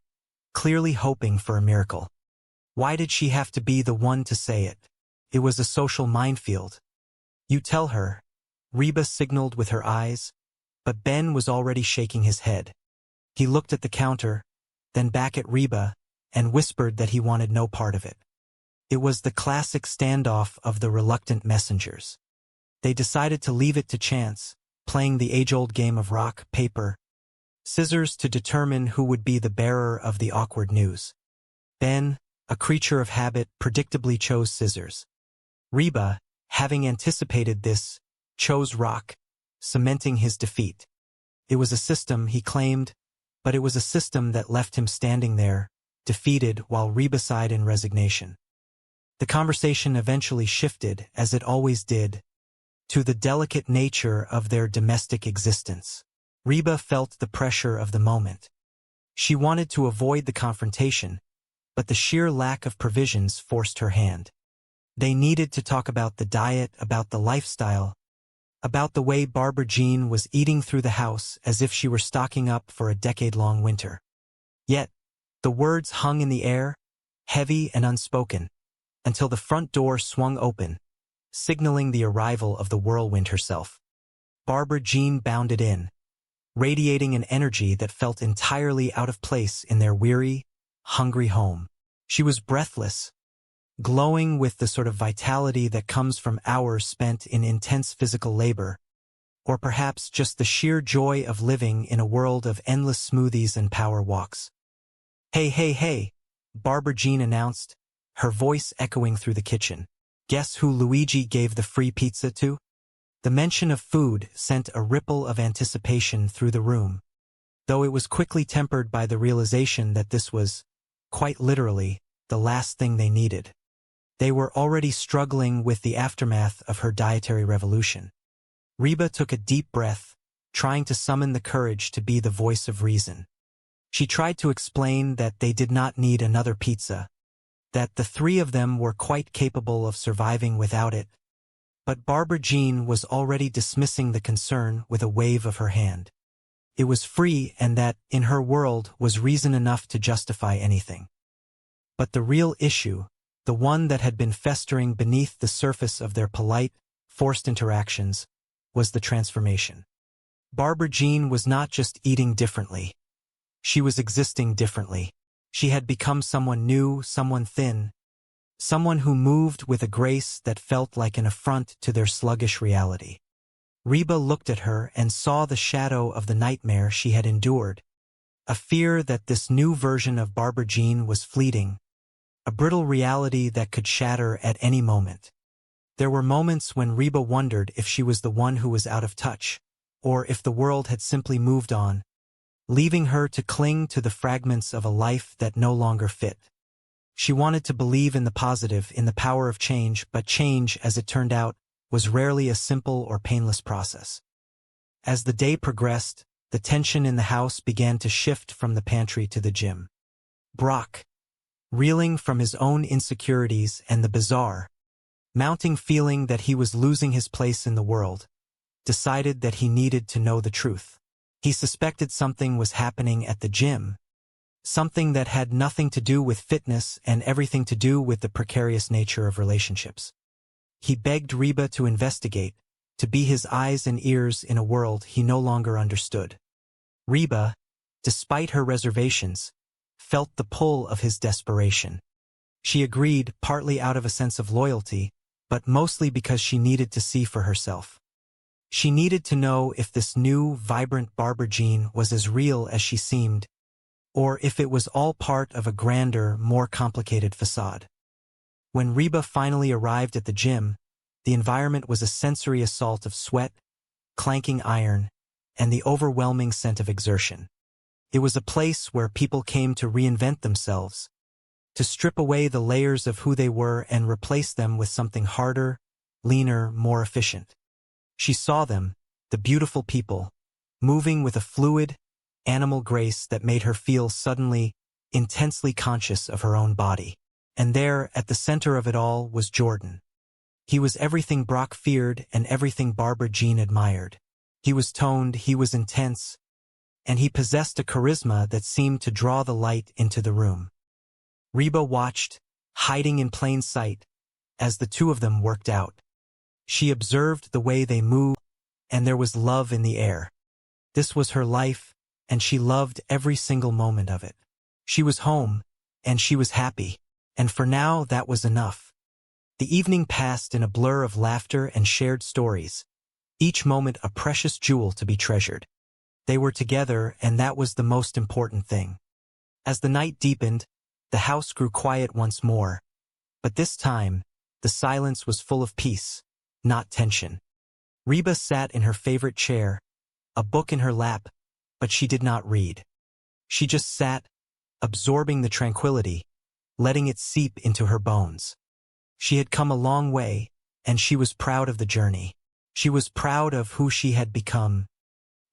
clearly hoping for a miracle. Why did she have to be the one to say it? It was a social minefield. "You tell her," Reba signaled with her eyes, but Ben was already shaking his head. He looked at the counter, then back at Reba, and whispered that he wanted no part of it. It was the classic standoff of the reluctant messengers. They decided to leave it to chance, playing the age-old game of rock, paper, scissors to determine who would be the bearer of the awkward news. Ben, a creature of habit, predictably chose scissors. Reba, having anticipated this, chose rock, cementing his defeat. It was a system, he claimed, but it was a system that left him standing there, defeated, while Reba sighed in resignation. The conversation eventually shifted, as it always did, to the delicate nature of their domestic existence. Reba felt the pressure of the moment. She wanted to avoid the confrontation, but the sheer lack of provisions forced her hand. They needed to talk about the diet, about the lifestyle, about the way Barbara Jean was eating through the house as if she were stocking up for a decade-long winter. Yet, the words hung in the air, heavy and unspoken, until the front door swung open, signaling the arrival of the whirlwind herself. Barbara Jean bounded in, radiating an energy that felt entirely out of place in their weary, hungry home. She was breathless, glowing with the sort of vitality that comes from hours spent in intense physical labor, or perhaps just the sheer joy of living in a world of endless smoothies and power walks. "Hey, hey, hey," Barbara Jean announced, her voice echoing through the kitchen. "Guess who Luigi gave the free pizza to?" The mention of food sent a ripple of anticipation through the room, though it was quickly tempered by the realization that this was, quite literally, the last thing they needed. They were already struggling with the aftermath of her dietary revolution. Reba took a deep breath, trying to summon the courage to be the voice of reason. She tried to explain that they did not need another pizza, that the three of them were quite capable of surviving without it. But Barbara Jean was already dismissing the concern with a wave of her hand. It was free, and that, in her world, was reason enough to justify anything. But the real issue, the one that had been festering beneath the surface of their polite, forced interactions, was the transformation. Barbara Jean was not just eating differently. She was existing differently. She had become someone new, someone thin, someone who moved with a grace that felt like an affront to their sluggish reality. Reba looked at her and saw the shadow of the nightmare she had endured, a fear that this new version of Barbara Jean was fleeting, a brittle reality that could shatter at any moment. There were moments when Reba wondered if she was the one who was out of touch, or if the world had simply moved on, leaving her to cling to the fragments of a life that no longer fit. She wanted to believe in the positive, in the power of change, but change, as it turned out, was rarely a simple or painless process. As the day progressed, the tension in the house began to shift from the pantry to the gym. Brock, reeling from his own insecurities and the bizarre, mounting feeling that he was losing his place in the world, decided that he needed to know the truth. He suspected something was happening at the gym, something that had nothing to do with fitness and everything to do with the precarious nature of relationships. He begged Reba to investigate, to be his eyes and ears in a world he no longer understood. Reba, despite her reservations, felt the pull of his desperation. She agreed, partly out of a sense of loyalty, but mostly because she needed to see for herself. She needed to know if this new, vibrant Barbara Jean was as real as she seemed, or if it was all part of a grander, more complicated facade. When Reba finally arrived at the gym, the environment was a sensory assault of sweat, clanking iron, and the overwhelming scent of exertion. It was a place where people came to reinvent themselves, to strip away the layers of who they were and replace them with something harder, leaner, more efficient. She saw them, the beautiful people, moving with a fluid, animal grace that made her feel suddenly, intensely conscious of her own body. And there, at the center of it all, was Jordan. He was everything Brock feared and everything Barbara Jean admired. He was toned, he was intense, and he possessed a charisma that seemed to draw the light into the room. Reba watched, hiding in plain sight, as the two of them worked out. She observed the way they moved, and there was love in the air. This was her life, and she loved every single moment of it. She was home, and she was happy, and for now that was enough. The evening passed in a blur of laughter and shared stories, each moment a precious jewel to be treasured. They were together, and that was the most important thing. As the night deepened, the house grew quiet once more, but this time, the silence was full of peace, not tension. Reba sat in her favorite chair, a book in her lap, but she did not read. She just sat, absorbing the tranquility, letting it seep into her bones. She had come a long way, and she was proud of the journey. She was proud of who she had become,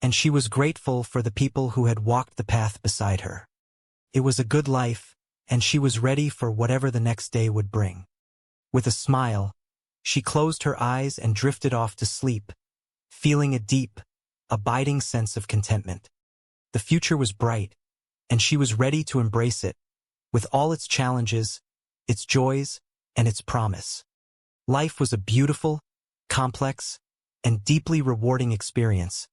and she was grateful for the people who had walked the path beside her. It was a good life, and she was ready for whatever the next day would bring. With a smile, she closed her eyes and drifted off to sleep, feeling a deep, abiding sense of contentment. The future was bright, and she was ready to embrace it, with all its challenges, its joys, and its promise. Life was a beautiful, complex, and deeply rewarding experience,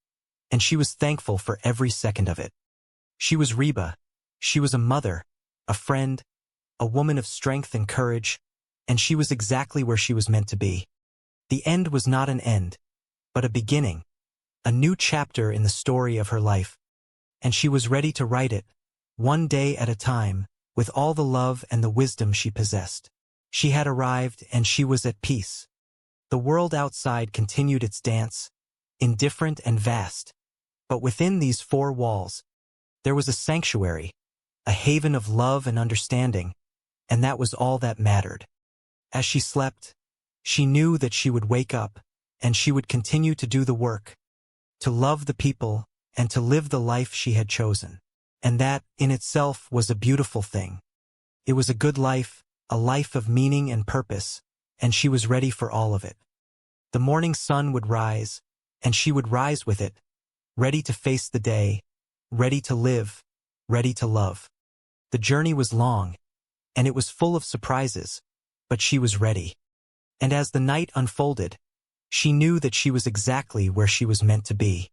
and she was thankful for every second of it. She was Reba. She was a mother, a friend, a woman of strength and courage, and she was exactly where she was meant to be. The end was not an end, but a beginning, a new chapter in the story of her life, and she was ready to write it, one day at a time, with all the love and the wisdom she possessed. She had arrived, and she was at peace. The world outside continued its dance, indifferent and vast, but within these four walls, there was a sanctuary, a haven of love and understanding, and that was all that mattered. As she slept, she knew that she would wake up, and she would continue to do the work, to love the people, and to live the life she had chosen. And that, in itself, was a beautiful thing. It was a good life, a life of meaning and purpose, and she was ready for all of it. The morning sun would rise, and she would rise with it, ready to face the day, ready to live, ready to love. The journey was long, and it was full of surprises, but she was ready. And as the night unfolded, she knew that she was exactly where she was meant to be.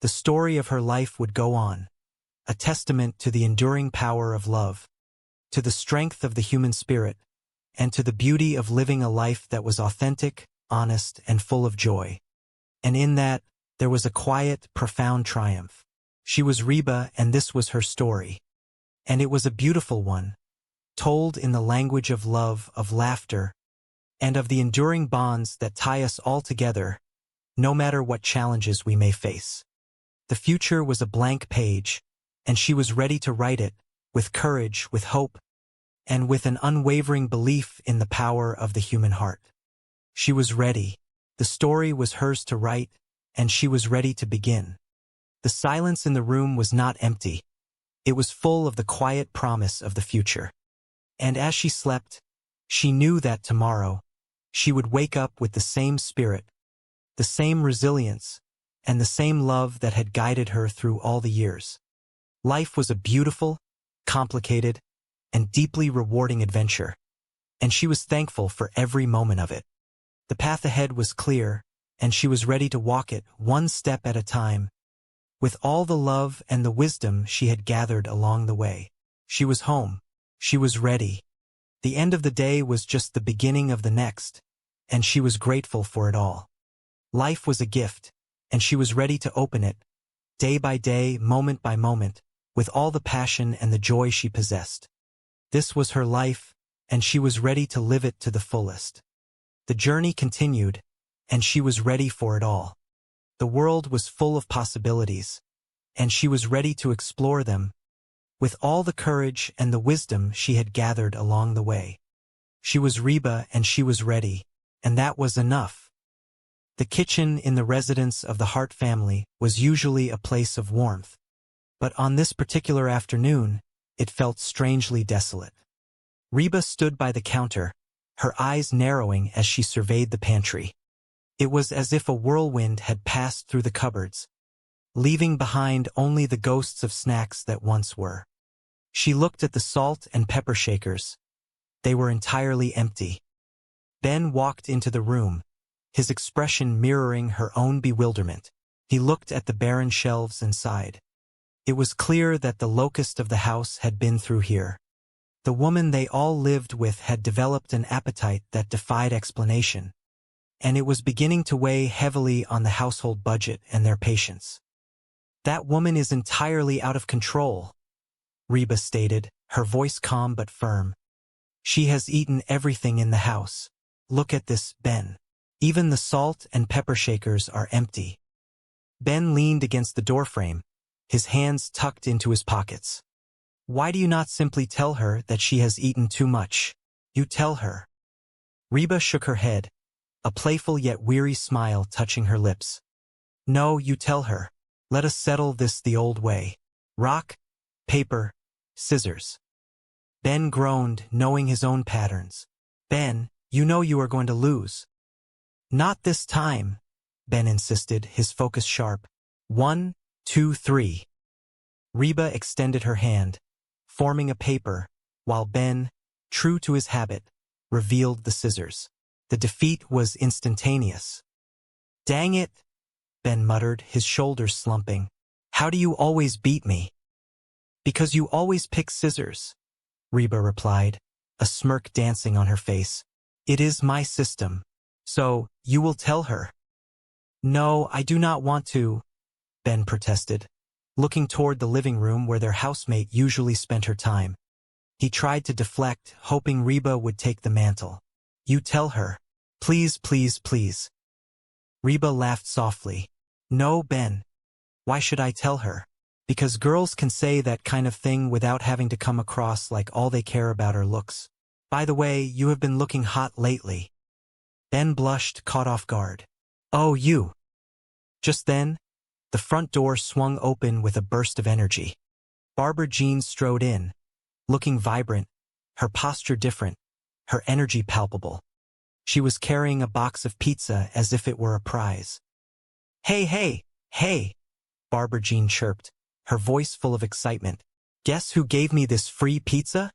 The story of her life would go on, a testament to the enduring power of love, to the strength of the human spirit, and to the beauty of living a life that was authentic, honest, and full of joy. And in that, there was a quiet, profound triumph. She was Reba, and this was her story. And it was a beautiful one, told in the language of love, of laughter, and of the enduring bonds that tie us all together, no matter what challenges we may face. The future was a blank page, and she was ready to write it, with courage, with hope, and with an unwavering belief in the power of the human heart. She was ready. The story was hers to write, and she was ready to begin. The silence in the room was not empty. It was full of the quiet promise of the future. And as she slept, she knew that tomorrow, she would wake up with the same spirit, the same resilience, and the same love that had guided her through all the years. Life was a beautiful, complicated, and deeply rewarding adventure, and she was thankful for every moment of it. The path ahead was clear, and she was ready to walk it one step at a time, with all the love and the wisdom she had gathered along the way. She was home. She was ready. The end of the day was just the beginning of the next, and she was grateful for it all. Life was a gift, and she was ready to open it, day by day, moment by moment, with all the passion and the joy she possessed. This was her life, and she was ready to live it to the fullest. The journey continued, and she was ready for it all. The world was full of possibilities, and she was ready to explore them, with all the courage and the wisdom she had gathered along the way. She was Reba, and she was ready, and that was enough. The kitchen in the residence of the Hart family was usually a place of warmth, but on this particular afternoon, it felt strangely desolate. Reba stood by the counter, her eyes narrowing as she surveyed the pantry. It was as if a whirlwind had passed through the cupboards, leaving behind only the ghosts of snacks that once were. She looked at the salt and pepper shakers. They were entirely empty. Ben walked into the room, his expression mirroring her own bewilderment. He looked at the barren shelves and sighed. It was clear that the locust of the house had been through here. The woman they all lived with had developed an appetite that defied explanation, and it was beginning to weigh heavily on the household budget and their patience. "That woman is entirely out of control," Reba stated, her voice calm but firm. "She has eaten everything in the house. Look at this, Ben. Even the salt and pepper shakers are empty." Ben leaned against the doorframe, his hands tucked into his pockets. Why do you not simply tell her that she has eaten too much? You tell her. Reba shook her head, a playful yet weary smile touching her lips. No, you tell her. Let us settle this the old way. Rock, paper, scissors. Ben groaned, knowing his own patterns. Ben, you know you are going to lose. Not this time, Ben insisted, his focus sharp. 1, 2, 3. Reba extended her hand, forming a paper, while Ben, true to his habit, revealed the scissors. The defeat was instantaneous. Dang it, Ben muttered, his shoulders slumping. How do you always beat me? Because you always pick scissors, Reba replied, a smirk dancing on her face. It is my system. So, you will tell her. No, I do not want to, Ben protested, looking toward the living room where their housemate usually spent her time. He tried to deflect, hoping Reba would take the mantle. You tell her. Please, please, please. Reba laughed softly. No, Ben. Why should I tell her? Because girls can say that kind of thing without having to come across like all they care about are looks. By the way, you have been looking hot lately. Ben blushed, caught off guard. Oh, you. Just then, the front door swung open with a burst of energy. Barbara Jean strode in, looking vibrant, her posture different, her energy palpable. She was carrying a box of pizza as if it were a prize. Hey, hey, hey, Barbara Jean chirped, her voice full of excitement. Guess who gave me this free pizza?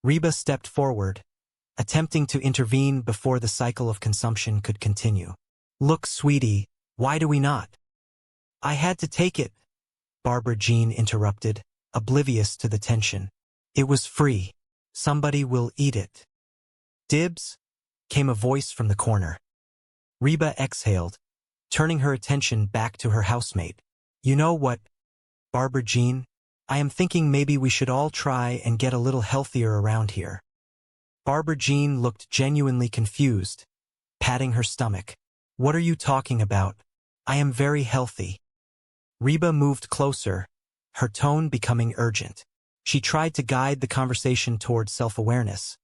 Reba stepped forward, attempting to intervene before the cycle of consumption could continue. Look, sweetie, why do we not? I had to take it, Barbara Jean interrupted, oblivious to the tension. It was free. Somebody will eat it. Dibs? Came a voice from the corner. Reba exhaled, turning her attention back to her housemate. You know what, Barbara Jean? I am thinking maybe we should all try and get a little healthier around here. Barbara Jean looked genuinely confused, patting her stomach. What are you talking about? I am very healthy. Reba moved closer, her tone becoming urgent. She tried to guide the conversation toward self-awareness,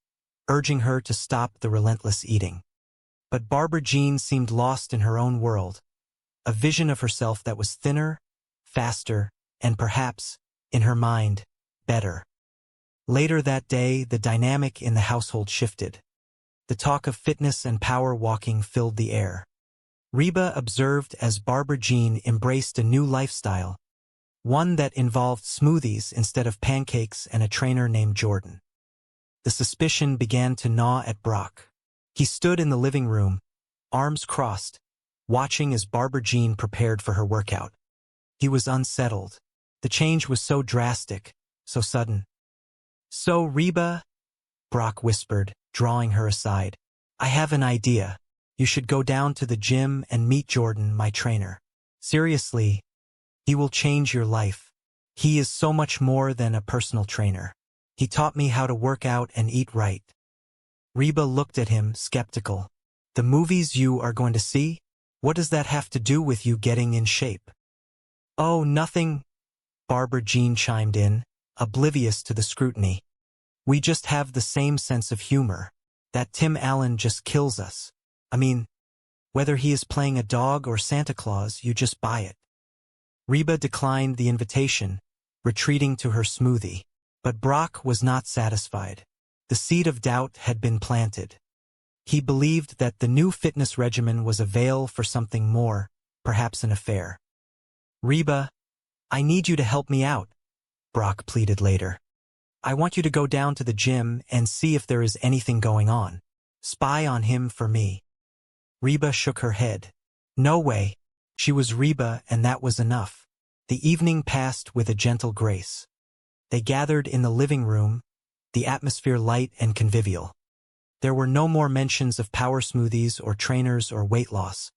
urging her to stop the relentless eating. But Barbara Jean seemed lost in her own world, a vision of herself that was thinner, faster, and perhaps, in her mind, better. Later that day, the dynamic in the household shifted. The talk of fitness and power walking filled the air. Reba observed as Barbara Jean embraced a new lifestyle, one that involved smoothies instead of pancakes and a trainer named Jordan. The suspicion began to gnaw at Brock. He stood in the living room, arms crossed, watching as Barbara Jean prepared for her workout. He was unsettled. The change was so drastic, so sudden. So, Reba, Brock whispered, drawing her aside. I have an idea. You should go down to the gym and meet Jordan, my trainer. Seriously, he will change your life. He is so much more than a personal trainer. He taught me how to work out and eat right. Reba looked at him, skeptical. The movies you are going to see? What does that have to do with you getting in shape? Oh, nothing, Barbara Jean chimed in, oblivious to the scrutiny. We just have the same sense of humor. That Tim Allen just kills us. I mean, whether he is playing a dog or Santa Claus, you just buy it. Reba declined the invitation, retreating to her smoothie. But Brock was not satisfied. The seed of doubt had been planted. He believed that the new fitness regimen was a veil for something more, perhaps an affair. Reba, I need you to help me out, Brock pleaded later. I want you to go down to the gym and see if there is anything going on. Spy on him for me. Reba shook her head. No way. She was Reba, and that was enough. The evening passed with a gentle grace. They gathered in the living room, the atmosphere light and convivial. There were no more mentions of power smoothies or trainers or weight loss.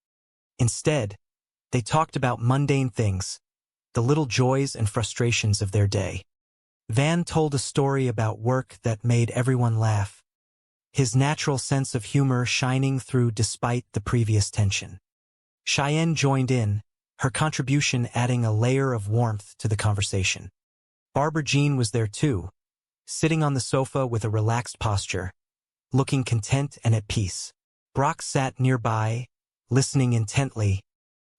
Instead, they talked about mundane things, the little joys and frustrations of their day. Van told a story about work that made everyone laugh, his natural sense of humor shining through despite the previous tension. Cheyenne joined in, her contribution adding a layer of warmth to the conversation. Barbara Jean was there too, sitting on the sofa with a relaxed posture, looking content and at peace. Brock sat nearby, listening intently,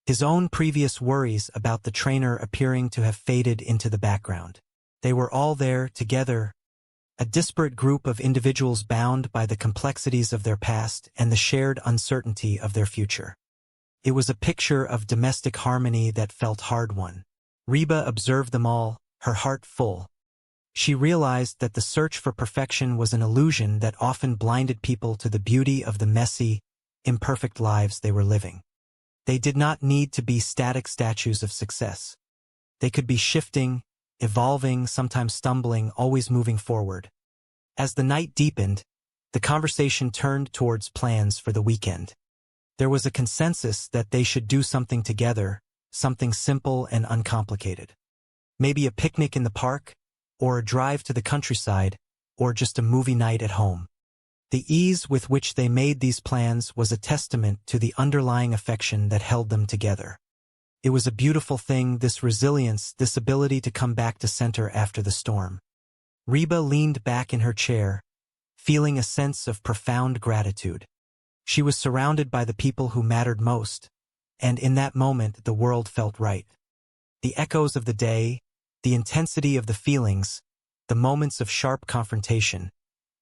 his own previous worries about the trainer appearing to have faded into the background. They were all there, together, a disparate group of individuals bound by the complexities of their past and the shared uncertainty of their future. It was a picture of domestic harmony that felt hard-won. Reba observed them all, her heart full. She realized that the search for perfection was an illusion that often blinded people to the beauty of the messy, imperfect lives they were living. They did not need to be static statues of success. They could be shifting, evolving, sometimes stumbling, always moving forward. As the night deepened, the conversation turned towards plans for the weekend. There was a consensus that they should do something together, something simple and uncomplicated. Maybe a picnic in the park, or a drive to the countryside, or just a movie night at home. The ease with which they made these plans was a testament to the underlying affection that held them together. It was a beautiful thing, this resilience, this ability to come back to center after the storm. Reba leaned back in her chair, feeling a sense of profound gratitude. She was surrounded by the people who mattered most, and in that moment the world felt right. The echoes of the day, the intensity of the feelings, the moments of sharp confrontation,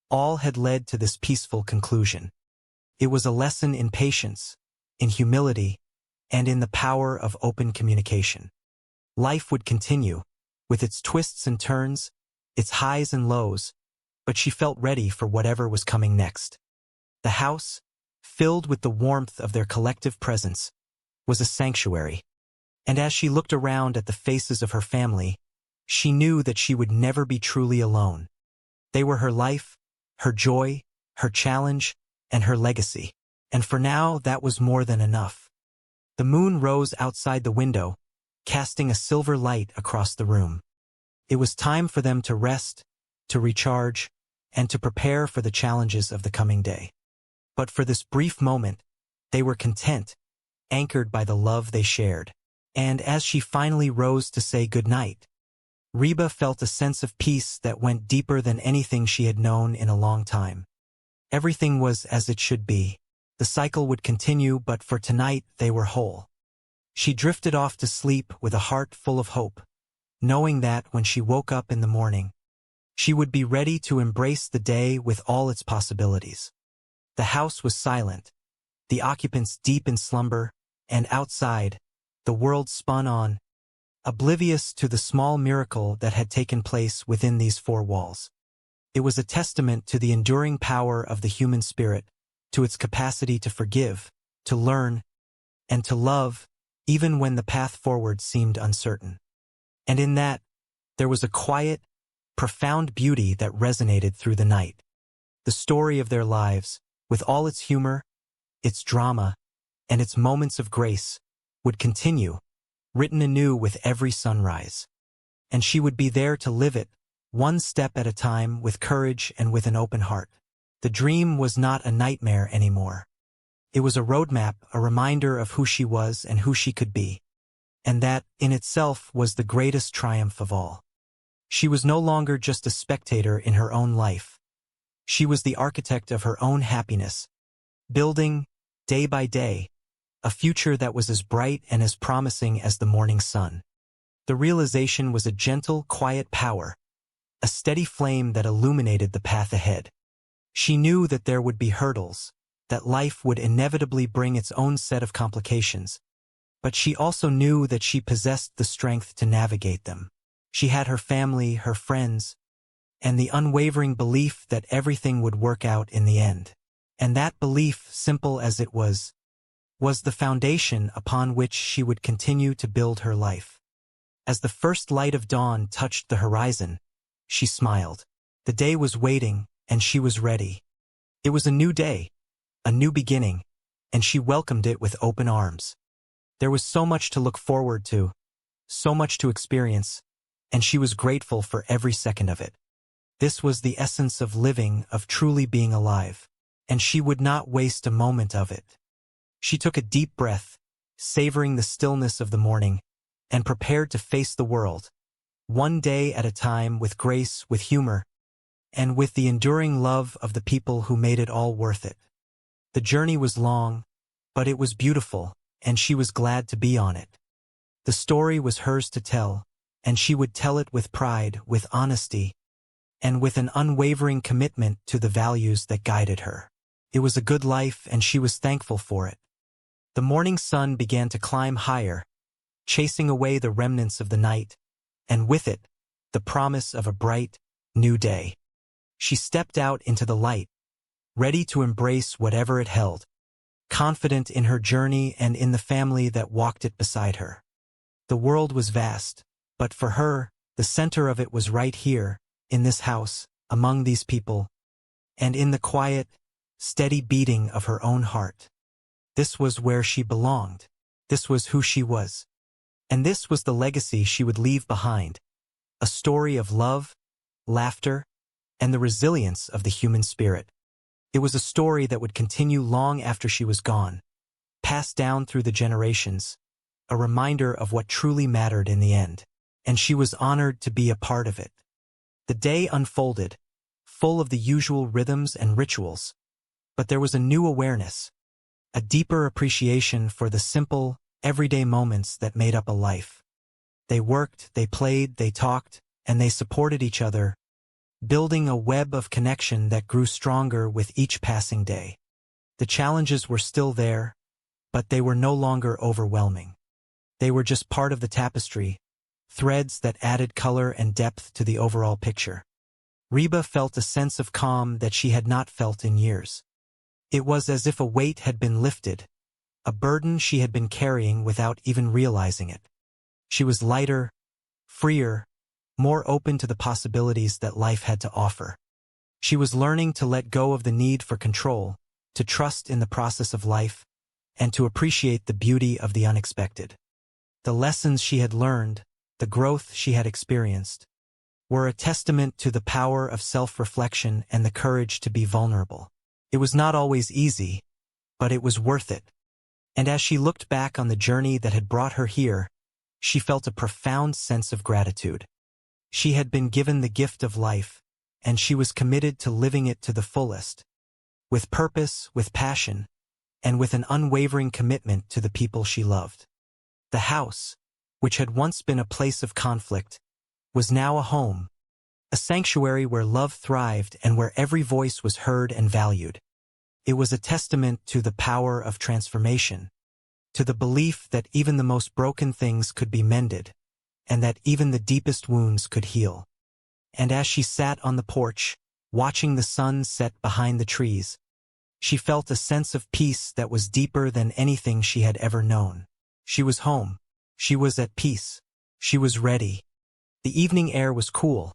all had led to this peaceful conclusion. It was a lesson in patience, in humility, and in the power of open communication. Life would continue, with its twists and turns, its highs and lows, but she felt ready for whatever was coming next. The house, filled with the warmth of their collective presence, was a sanctuary, and as she looked around at the faces of her family, she knew that she would never be truly alone. They were her life, her joy, her challenge, and her legacy, and for now that was more than enough. The moon rose outside the window, casting a silver light across the room. It was time for them to rest, to recharge, and to prepare for the challenges of the coming day. But for this brief moment, they were content, anchored by the love they shared. And as she finally rose to say goodnight, Reba felt a sense of peace that went deeper than anything she had known in a long time. Everything was as it should be. The cycle would continue, but for tonight they were whole. She drifted off to sleep with a heart full of hope, knowing that when she woke up in the morning, she would be ready to embrace the day with all its possibilities. The house was silent, the occupants deep in slumber, and outside, the world spun on, oblivious to the small miracle that had taken place within these four walls. It was a testament to the enduring power of the human spirit, to its capacity to forgive, to learn, and to love, even when the path forward seemed uncertain. And in that, there was a quiet, profound beauty that resonated through the night. The story of their lives, with all its humor, its drama, and its moments of grace, would continue, written anew with every sunrise. And she would be there to live it, one step at a time, with courage and with an open heart. The dream was not a nightmare anymore. It was a roadmap, a reminder of who she was and who she could be. And that, in itself, was the greatest triumph of all. She was no longer just a spectator in her own life. She was the architect of her own happiness, building, day by day, a future that was as bright and as promising as the morning sun. The realization was a gentle, quiet power, a steady flame that illuminated the path ahead. She knew that there would be hurdles, that life would inevitably bring its own set of complications, but she also knew that she possessed the strength to navigate them. She had her family, her friends, and the unwavering belief that everything would work out in the end. And that belief, simple as it was the foundation upon which she would continue to build her life. As the first light of dawn touched the horizon, she smiled. The day was waiting, and she was ready. It was a new day, a new beginning, and she welcomed it with open arms. There was so much to look forward to, so much to experience, and she was grateful for every second of it. This was the essence of living, of truly being alive, and she would not waste a moment of it. She took a deep breath, savoring the stillness of the morning, and prepared to face the world, one day at a time, with grace, with humor, and with the enduring love of the people who made it all worth it. The journey was long, but it was beautiful, and she was glad to be on it. The story was hers to tell, and she would tell it with pride, with honesty, and with an unwavering commitment to the values that guided her. It was a good life, and she was thankful for it. The morning sun began to climb higher, chasing away the remnants of the night, and with it, the promise of a bright, new day. She stepped out into the light, ready to embrace whatever it held, confident in her journey and in the family that walked it beside her. The world was vast, but for her, the center of it was right here, in this house, among these people, and in the quiet, steady beating of her own heart. This was where she belonged. This was who she was. And this was the legacy she would leave behind, a story of love, laughter, and the resilience of the human spirit. It was a story that would continue long after she was gone, passed down through the generations, a reminder of what truly mattered in the end. And she was honored to be a part of it. The day unfolded, full of the usual rhythms and rituals, but there was a new awareness, a deeper appreciation for the simple, everyday moments that made up a life. They worked, they played, they talked, and they supported each other, building a web of connection that grew stronger with each passing day. The challenges were still there, but they were no longer overwhelming. They were just part of the tapestry, threads that added color and depth to the overall picture. Reba felt a sense of calm that she had not felt in years. It was as if a weight had been lifted, a burden she had been carrying without even realizing it. She was lighter, freer, more open to the possibilities that life had to offer. She was learning to let go of the need for control, to trust in the process of life, and to appreciate the beauty of the unexpected. The lessons she had learned, the growth she had experienced, were a testament to the power of self-reflection and the courage to be vulnerable. It was not always easy, but it was worth it. And as she looked back on the journey that had brought her here, she felt a profound sense of gratitude. She had been given the gift of life, and she was committed to living it to the fullest, with purpose, with passion, and with an unwavering commitment to the people she loved. The house, which had once been a place of conflict, was now a home, a sanctuary where love thrived and where every voice was heard and valued. It was a testament to the power of transformation, to the belief that even the most broken things could be mended, and that even the deepest wounds could heal. And as she sat on the porch, watching the sun set behind the trees, she felt a sense of peace that was deeper than anything she had ever known. She was home. She was at peace. She was ready. The evening air was cool,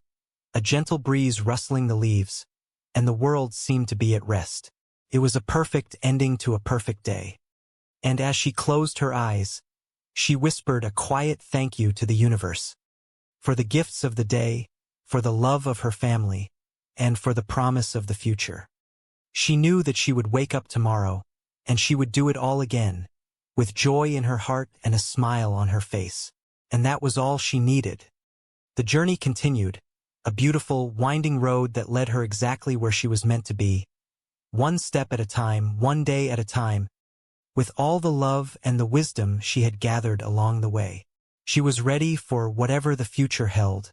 a gentle breeze rustling the leaves, and the world seemed to be at rest. It was a perfect ending to a perfect day. And as she closed her eyes, she whispered a quiet thank you to the universe, for the gifts of the day, for the love of her family, and for the promise of the future. She knew that she would wake up tomorrow, and she would do it all again, with joy in her heart and a smile on her face. And that was all she needed. The journey continued, a beautiful, winding road that led her exactly where she was meant to be, one step at a time, one day at a time, with all the love and the wisdom she had gathered along the way. She was ready for whatever the future held,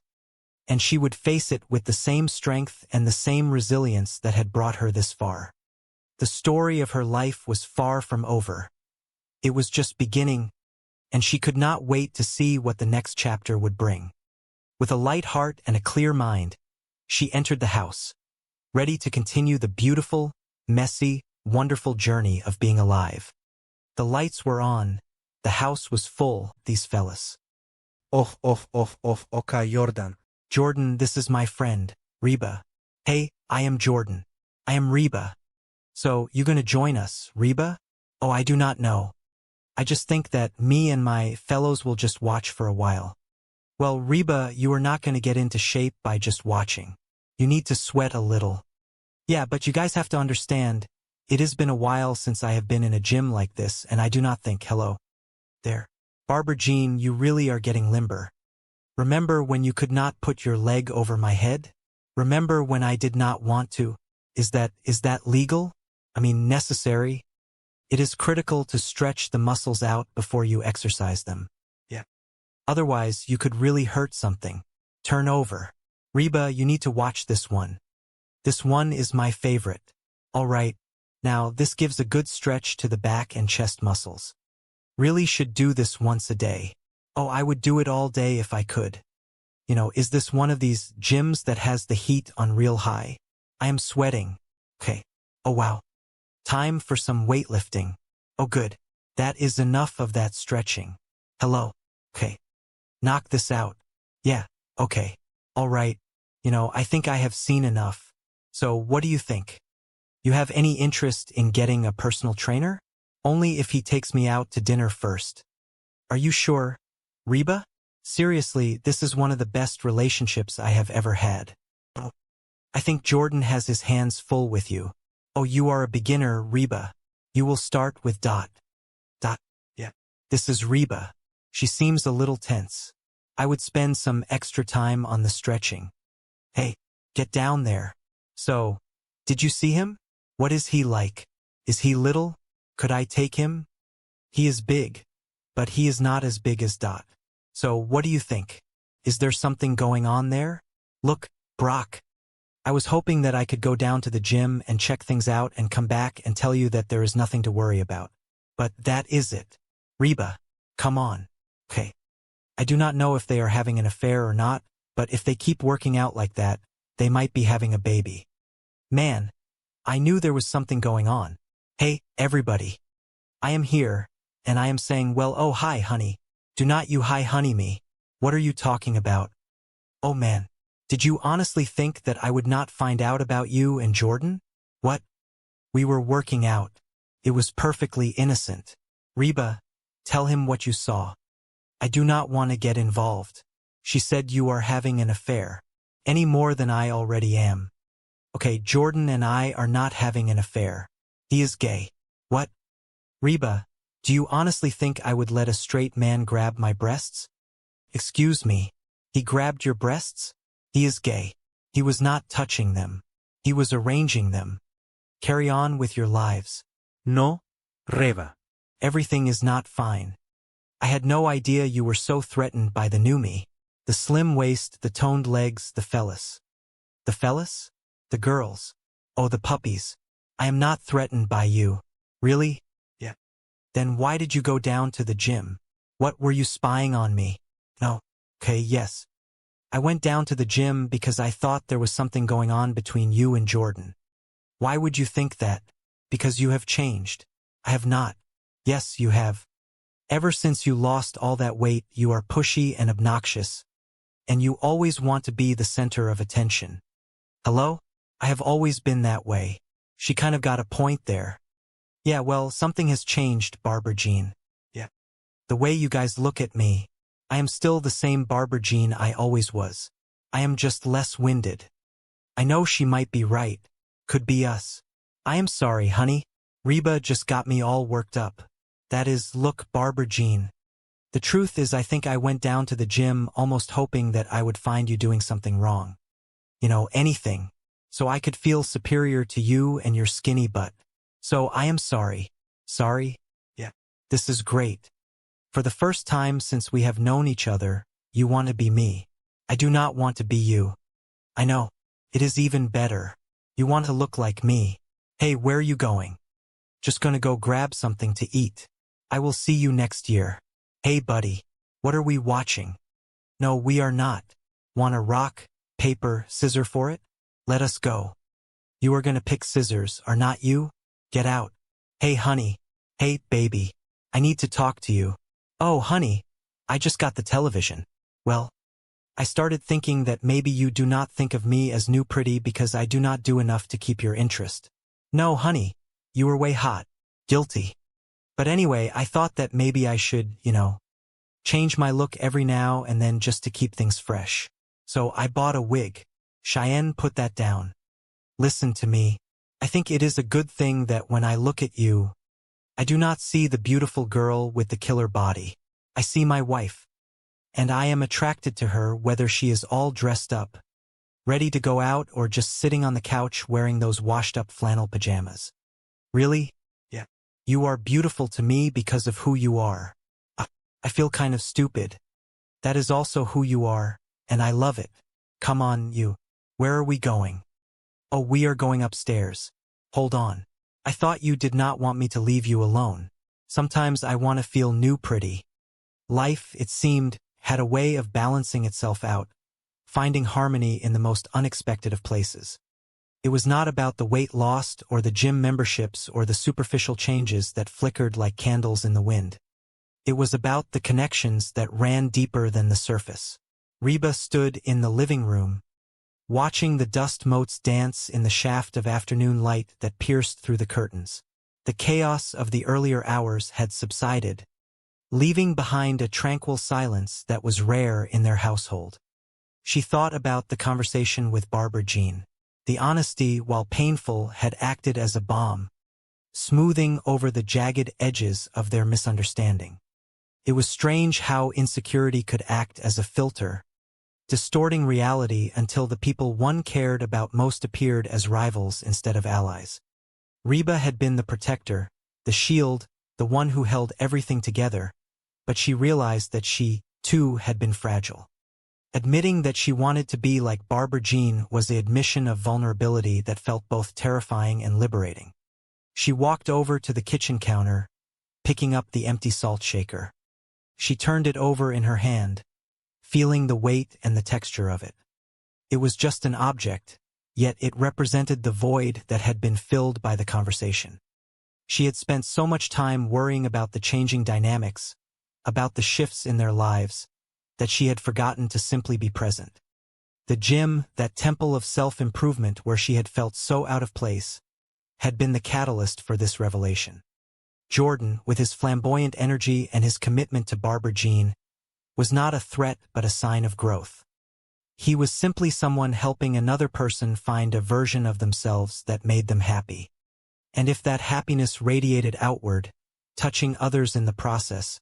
and she would face it with the same strength and the same resilience that had brought her this far. The story of her life was far from over. It was just beginning, and she could not wait to see what the next chapter would bring. With a light heart and a clear mind, she entered the house, ready to continue the beautiful, messy, wonderful journey of being alive. The lights were on. The house was full, these fellas. Okay, Jordan. Jordan, this is my friend, Reba. Hey, I am Jordan. I am Reba. So, you gonna join us, Reba? Oh, I do not know. I just think that me and my fellows will just watch for a while. Well, Reba, you are not gonna get into shape by just watching. You need to sweat a little. Yeah, but you guys have to understand, it has been a while since I have been in a gym like this, and I do not think, hello. There. Barbara Jean, you really are getting limber. Remember when you could not put your leg over my head? Remember when I did not want to? Is that legal? I mean, necessary? It is critical to stretch the muscles out before you exercise them. Yeah. Otherwise, you could really hurt something. Turn over. Reba, you need to watch this one. This one is my favorite. All right. Now, this gives a good stretch to the back and chest muscles. Really should do this once a day. Oh, I would do it all day if I could. You know, is this one of these gyms that has the heat on real high? I am sweating. Okay. Oh, wow. Time for some weightlifting. Oh, good. That is enough of that stretching. Hello. Okay. Knock this out. Yeah. Okay. All right. You know, I think I have seen enough. So what do you think? You have any interest in getting a personal trainer? Only if he takes me out to dinner first. Are you sure? Reba? Seriously, this is one of the best relationships I have ever had. Oh. I think Jordan has his hands full with you. Oh, you are a beginner, Reba. You will start with dot. Yeah. This is Reba. She seems a little tense. I would spend some extra time on the stretching. Hey, get down there. So, did you see him? What is he like? Is he little? Could I take him? He is big, but he is not as big as Dot. So what do you think? Is there something going on there? Look, Brock. I was hoping that I could go down to the gym and check things out and come back and tell you that there is nothing to worry about. But that is it. Reba, come on. Okay. I do not know if they are having an affair or not, but if they keep working out like that, they might be having a baby. Man, I knew there was something going on. Hey, everybody. I am here, and I am saying, well, oh, hi, honey. Do not you hi, honey me. What are you talking about? Oh, man. Did you honestly think that I would not find out about you and Jordan? What? We were working out. It was perfectly innocent. Reba, tell him what you saw. I do not want to get involved. She said you are having an affair. Any more than I already am. Okay, Jordan and I are not having an affair. He is gay. What? Reba, do you honestly think I would let a straight man grab my breasts? Excuse me. He grabbed your breasts? He is gay. He was not touching them. He was arranging them. Carry on with your lives. No, Reba. Everything is not fine. I had no idea you were so threatened by the new me. The slim waist, the toned legs, the fellas. The fellas? The girls. Oh, the puppies. I am not threatened by you. Really? Yeah. Then why did you go down to the gym? What, were you spying on me? No. Okay, yes. I went down to the gym because I thought there was something going on between you and Jordan. Why would you think that? Because you have changed. I have not. Yes, you have. Ever since you lost all that weight, you are pushy and obnoxious. And you always want to be the center of attention. Hello? I have always been that way. She kind of got a point there. Yeah, well, something has changed, Barbara Jean. Yeah. The way you guys look at me. I am still the same Barbara Jean I always was. I am just less winded. I know she might be right. Could be us. I am sorry, honey. Reba just got me all worked up. That is, look, Barbara Jean. The truth is I think I went down to the gym almost hoping that I would find you doing something wrong. You know, anything. So I could feel superior to you and your skinny butt. So I am sorry. Sorry? Yeah. This is great. For the first time since we have known each other, you want to be me. I do not want to be you. I know. It is even better. You want to look like me. Hey, where are you going? Just gonna go grab something to eat. I will see you next year. Hey, buddy. What are we watching? No, we are not. Want a rock, paper, scissor for it? Let us go. You are gonna pick scissors, are not you? Get out. Hey, honey. Hey, baby. I need to talk to you. Oh, honey. I just got the television. Well, I started thinking that maybe you do not think of me as new pretty because I do not do enough to keep your interest. No, honey. You were way hot. Guilty. But anyway, I thought that maybe I should, change my look every now and then just to keep things fresh. So I bought a wig. Cheyenne, put that down. Listen to me. I think it is a good thing that when I look at you, I do not see the beautiful girl with the killer body. I see my wife. and I am attracted to her whether she is all dressed up, ready to go out, or just sitting on the couch wearing those washed-up flannel pajamas. Really? Yeah. You are beautiful to me because of who you are. I feel kind of stupid. That is also who you are, and I love it. Come on, you. Where are we going? Oh, we are going upstairs. Hold on. I thought you did not want me to leave you alone. Sometimes I want to feel new pretty. Life, it seemed, had a way of balancing itself out, finding harmony in the most unexpected of places. It was not about the weight lost or the gym memberships or the superficial changes that flickered like candles in the wind. It was about the connections that ran deeper than the surface. Reba stood in the living room, watching the dust motes dance in the shaft of afternoon light that pierced through the curtains. The chaos of the earlier hours had subsided, leaving behind a tranquil silence that was rare in their household. She thought about the conversation with Barbara Jean. The honesty, while painful, had acted as a balm, smoothing over the jagged edges of their misunderstanding. It was strange how insecurity could act as a filter, distorting reality until the people one cared about most appeared as rivals instead of allies. Reba had been the protector, the shield, the one who held everything together, but she realized that she, too, had been fragile. Admitting that she wanted to be like Barbara Jean was the admission of vulnerability that felt both terrifying and liberating. She walked over to the kitchen counter, picking up the empty salt shaker. She turned it over in her hand, feeling the weight and the texture of it. It was just an object, yet it represented the void that had been filled by the conversation. She had spent so much time worrying about the changing dynamics, about the shifts in their lives, that she had forgotten to simply be present. The gym, that temple of self-improvement where she had felt so out of place, had been the catalyst for this revelation. Jordan, with his flamboyant energy and his commitment to Barbara Jean, was not a threat but a sign of growth. He was simply someone helping another person find a version of themselves that made them happy. And if that happiness radiated outward, touching others in the process,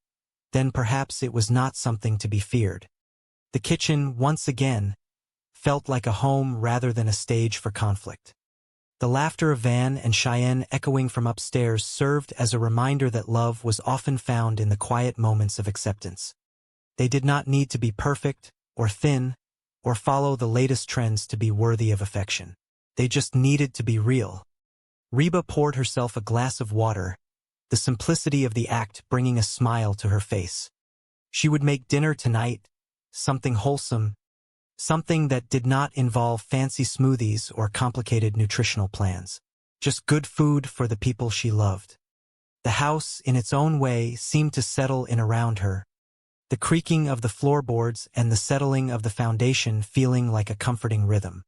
then perhaps it was not something to be feared. The kitchen, once again, felt like a home rather than a stage for conflict. The laughter of Van and Cheyenne echoing from upstairs served as a reminder that love was often found in the quiet moments of acceptance. They did not need to be perfect, or thin, or follow the latest trends to be worthy of affection. They just needed to be real. Reba poured herself a glass of water, the simplicity of the act bringing a smile to her face. She would make dinner tonight, something wholesome, something that did not involve fancy smoothies or complicated nutritional plans. Just good food for the people she loved. The house, in its own way, seemed to settle in around her, the creaking of the floorboards and the settling of the foundation feeling like a comforting rhythm.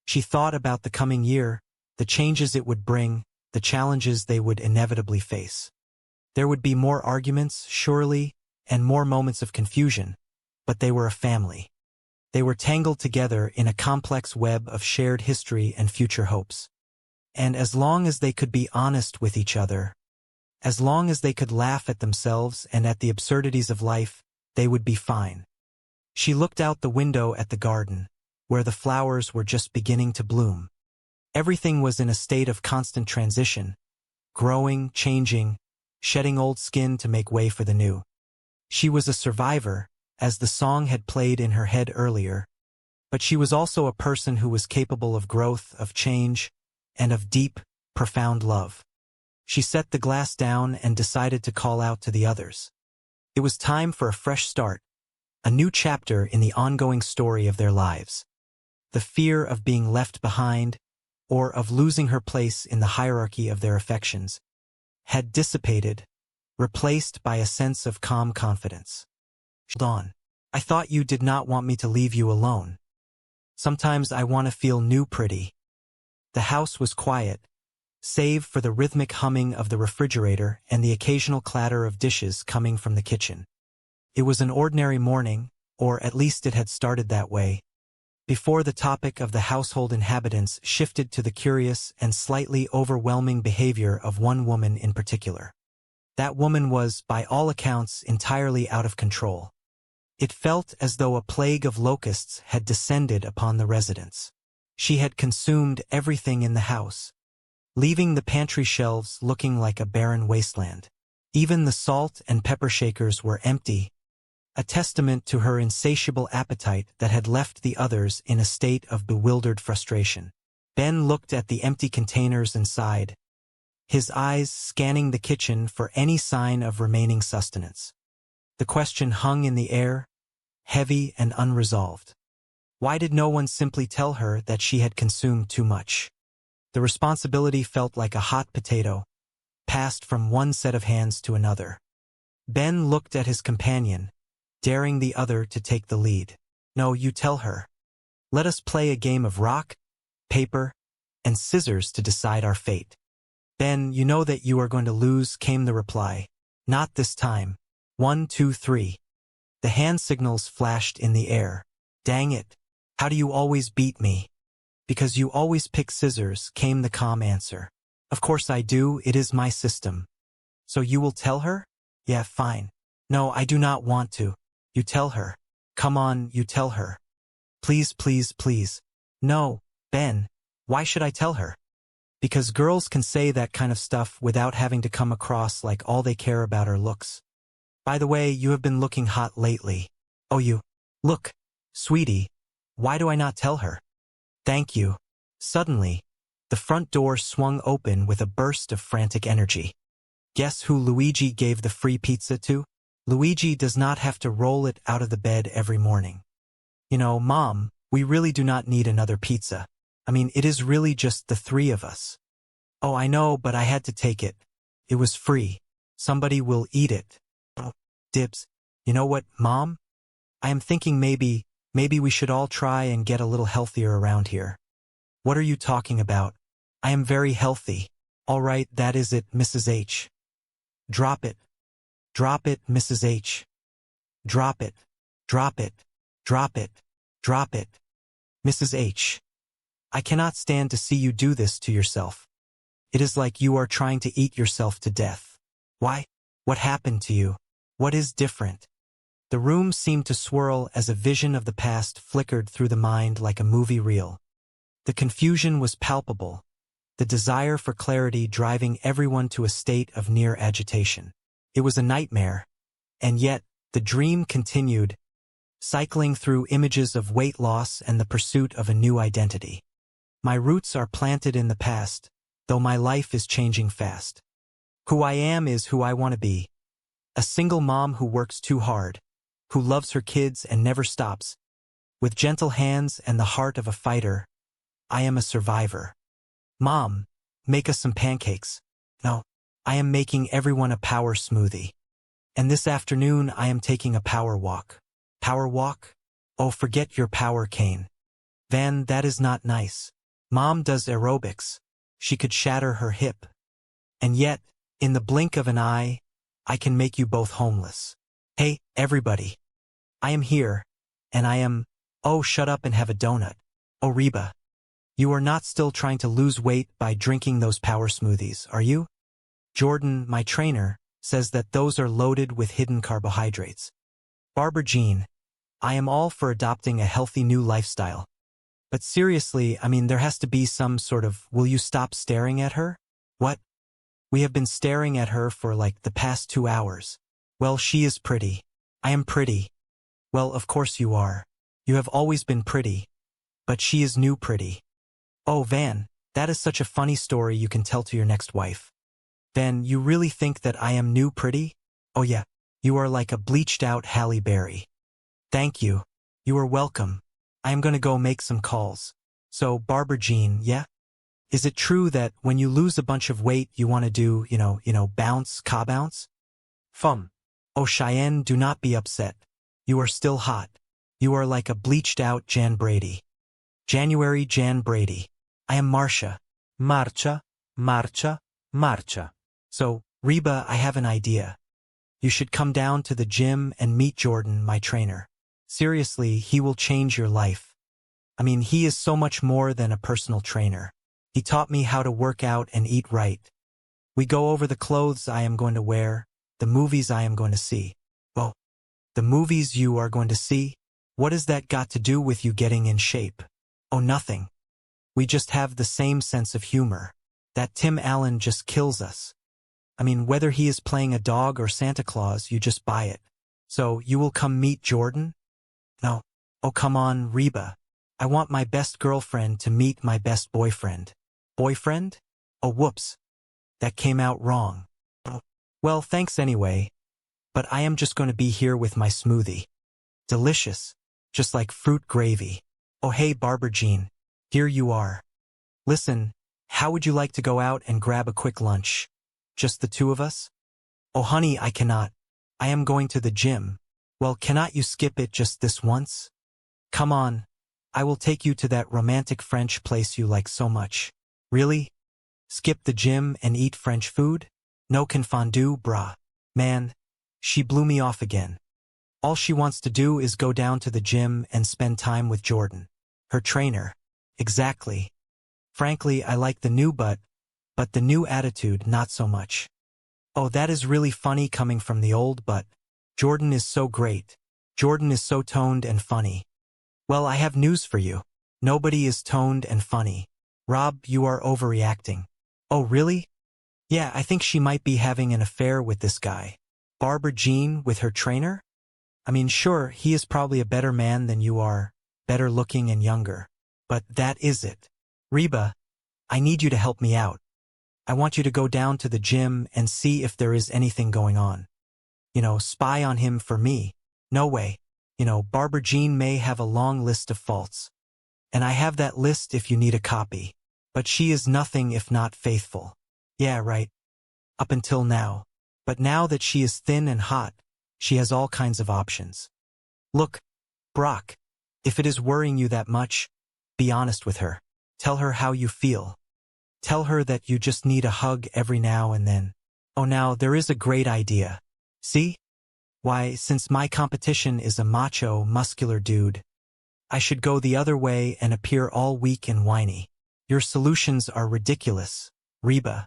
She thought about the coming year, the changes it would bring, the challenges they would inevitably face. There would be more arguments, surely, and more moments of confusion, but they were a family. They were tangled together in a complex web of shared history and future hopes. And as long as they could be honest with each other, as long as they could laugh at themselves and at the absurdities of life, they would be fine. She looked out the window at the garden, where the flowers were just beginning to bloom. Everything was in a state of constant transition, growing, changing, shedding old skin to make way for the new. She was a survivor, as the song had played in her head earlier, but she was also a person who was capable of growth, of change, and of deep, profound love. She set the glass down and decided to call out to the others. It was time for a fresh start, a new chapter in the ongoing story of their lives. The fear of being left behind, or of losing her place in the hierarchy of their affections, had dissipated, replaced by a sense of calm confidence. Hold on. I thought you did not want me to leave you alone. Sometimes I want to feel new pretty. The house was quiet, save for the rhythmic humming of the refrigerator and the occasional clatter of dishes coming from the kitchen. It was an ordinary morning, or at least it had started that way, before the topic of the household inhabitants shifted to the curious and slightly overwhelming behavior of one woman in particular. That woman was, by all accounts, entirely out of control. It felt as though a plague of locusts had descended upon the residence. She had consumed everything in the house, leaving the pantry shelves looking like a barren wasteland. Even the salt and pepper shakers were empty, a testament to her insatiable appetite that had left the others in a state of bewildered frustration. Ben looked at the empty containers and sighed, his eyes scanning the kitchen for any sign of remaining sustenance. The question hung in the air, heavy and unresolved. Why did no one simply tell her that she had consumed too much? The responsibility felt like a hot potato, passed from one set of hands to another. Ben looked at his companion, daring the other to take the lead. No, you tell her. Let us play a game of rock, paper, and scissors to decide our fate. Ben, you know that you are going to lose, came the reply. Not this time. 1, 2, 3. The hand signals flashed in the air. Dang it. How do you always beat me? Because you always pick scissors, came the calm answer. Of course I do, it is my system. So you will tell her? Yeah, fine. No, I do not want to. You tell her. Come on, you tell her. Please, please, please. No, Ben, why should I tell her? Because girls can say that kind of stuff without having to come across like all they care about are looks. By the way, you have been looking hot lately. Oh, you. Look, sweetie, why do I not tell her? Thank you. Suddenly, the front door swung open with a burst of frantic energy. Guess who Luigi gave the free pizza to? Luigi does not have to roll it out of the bed every morning. You know, Mom, we really do not need another pizza. I mean, it is really just the three of us. Oh, I know, but I had to take it. It was free. Somebody will eat it. Oh, dibs. You know what, Mom? I am thinking maybe we should all try and get a little healthier around here. What are you talking about? I am very healthy. All right, that is it, Mrs. H. Drop it. Drop it, Mrs. H. Drop it. Drop it. Drop it. Drop it. Mrs. H. I cannot stand to see you do this to yourself. It is like you are trying to eat yourself to death. Why? What happened to you? What is different? The room seemed to swirl as a vision of the past flickered through the mind like a movie reel. The confusion was palpable, the desire for clarity driving everyone to a state of near agitation. It was a nightmare, and yet the dream continued, cycling through images of weight loss and the pursuit of a new identity. My roots are planted in the past, though my life is changing fast. Who I am is who I want to be. A single mom who works too hard, who loves her kids and never stops. With gentle hands and the heart of a fighter, I am a survivor. Mom, make us some pancakes. No, I am making everyone a power smoothie. And this afternoon I am taking a power walk. Power walk? Oh, forget your power cane. Van, that is not nice. Mom does aerobics. She could shatter her hip. And yet, in the blink of an eye, I can make you both homeless. Hey, everybody. I am here, and I am, oh, shut up and have a donut. Oh, Reba. You are not still trying to lose weight by drinking those power smoothies, are you? Jordan, my trainer, says that those are loaded with hidden carbohydrates. Barbara Jean, I am all for adopting a healthy new lifestyle. But seriously, I mean, there has to be some sort of, will you stop staring at her? What? We have been staring at her for like the past 2 hours. Well, she is pretty. I am pretty. Well, of course you are. You have always been pretty. But she is new pretty. Oh, Van, that is such a funny story you can tell to your next wife. Van, you really think that I am new pretty? Oh yeah, you are like a bleached out Halle Berry. Thank you. You are welcome. I am going to go make some calls. So, Barbara Jean, yeah? Is it true that when you lose a bunch of weight you want to do, bounce, bounce? Fum. Oh, Cheyenne, do not be upset. You are still hot. You are like a bleached out Jan Brady. January Jan Brady. I am Marcia. Marcia, Marcia, Marcia. So, Reba, I have an idea. You should come down to the gym and meet Jordan, my trainer. Seriously, he will change your life. I mean, he is so much more than a personal trainer. He taught me how to work out and eat right. We go over the clothes I am going to wear, the movies I am going to see. Well, The movies you are going to see? What has that got to do with you getting in shape? Oh, nothing. We just have the same sense of humor. That Tim Allen just kills us. I mean, whether he is playing a dog or Santa Claus, you just buy it. So, you will come meet Jordan? No. Oh, come on, Reba. I want my best girlfriend to meet my best boyfriend. Boyfriend? Oh, whoops. That came out wrong. Oh, well, thanks anyway. But I am just going to be here with my smoothie. Delicious. Just like fruit gravy. Oh, hey, Barbara Jean. Here you are. Listen, how would you like to go out and grab a quick lunch? Just the two of us? Oh, honey, I cannot. I am going to the gym. Well, cannot you skip it just this once? Come on. I will take you to that romantic French place you like so much. Really? Skip the gym and eat French food? No confondu, brah. Man, she blew me off again. All she wants to do is go down to the gym and spend time with Jordan. Her trainer. Exactly. Frankly, I like the new but the new attitude not so much. Oh, that is really funny coming from the old but. Jordan is so great. Jordan is so toned and funny. Well, I have news for you. Nobody is toned and funny. Rob, you are overreacting. Oh, really? Yeah, I think she might be having an affair with this guy. Barbara Jean with her trainer? I mean, sure, he is probably a better man than you are, better looking and younger. But that is it. Reba, I need you to help me out. I want you to go down to the gym and see if there is anything going on. You know, spy on him for me. No way. You know, Barbara Jean may have a long list of faults. And I have that list if you need a copy. But she is nothing if not faithful. Yeah, right. Up until now. But now that she is thin and hot, she has all kinds of options. Look, Brock, if it is worrying you that much, be honest with her. Tell her how you feel. Tell her that you just need a hug every now and then. Oh, now, there is a great idea. See? Why, since my competition is a macho, muscular dude, I should go the other way and appear all weak and whiny. Your solutions are ridiculous, Reba.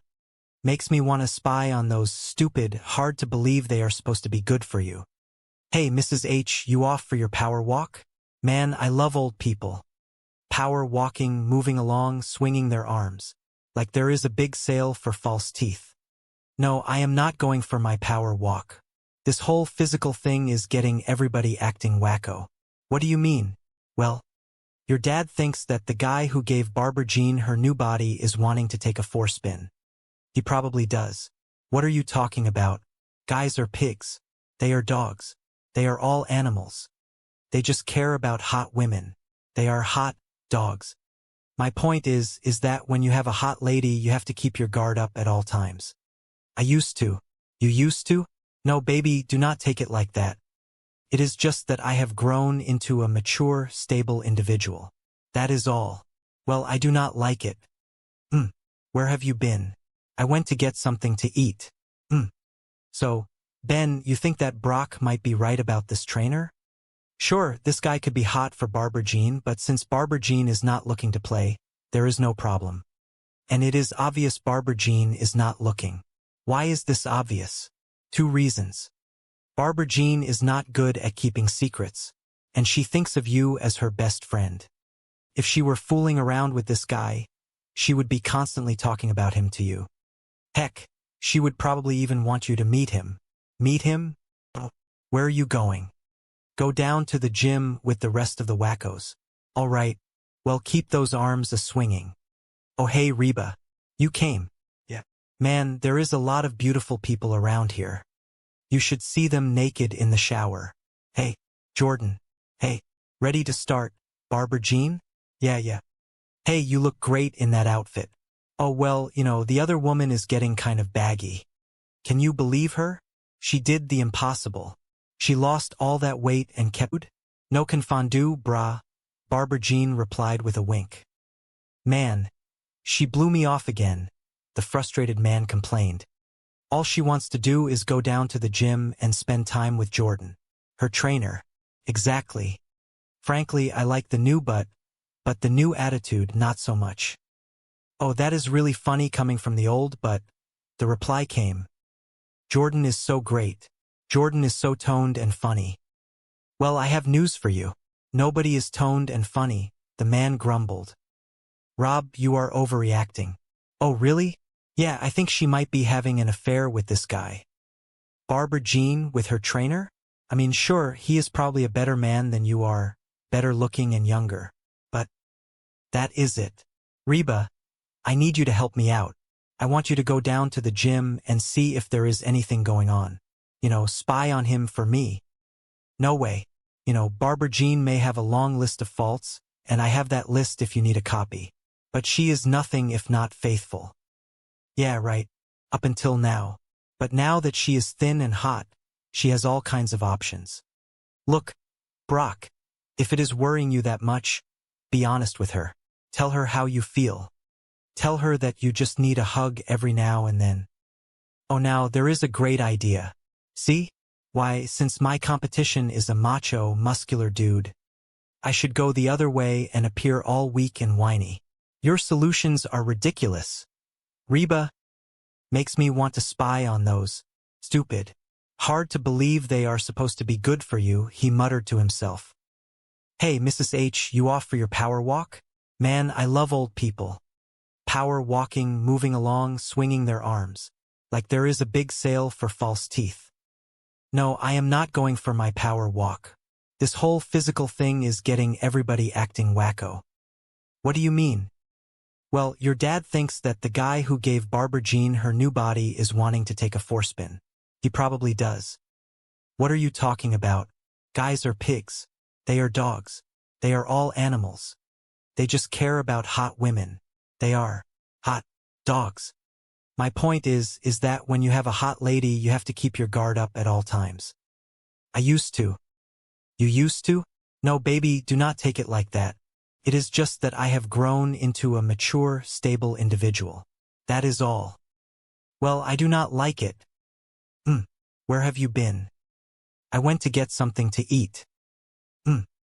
Makes me want to spy on those stupid, hard to believe they are supposed to be good for you. Hey, Mrs. H, you off for your power walk? Man, I love old people. Power walking, moving along, swinging their arms. Like there is a big sale for false teeth. No, I am not going for my power walk. This whole physical thing is getting everybody acting wacko. What do you mean? Well, your dad thinks that the guy who gave Barbara Jean her new body is wanting to take a four-spin. He probably does. What are you talking about? Guys are pigs. They are dogs. They are all animals. They just care about hot women. They are hot dogs. My point is that when you have a hot lady, you have to keep your guard up at all times. I used to. You used to? No, baby, do not take it like that. It is just that I have grown into a mature, stable individual. That is all. Well, I do not like it. Where have you been? I went to get something to eat. So, Ben, you think that Brock might be right about this trainer? Sure, this guy could be hot for Barbara Jean, but since Barbara Jean is not looking to play, there is no problem. And it is obvious Barbara Jean is not looking. Why is this obvious? 2 reasons. Barbara Jean is not good at keeping secrets, and she thinks of you as her best friend. If she were fooling around with this guy, she would be constantly talking about him to you. Heck, she would probably even want you to meet him. Meet him? Where are you going? Go down to the gym with the rest of the wackos. All right, well, keep those arms a-swinging. Oh, hey, Reba. You came. Yeah. Man, there is a lot of beautiful people around here. You should see them naked in the shower. Hey, Jordan. Hey, ready to start, Barbara Jean? Yeah. Hey, you look great in that outfit. Oh, well, you know, the other woman is getting kind of baggy. Can you believe her? She did the impossible. She lost all that weight and kept... No confondu, brah, Barbara Jean replied with a wink. Man, she blew me off again, the frustrated man complained. All she wants to do is go down to the gym and spend time with Jordan, her trainer. Exactly. Frankly, I like the new but the new attitude not so much. Oh, that is really funny coming from the old but... The reply came. Jordan is so great. Jordan is so toned and funny. Well, I have news for you. Nobody is toned and funny, the man grumbled. Rob, you are overreacting. Oh, really? Yeah, I think she might be having an affair with this guy. Barbara Jean with her trainer? I mean, sure, he is probably a better man than you are, better looking and younger. But that is it. Reba, I need you to help me out. I want you to go down to the gym and see if there is anything going on. Spy on him for me. No way. Barbara Jean may have a long list of faults, and I have that list if you need a copy. But she is nothing if not faithful. Yeah, right. Up until now. But now that she is thin and hot, she has all kinds of options. Look, Brock, if it is worrying you that much, be honest with her. Tell her how you feel. Tell her that you just need a hug every now and then. Oh, now, there is a great idea. See? Why, since my competition is a macho, muscular dude, I should go the other way and appear all weak and whiny. Your solutions are ridiculous. Reba makes me want to spy on those. Stupid. Hard to believe they are supposed to be good for you, he muttered to himself. Hey, Mrs. H, you off for your power walk? Man, I love old people. Power walking, moving along, swinging their arms. Like there is a big sale for false teeth. No, I am not going for my power walk. This whole physical thing is getting everybody acting wacko. What do you mean? Well, your dad thinks that the guy who gave Barbara Jean her new body is wanting to take a forespin. He probably does. What are you talking about? Guys are pigs. They are dogs. They are all animals. They just care about hot women. They are hot dogs. My point is that when you have a hot lady, you have to keep your guard up at all times. I used to. You used to? No, baby, do not take it like that. It is just that I have grown into a mature, stable individual. That is all. Well, I do not like it. Where have you been? I went to get something to eat.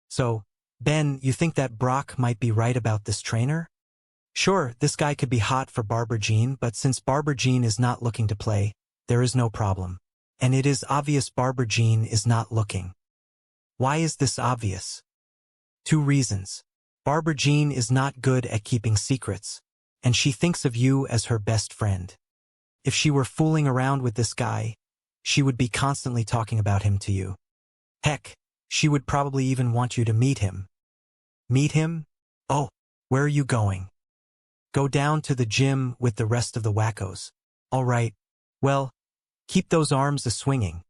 So, Ben, you think that Brock might be right about this trainer? Sure, this guy could be hot for Barbara Jean, but since Barbara Jean is not looking to play, there is no problem. And it is obvious Barbara Jean is not looking. Why is this obvious? 2 reasons. Barbara Jean is not good at keeping secrets, and she thinks of you as her best friend. If she were fooling around with this guy, she would be constantly talking about him to you. Heck, she would probably even want you to meet him. Meet him? Oh, where are you going? Go down to the gym with the rest of the wackos. All right. Well, keep those arms a-swinging.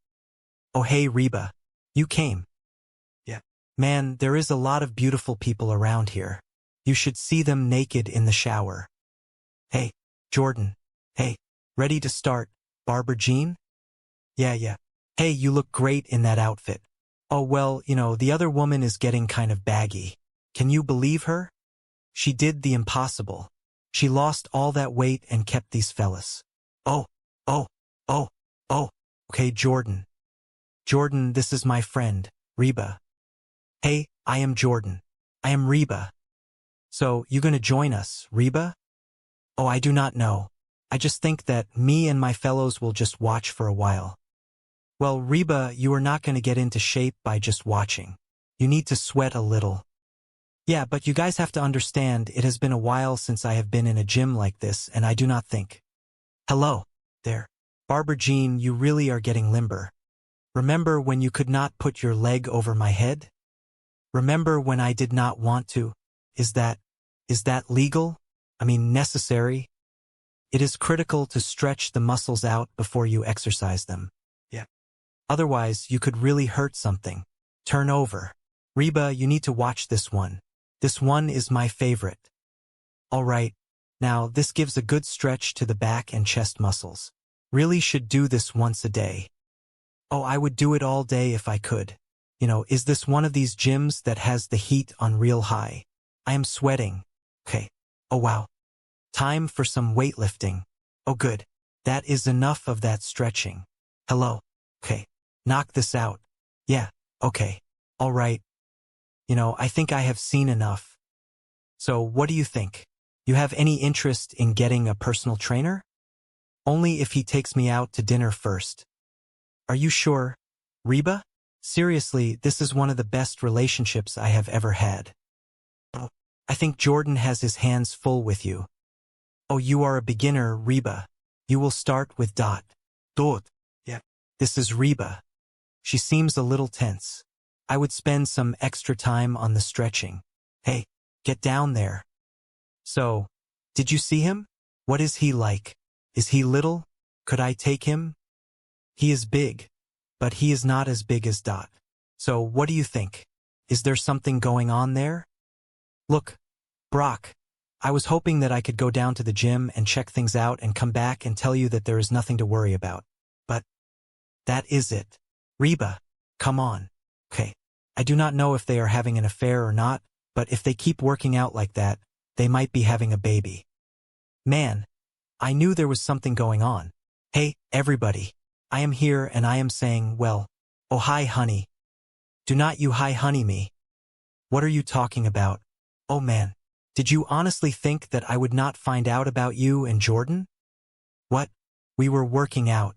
Oh, hey, Reba. You came. Yeah. Man, there is a lot of beautiful people around here. You should see them naked in the shower. Hey, Jordan. Hey, ready to start, Barbara Jean? Yeah. Hey, you look great in that outfit. Oh, well, the other woman is getting kind of baggy. Can you believe her? She did the impossible. She lost all that weight and kept these fellas. Oh. Okay, Jordan. Jordan, this is my friend, Reba. Hey, I am Jordan. I am Reba. So, you gonna join us, Reba? Oh, I do not know. I just think that me and my fellows will just watch for a while. Well, Reba, you are not gonna get into shape by just watching. You need to sweat a little. Yeah, but you guys have to understand, it has been a while since I have been in a gym like this, and I do not think. Hello, there. Barbara Jean, you really are getting limber. Remember when you could not put your leg over my head? Remember when I did not want to? Is that legal? I mean, necessary? It is critical to stretch the muscles out before you exercise them. Yeah. Otherwise, you could really hurt something. Turn over. Reba, you need to watch this one. This one is my favorite. All right. Now, this gives a good stretch to the back and chest muscles. Really should do this once a day. Oh, I would do it all day if I could. Is this one of these gyms that has the heat on real high? I am sweating. Okay. Oh, wow. Time for some weightlifting. Oh, good. That is enough of that stretching. Hello. Okay. Knock this out. Yeah. Okay. All right. I think I have seen enough. So, what do you think? You have any interest in getting a personal trainer? Only if he takes me out to dinner first. Are you sure, Reba? Seriously, this is one of the best relationships I have ever had. Oh, I think Jordan has his hands full with you. Oh, you are a beginner, Reba. You will start with Dot. Dot. Yeah. This is Reba. She seems a little tense. I would spend some extra time on the stretching. Hey, get down there. So, did you see him? What is he like? Is he little? Could I take him? He is big, but he is not as big as Dot. So, what do you think? Is there something going on there? Look, Brock, I was hoping that I could go down to the gym and check things out and come back and tell you that there is nothing to worry about. But that is it. Reba, come on. Okay, I do not know if they are having an affair or not, but if they keep working out like that, they might be having a baby. Man, I knew there was something going on. Hey, everybody, I am here and I am saying, well, oh hi honey. Do not you hi honey me. What are you talking about? Oh man, did you honestly think that I would not find out about you and Jordan? What? We were working out.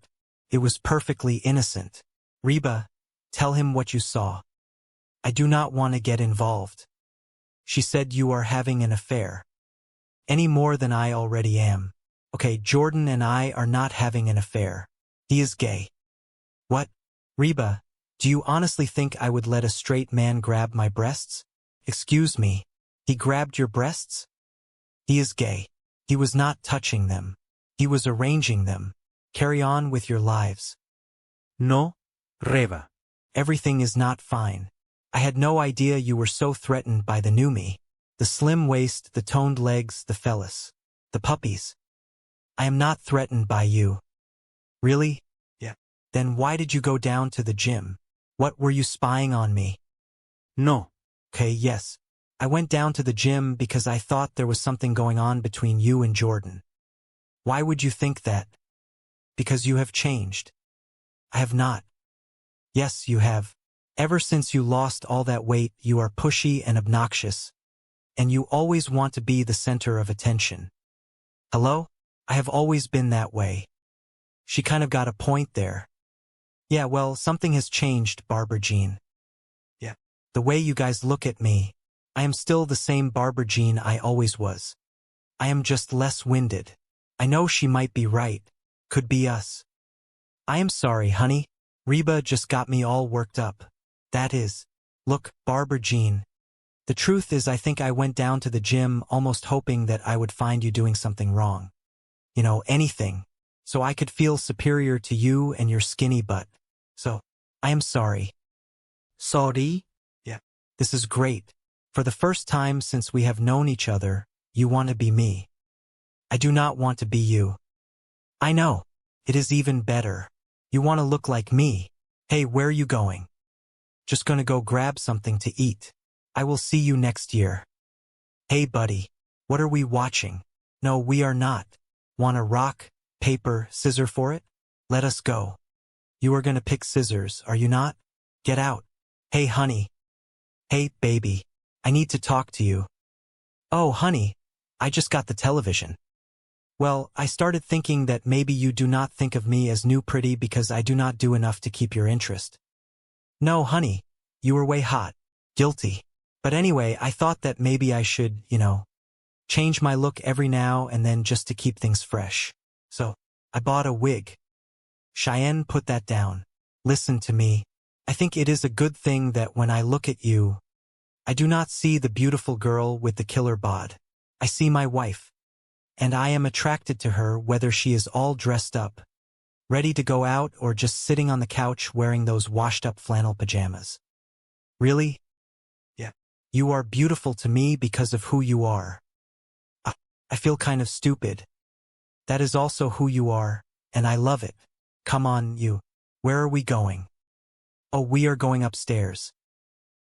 It was perfectly innocent. Reba, tell him what you saw. I do not want to get involved. She said you are having an affair. Any more than I already am. Okay, Jordan and I are not having an affair. He is gay. What? Reba, do you honestly think I would let a straight man grab my breasts? Excuse me, he grabbed your breasts? He is gay. He was not touching them. He was arranging them. Carry on with your lives. No, Reba. Everything is not fine. I had no idea you were so threatened by the new me. The slim waist, the toned legs, the phallus. The puppies. I am not threatened by you. Really? Yeah. Then why did you go down to the gym? What were you spying on me? No. Okay, yes. I went down to the gym because I thought there was something going on between you and Jordan. Why would you think that? Because you have changed. I have not. Yes, you have. Ever since you lost all that weight, you are pushy and obnoxious. And you always want to be the center of attention. Hello? I have always been that way. She kind of got a point there. Yeah, well, something has changed, Barbara Jean. Yeah. The way you guys look at me, I am still the same Barbara Jean I always was. I am just less winded. I know she might be right. Could be us. I am sorry, honey. Reba just got me all worked up. That is. Look, Barbara Jean. The truth is I think I went down to the gym almost hoping that I would find you doing something wrong. You know, anything. So I could feel superior to you and your skinny butt. So, I am sorry. Sorry? Yeah. This is great. For the first time since we have known each other, you want to be me. I do not want to be you. I know. It is even better. You want to look like me. Hey, where are you going? Just gonna go grab something to eat. I will see you next year. Hey, buddy. What are we watching? No, we are not. Want a rock, paper, scissor for it? Let us go. You are gonna pick scissors, are you not? Get out. Hey, honey. Hey, baby. I need to talk to you. Oh, honey. I just got the television. Well, I started thinking that maybe you do not think of me as new pretty because I do not do enough to keep your interest. No, honey. You were way hot. Guilty. But anyway, I thought that maybe I should, change my look every now and then just to keep things fresh. So, I bought a wig. Cheyenne put that down. Listen to me. I think it is a good thing that when I look at you, I do not see the beautiful girl with the killer bod. I see my wife. And I am attracted to her whether she is all dressed up, ready to go out or just sitting on the couch wearing those washed-up flannel pajamas. Really? Yeah. You are beautiful to me because of who you are. I feel kind of stupid. That is also who you are, and I love it. Come on, you. Where are we going? Oh, we are going upstairs.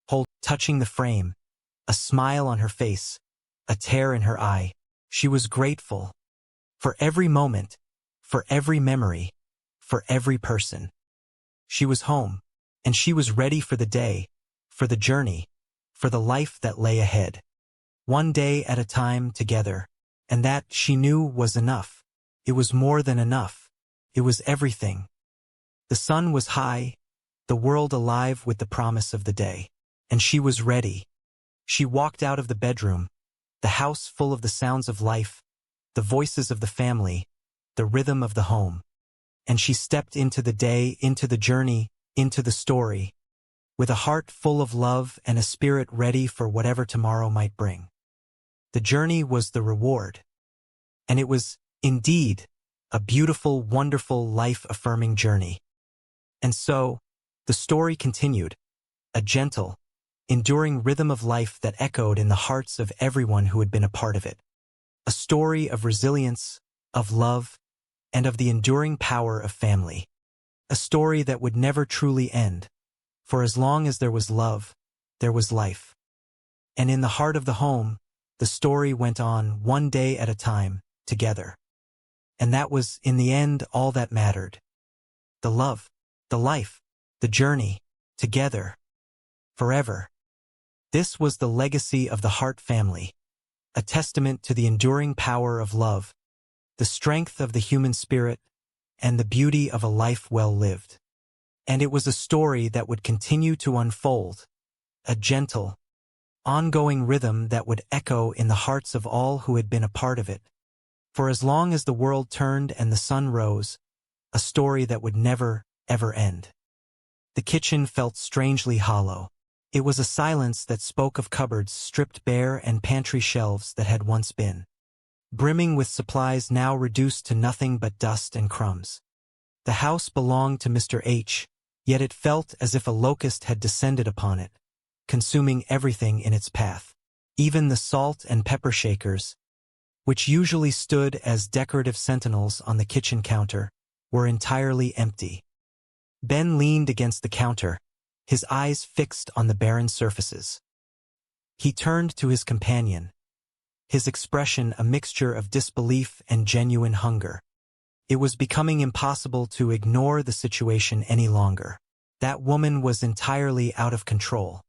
Hold, touching the frame. A smile on her face. A tear in her eye. She was grateful. For every moment. For every memory. For every person. She was home. And she was ready for the day. For the journey. For the life that lay ahead. One day at a time together. And that, she knew, was enough. It was more than enough. It was everything. The sun was high. the world alive with the promise of the day. And she was ready. She walked out of the bedroom, the house full of the sounds of life, the voices of the family, the rhythm of the home. And she stepped into the day, into the journey, into the story, with a heart full of love and a spirit ready for whatever tomorrow might bring. The journey was the reward. And it was, indeed, a beautiful, wonderful, life-affirming journey. And so, the story continued, a gentle, enduring rhythm of life that echoed in the hearts of everyone who had been a part of it. A story of resilience, of love, and of the enduring power of family. A story that would never truly end, for as long as there was love, there was life. And in the heart of the home, the story went on one day at a time, together. And that was, in the end, all that mattered. The love, the life, the journey, together, forever. This was the legacy of the Hart family, a testament to the enduring power of love, the strength of the human spirit, and the beauty of a life well lived. And it was a story that would continue to unfold, a gentle, ongoing rhythm that would echo in the hearts of all who had been a part of it. For as long as the world turned and the sun rose, a story that would never, ever end. The kitchen felt strangely hollow. It was a silence that spoke of cupboards stripped bare and pantry shelves that had once been, brimming with supplies now reduced to nothing but dust and crumbs. The house belonged to Mr. H, yet it felt as if a locust had descended upon it, consuming everything in its path. Even the salt and pepper shakers, which usually stood as decorative sentinels on the kitchen counter, were entirely empty. Ben leaned against the counter, his eyes fixed on the barren surfaces. He turned to his companion, his expression a mixture of disbelief and genuine hunger. It was becoming impossible to ignore the situation any longer. That woman was entirely out of control.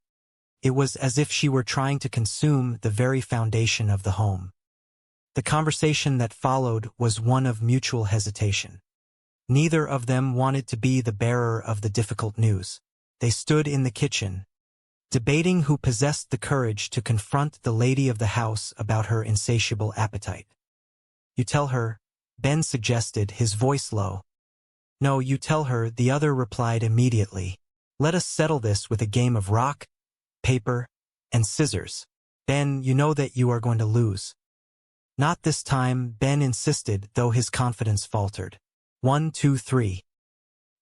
It was as if she were trying to consume the very foundation of the home. The conversation that followed was one of mutual hesitation. Neither of them wanted to be the bearer of the difficult news. They stood in the kitchen, debating who possessed the courage to confront the lady of the house about her insatiable appetite. "You tell her," Ben suggested, his voice low. "No, you tell her," the other replied immediately. "Let us settle this with a game of rock, paper, and scissors. Ben, you know that you are going to lose." "Not this time," Ben insisted, though his confidence faltered. 1, 2, 3.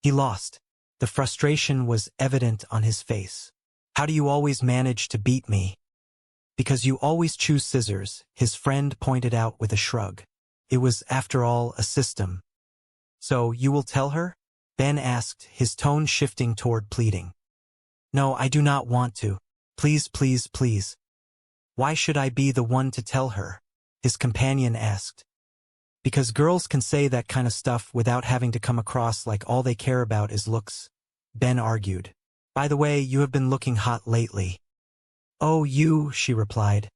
He lost. The frustration was evident on his face. "How do you always manage to beat me?" "Because you always choose scissors," his friend pointed out with a shrug. It was, after all, a system. "So, you will tell her?" Ben asked, his tone shifting toward pleading. "No, I do not want to. Please, please, please." "Why should I be the one to tell her?" his companion asked. "Because girls can say that kind of stuff without having to come across like all they care about is looks," Ben argued. "By the way, you have been looking hot lately." "Oh, you," she replied,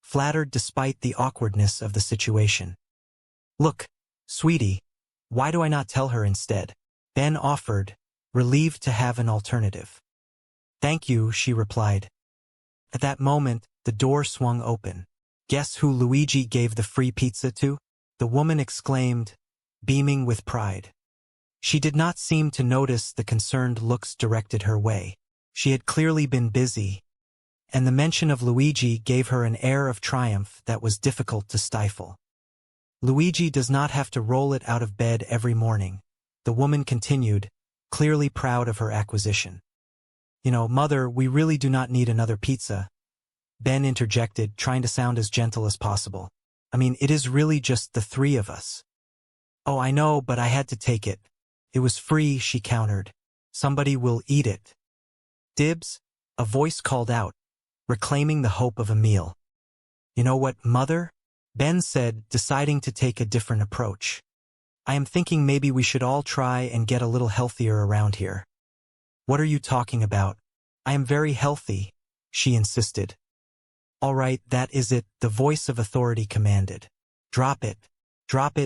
flattered despite the awkwardness of the situation. "Look, sweetie, why do I not tell her instead?" Ben offered, relieved to have an alternative. "Thank you," she replied. At that moment, the door swung open. "Guess who Luigi gave the free pizza to?" the woman exclaimed, beaming with pride. She did not seem to notice the concerned looks directed her way. She had clearly been busy, and the mention of Luigi gave her an air of triumph that was difficult to stifle. "Luigi does not have to roll it out of bed every morning," the woman continued, clearly proud of her acquisition. "You know, Mother, we really do not need another pizza," Ben interjected, trying to sound as gentle as possible. "I mean, it is really just the three of us." "Oh, I know, but I had to take it. It was free," she countered. "Somebody will eat it." "Dibs," a voice called out, reclaiming the hope of a meal. "You know what, Mother?" Ben said, deciding to take a different approach. "I am thinking maybe we should all try and get a little healthier around here." "What are you talking about?" "I am very healthy," she insisted. "All right, that is it," the voice of authority commanded. Drop it,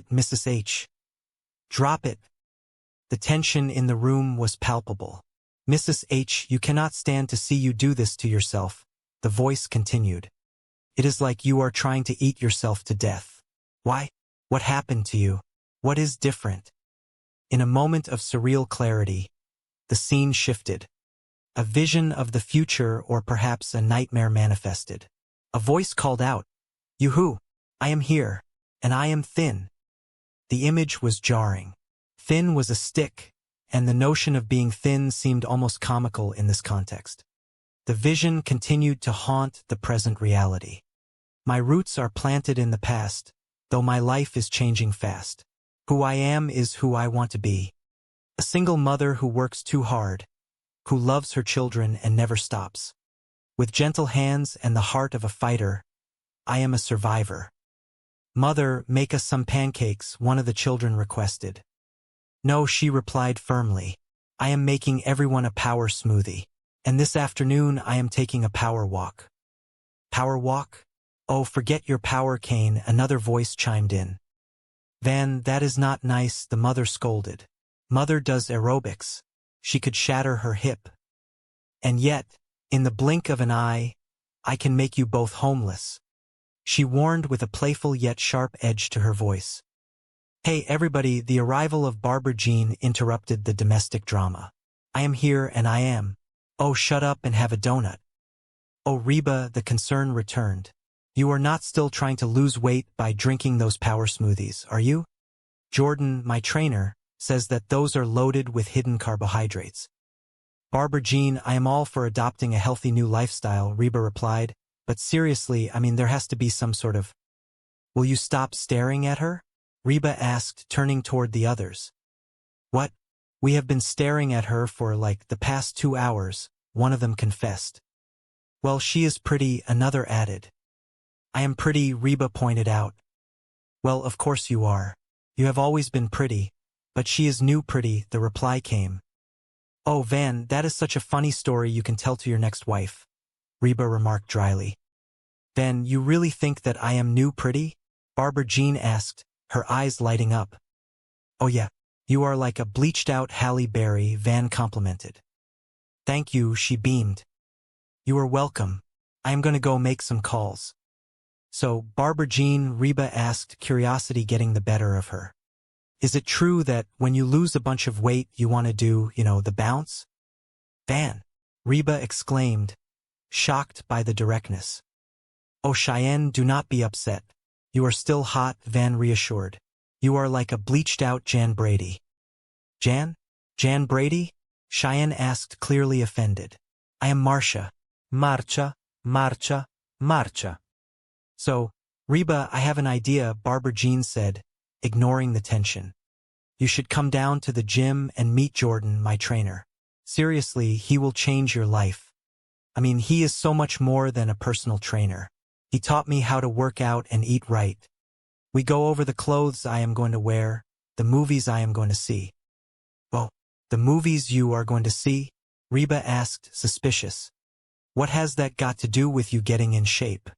Mrs. H. Drop it." The tension in the room was palpable. Mrs. H, you cannot stand to see you do this to yourself, the voice continued. It is like you are trying to eat yourself to death. Why? What happened to you? What is different? In a moment of surreal clarity, the scene shifted. A vision of the future or perhaps a nightmare manifested. A voice called out, "Yoo-hoo, I am here, and I am thin." The image was jarring. Thin was a stick, and the notion of being thin seemed almost comical in this context. The vision continued to haunt the present reality. My roots are planted in the past, though my life is changing fast. Who I am is who I want to be. A single mother who works too hard, who loves her children and never stops. With gentle hands and the heart of a fighter, I am a survivor. Mother, make us some pancakes, one of the children requested. No, she replied firmly. I am making everyone a power smoothie. And this afternoon I am taking a power walk. Power walk? Oh, forget your power cane, another voice chimed in. Van, that is not nice, the mother scolded. Mother does aerobics. She could shatter her hip. And yet, in the blink of an eye, I can make you both homeless. She warned with a playful yet sharp edge to her voice. Hey everybody, the arrival of Barbara Jean interrupted the domestic drama. I am here and I am. Oh, shut up and have a donut. Oh, Reba, the concern returned. You are not still trying to lose weight by drinking those power smoothies, are you? Jordan, my trainer, says that those are loaded with hidden carbohydrates. Barbara Jean, I am all for adopting a healthy new lifestyle, Reba replied, but seriously, I mean there has to be some sort of... Will you stop staring at her? Reba asked, turning toward the others. What? We have been staring at her for like the past 2 hours, one of them confessed. Well, she is pretty, another added. I am pretty, Reba pointed out. Well, of course you are. You have always been pretty, but she is new pretty, the reply came. Oh, Van, that is such a funny story you can tell to your next wife, Reba remarked dryly. Van, you really think that I am new pretty? Barbara Jean asked, her eyes lighting up. Oh yeah, you are like a bleached-out Halle Berry, Van complimented. Thank you, she beamed. You are welcome. I am going to go make some calls. So, Barbara Jean, Reba asked, curiosity getting the better of her. Is it true that when you lose a bunch of weight you want to do, the bounce? Van, Reba exclaimed, shocked by the directness. Oh, Cheyenne, do not be upset. You are still hot, Van reassured. You are like a bleached-out Jan Brady. Jan? Jan Brady? Cheyenne asked, clearly offended. I am Marcia. Marcia, Marcia, Marcia. So, Reba, I have an idea, Barbara Jean said, ignoring the tension. You should come down to the gym and meet Jordan, my trainer. Seriously, he will change your life. I mean, he is so much more than a personal trainer. He taught me how to work out and eat right. We go over the clothes I am going to wear, the movies I am going to see. Well, the movies you are going to see? Reba asked, suspicious. What has that got to do with you getting in shape?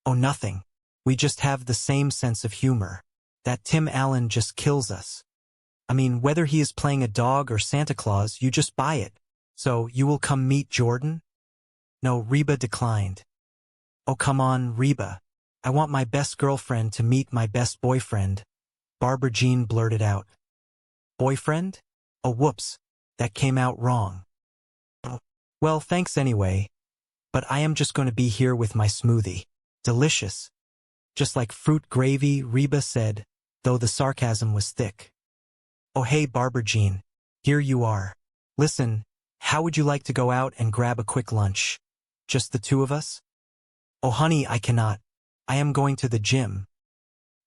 Oh, nothing. We just have the same sense of humor. That Tim Allen just kills us. I mean, whether he is playing a dog or Santa Claus, you just buy it. So, you will come meet Jordan? No, Reba declined. Oh, come on, Reba. I want my best girlfriend to meet my best boyfriend, Barbara Jean blurted out. Boyfriend? Oh, whoops. That came out wrong. Well, thanks anyway. But I am just going to be here with my smoothie. Delicious. Just like fruit gravy, Reba said, though the sarcasm was thick. Oh, hey, Barbara Jean. Here you are. Listen, how would you like to go out and grab a quick lunch? Just the two of us? Oh, honey, I cannot. I am going to the gym.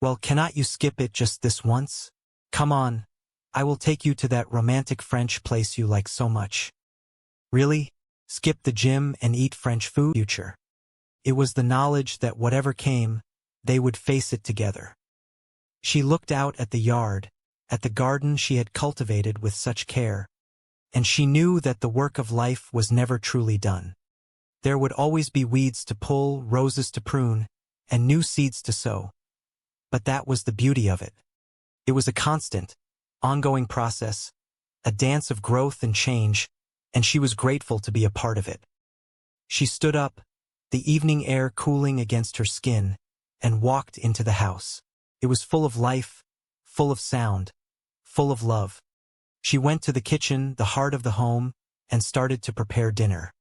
Well, cannot you skip it just this once? Come on. I will take you to that romantic French place you like so much. Really? Skip the gym and eat French food? Future. It was the knowledge that whatever came, they would face it together. She looked out at the yard, at the garden she had cultivated with such care, and she knew that the work of life was never truly done. There would always be weeds to pull, roses to prune, and new seeds to sow. But that was the beauty of it. It was a constant, ongoing process, a dance of growth and change, and she was grateful to be a part of it. She stood up, the evening air cooling against her skin, and walked into the house. It was full of life, full of sound, full of love. She went to the kitchen, the heart of the home, and started to prepare dinner.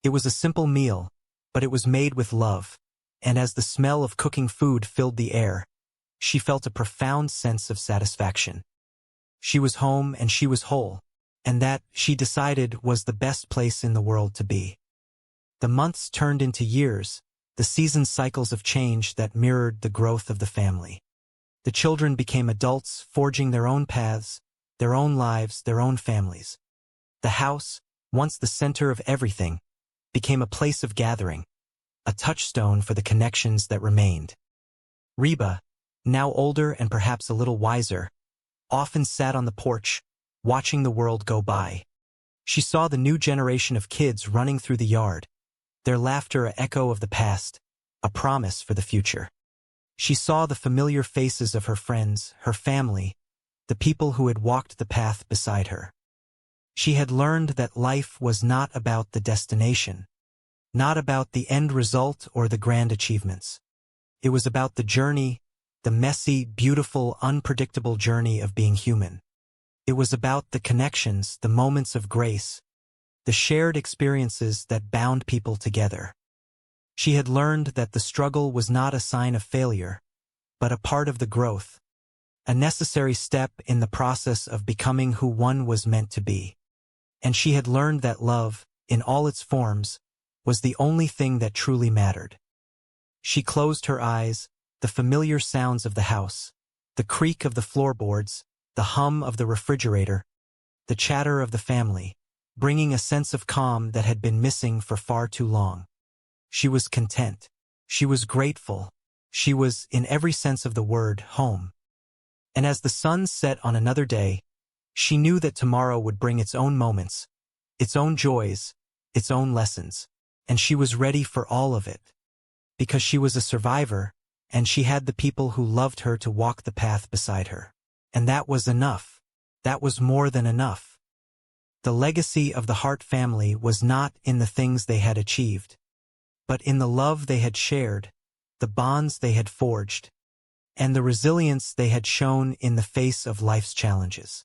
It was a simple meal, but it was made with love, and as the smell of cooking food filled the air, she felt a profound sense of satisfaction. She was home and she was whole, and that, she decided, was the best place in the world to be. The months turned into years, the season cycles of change that mirrored the growth of the family. The children became adults, forging their own paths, their own lives, their own families. The house, once the center of everything, became a place of gathering, a touchstone for the connections that remained. Reba, now older and perhaps a little wiser, often sat on the porch, watching the world go by. She saw the new generation of kids running through the yard, their laughter an echo of the past, a promise for the future. She saw the familiar faces of her friends, her family, the people who had walked the path beside her. She had learned that life was not about the destination, not about the end result or the grand achievements. It was about the journey, the messy, beautiful, unpredictable journey of being human. It was about the connections, the moments of grace, the shared experiences that bound people together. She had learned that the struggle was not a sign of failure, but a part of the growth, a necessary step in the process of becoming who one was meant to be. And she had learned that love, in all its forms, was the only thing that truly mattered. She closed her eyes, the familiar sounds of the house, the creak of the floorboards, the hum of the refrigerator, the chatter of the family, bringing a sense of calm that had been missing for far too long. She was content. She was grateful. She was, in every sense of the word, home. And as the sun set on another day, she knew that tomorrow would bring its own moments, its own joys, its own lessons, and she was ready for all of it. Because she was a survivor, and she had the people who loved her to walk the path beside her. And that was enough. That was more than enough. The legacy of the Hart family was not in the things they had achieved, but in the love they had shared, the bonds they had forged, and the resilience they had shown in the face of life's challenges.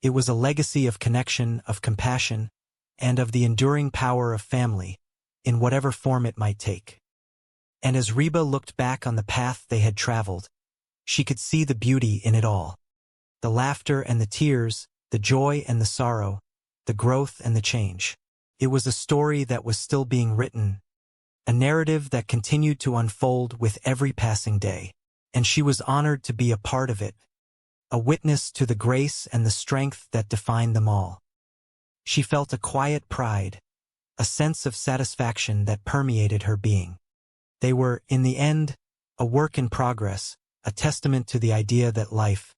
It was a legacy of connection, of compassion, and of the enduring power of family, in whatever form it might take. And as Reba looked back on the path they had traveled, she could see the beauty in it all. The laughter and the tears, the joy and the sorrow, the growth and the change. It was a story that was still being written, a narrative that continued to unfold with every passing day. And she was honored to be a part of it, a witness to the grace and the strength that defined them all. She felt a quiet pride, a sense of satisfaction that permeated her being. They were, in the end, a work in progress, a testament to the idea that life,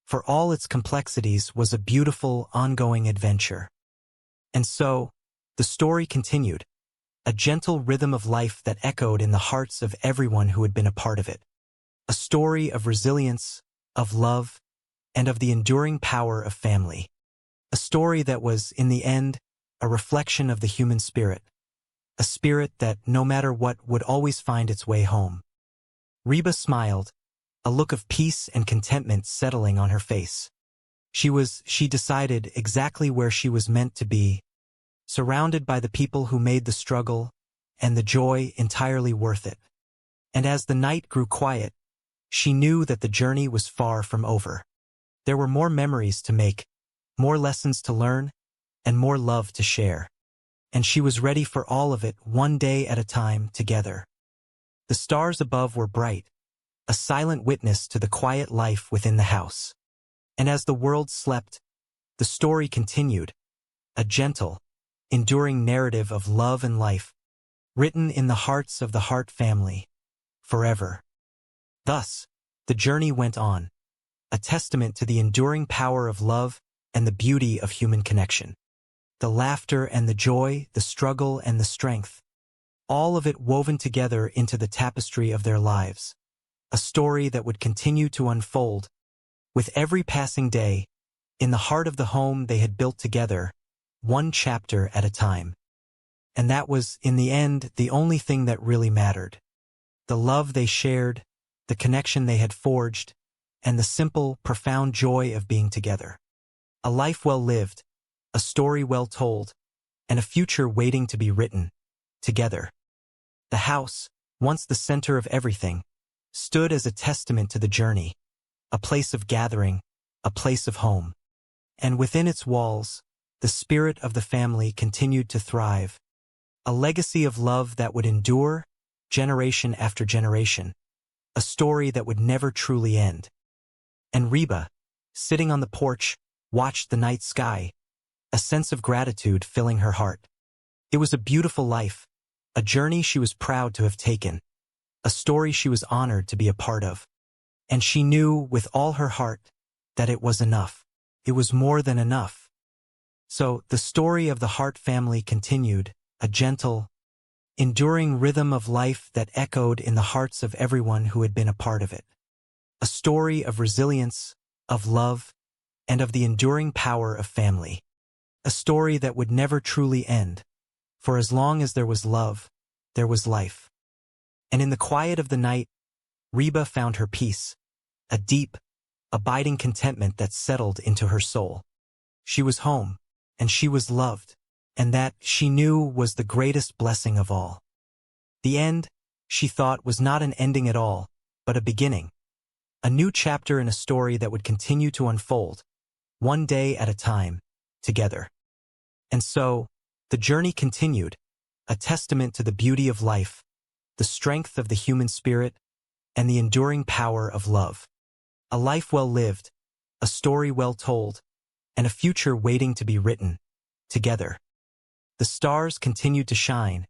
for all its complexities, was a beautiful, ongoing adventure. And so, the story continued, a gentle rhythm of life that echoed in the hearts of everyone who had been a part of it. A story of resilience, of love, and of the enduring power of family. A story that was, in the end, a reflection of the human spirit. A spirit that, no matter what, would always find its way home. Reba smiled, a look of peace and contentment settling on her face. She decided, exactly where she was meant to be, surrounded by the people who made the struggle and the joy entirely worth it. And as the night grew quiet, she knew that the journey was far from over. There were more memories to make, more lessons to learn, and more love to share. And she was ready for all of it, one day at a time, together. The stars above were bright, a silent witness to the quiet life within the house. And as the world slept, the story continued, a gentle, enduring narrative of love and life, written in the hearts of the Hart family, forever. Thus, the journey went on, a testament to the enduring power of love and the beauty of human connection. The laughter and the joy, the struggle and the strength, all of it woven together into the tapestry of their lives. A story that would continue to unfold, with every passing day, in the heart of the home they had built together, one chapter at a time. And that was, in the end, the only thing that really mattered. The love they shared, the connection they had forged, and the simple, profound joy of being together. A life well lived, a story well told, and a future waiting to be written, together. The house, once the center of everything, stood as a testament to the journey, a place of gathering, a place of home. And within its walls, the spirit of the family continued to thrive, a legacy of love that would endure, generation after generation, a story that would never truly end. And Reba, sitting on the porch, watched the night sky, a sense of gratitude filling her heart. It was a beautiful life, a journey she was proud to have taken, a story she was honored to be a part of. And she knew with all her heart that it was enough. It was more than enough. So the story of the Hart family continued, a gentle, enduring rhythm of life that echoed in the hearts of everyone who had been a part of it. A story of resilience, of love, and of the enduring power of family. A story that would never truly end, for as long as there was love, there was life. And in the quiet of the night, Reba found her peace, a deep, abiding contentment that settled into her soul. She was home, and she was loved, and that, she knew, was the greatest blessing of all. The end, she thought, was not an ending at all, but a beginning. A new chapter in a story that would continue to unfold, one day at a time, together. And so, the journey continued, a testament to the beauty of life, the strength of the human spirit, and the enduring power of love. A life well lived, a story well told, and a future waiting to be written, together. The stars continued to shine,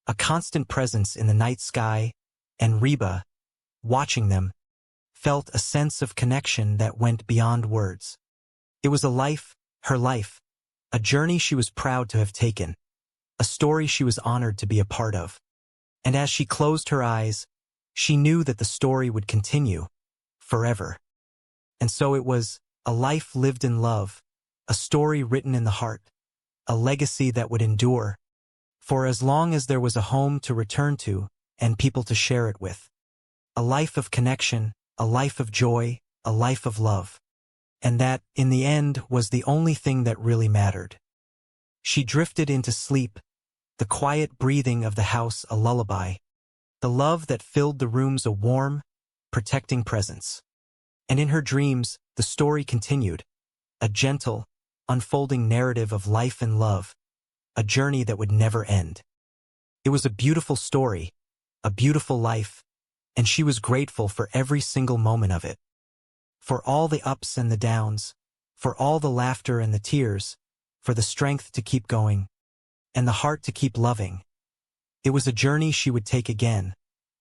a constant presence in the night sky, and Reba, watching them, felt a sense of connection that went beyond words. It was a life, her life, a journey she was proud to have taken, a story she was honored to be a part of. And as she closed her eyes, she knew that the story would continue, forever. And so it was, a life lived in love, a story written in the heart, a legacy that would endure, for as long as there was a home to return to and people to share it with. A life of connection, a life of joy, a life of love. And that, in the end, was the only thing that really mattered. She drifted into sleep, the quiet breathing of the house a lullaby, the love that filled the rooms a warm, protecting presence. And in her dreams, the story continued, a gentle, unfolding narrative of life and love, a journey that would never end. It was a beautiful story, a beautiful life, and she was grateful for every single moment of it. For all the ups and the downs, for all the laughter and the tears, for the strength to keep going, and the heart to keep loving. It was a journey she would take again,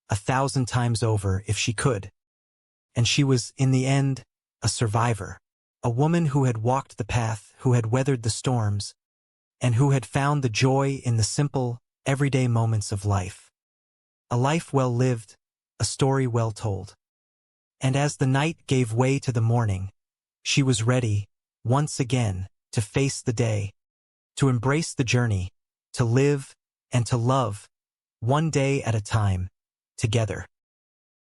1,000 times over if she could. And she was, in the end, a survivor, a woman who had walked the path, who had weathered the storms, and who had found the joy in the simple, everyday moments of life. A life well lived, a story well told. And as the night gave way to the morning, she was ready, once again, to face the day, to embrace the journey, to live and to love, one day at a time, together.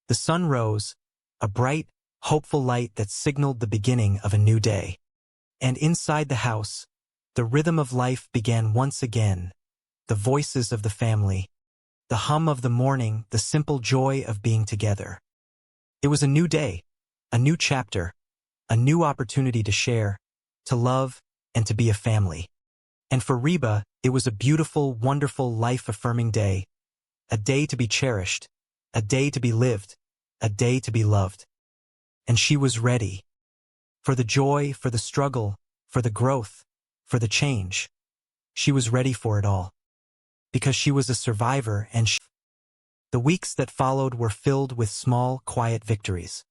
The sun rose, a bright, hopeful light that signaled the beginning of a new day. And inside the house, the rhythm of life began once again, the voices of the family, the hum of the morning, the simple joy of being together. It was a new day, a new chapter, a new opportunity to share, to love, and to be a family. And for Reba, it was a beautiful, wonderful, life-affirming day, a day to be cherished, a day to be lived, a day to be loved. And she was ready. For the joy, for the struggle, for the growth, for the change. She was ready for it all. Because she was a survivor and the weeks that followed were filled with small, quiet victories.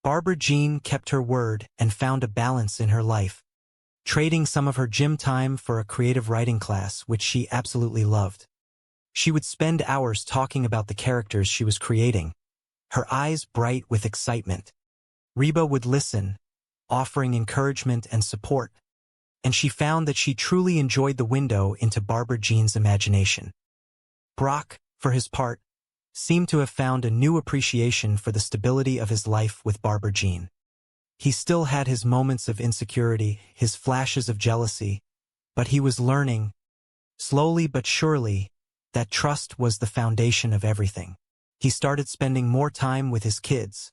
Barbara Jean kept her word and found a balance in her life, trading some of her gym time for a creative writing class, which she absolutely loved. She would spend hours talking about the characters she was creating, her eyes bright with excitement. Reba would listen, offering encouragement and support, and she found that she truly enjoyed the window into Barbara Jean's imagination. Brock, for his part, seemed to have found a new appreciation for the stability of his life with Barbara Jean. He still had his moments of insecurity, his flashes of jealousy, but he was learning, slowly but surely, that trust was the foundation of everything. He started spending more time with his kids,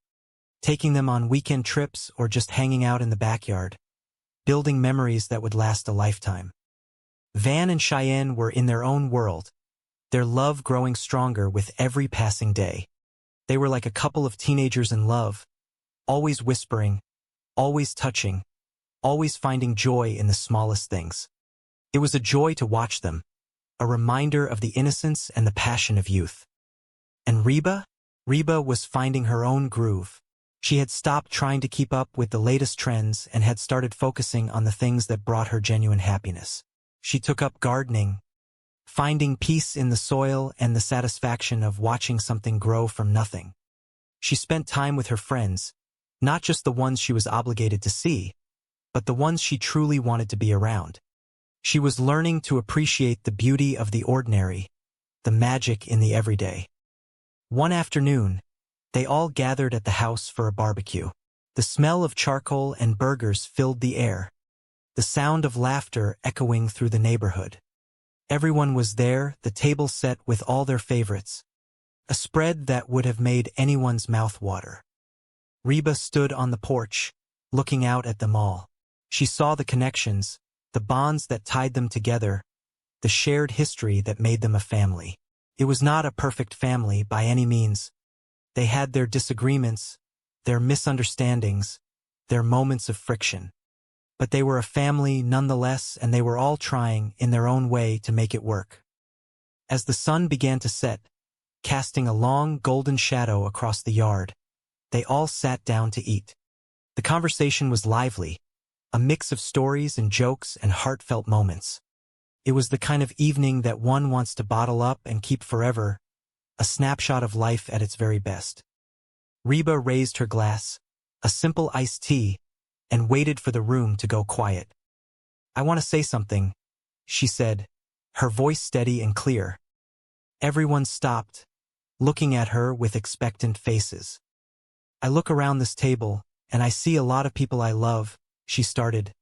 taking them on weekend trips or just hanging out in the backyard, building memories that would last a lifetime. Van and Cheyenne were in their own world, their love growing stronger with every passing day. They were like a couple of teenagers in love, always whispering, always touching, always finding joy in the smallest things. It was a joy to watch them, a reminder of the innocence and the passion of youth. And Reba? Reba was finding her own groove. She had stopped trying to keep up with the latest trends and had started focusing on the things that brought her genuine happiness. She took up gardening, finding peace in the soil and the satisfaction of watching something grow from nothing. She spent time with her friends, not just the ones she was obligated to see, but the ones she truly wanted to be around. She was learning to appreciate the beauty of the ordinary, the magic in the everyday. One afternoon, they all gathered at the house for a barbecue. The smell of charcoal and burgers filled the air, the sound of laughter echoing through the neighborhood. Everyone was there, the table set with all their favorites, a spread that would have made anyone's mouth water. Reba stood on the porch, looking out at them all. She saw the connections, the bonds that tied them together, the shared history that made them a family. It was not a perfect family by any means. They had their disagreements, their misunderstandings, their moments of friction. But they were a family nonetheless, and they were all trying, in their own way, to make it work. As the sun began to set, casting a long golden shadow across the yard, they all sat down to eat. The conversation was lively, a mix of stories and jokes and heartfelt moments. It was the kind of evening that one wants to bottle up and keep forever, a snapshot of life at its very best. Reba raised her glass, a simple iced tea, and waited for the room to go quiet. "I want to say something," she said, her voice steady and clear. Everyone stopped, looking at her with expectant faces. "I look around this table, and I see a lot of people I love," she started,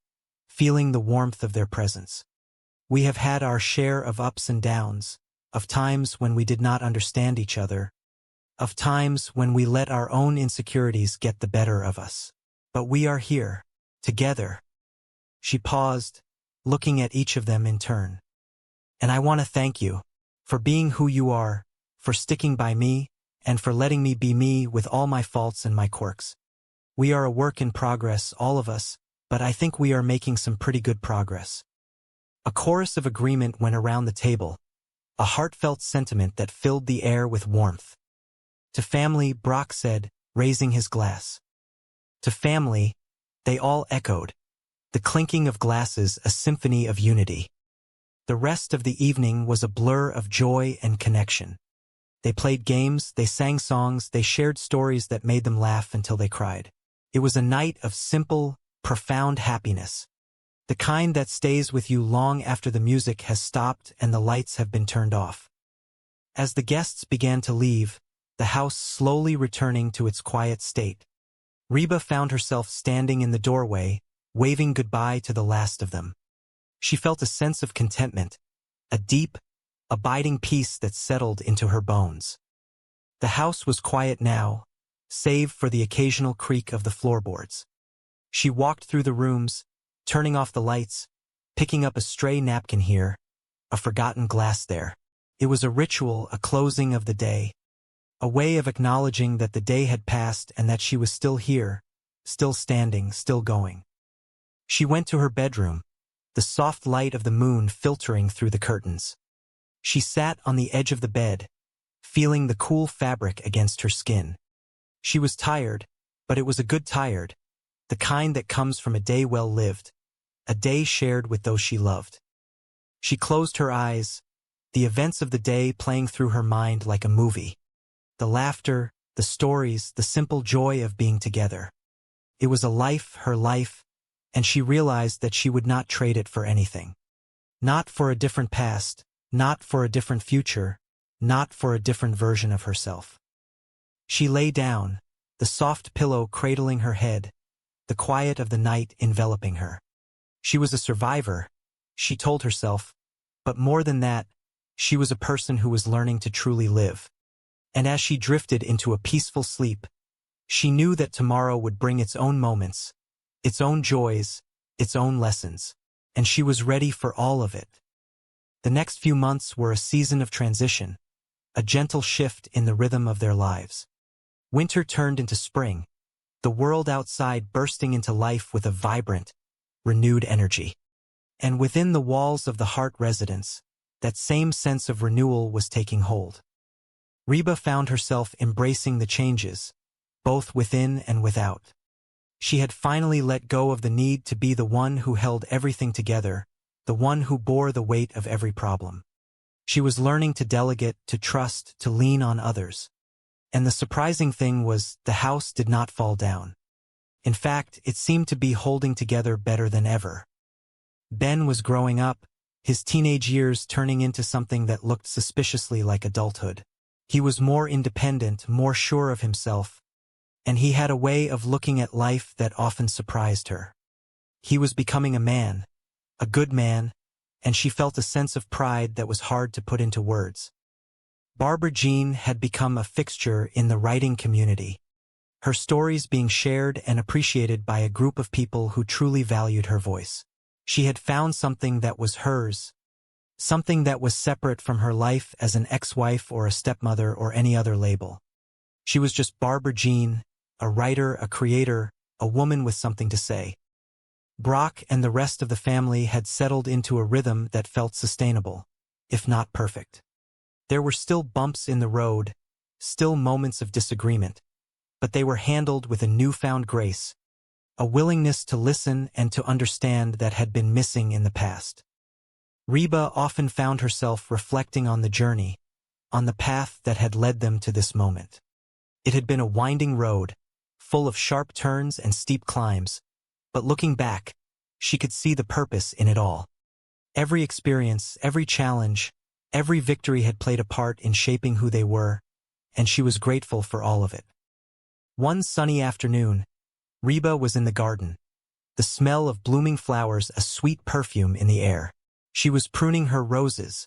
feeling the warmth of their presence. "We have had our share of ups and downs, of times when we did not understand each other, of times when we let our own insecurities get the better of us. But we are here, together." She paused, looking at each of them in turn. "And I want to thank you for being who you are, for sticking by me, and for letting me be me with all my faults and my quirks. We are a work in progress, all of us, but I think we are making some pretty good progress." A chorus of agreement went around the table, a heartfelt sentiment that filled the air with warmth. "To family," Brock said, raising his glass. "To family," they all echoed, the clinking of glasses a symphony of unity. The rest of the evening was a blur of joy and connection. They played games, they sang songs, they shared stories that made them laugh until they cried. It was a night of simple, profound happiness, the kind that stays with you long after the music has stopped and the lights have been turned off. As the guests began to leave, the house slowly returning to its quiet state, Reba found herself standing in the doorway, waving goodbye to the last of them. She felt a sense of contentment, a deep, abiding peace that settled into her bones. The house was quiet now, save for the occasional creak of the floorboards. She walked through the rooms, turning off the lights, picking up a stray napkin here, a forgotten glass there. It was a ritual, a closing of the day, a way of acknowledging that the day had passed and that she was still here, still standing, still going. She went to her bedroom, the soft light of the moon filtering through the curtains. She sat on the edge of the bed, feeling the cool fabric against her skin. She was tired, but it was a good tired, the kind that comes from a day well lived, a day shared with those she loved. She closed her eyes, the events of the day playing through her mind like a movie. The laughter, the stories, the simple joy of being together. It was a life, her life, and she realized that she would not trade it for anything. Not for a different past, not for a different future, not for a different version of herself. She lay down, the soft pillow cradling her head, the quiet of the night enveloping her. She was a survivor, she told herself, but more than that, she was a person who was learning to truly live. And as she drifted into a peaceful sleep, she knew that tomorrow would bring its own moments, its own joys, its own lessons, and she was ready for all of it. The next few months were a season of transition, a gentle shift in the rhythm of their lives. Winter turned into spring, the world outside bursting into life with a vibrant, renewed energy. And within the walls of the Hart residence, that same sense of renewal was taking hold. Reba found herself embracing the changes, both within and without. She had finally let go of the need to be the one who held everything together, the one who bore the weight of every problem. She was learning to delegate, to trust, to lean on others. And the surprising thing was, the house did not fall down. In fact, it seemed to be holding together better than ever. Ben was growing up, his teenage years turning into something that looked suspiciously like adulthood. He was more independent, more sure of himself, and he had a way of looking at life that often surprised her. He was becoming a man, a good man, and she felt a sense of pride that was hard to put into words. Barbara Jean had become a fixture in the writing community, her stories being shared and appreciated by a group of people who truly valued her voice. She had found something that was hers, something that was separate from her life as an ex-wife or a stepmother or any other label. She was just Barbara Jean, a writer, a creator, a woman with something to say. Brock and the rest of the family had settled into a rhythm that felt sustainable, if not perfect. There were still bumps in the road, still moments of disagreement, but they were handled with a newfound grace, a willingness to listen and to understand that had been missing in the past. Reba often found herself reflecting on the journey, on the path that had led them to this moment. It had been a winding road, full of sharp turns and steep climbs, but looking back, she could see the purpose in it all. Every experience, every challenge, every victory had played a part in shaping who they were, and she was grateful for all of it. One sunny afternoon, Reba was in the garden, the smell of blooming flowers a sweet perfume in the air. She was pruning her roses,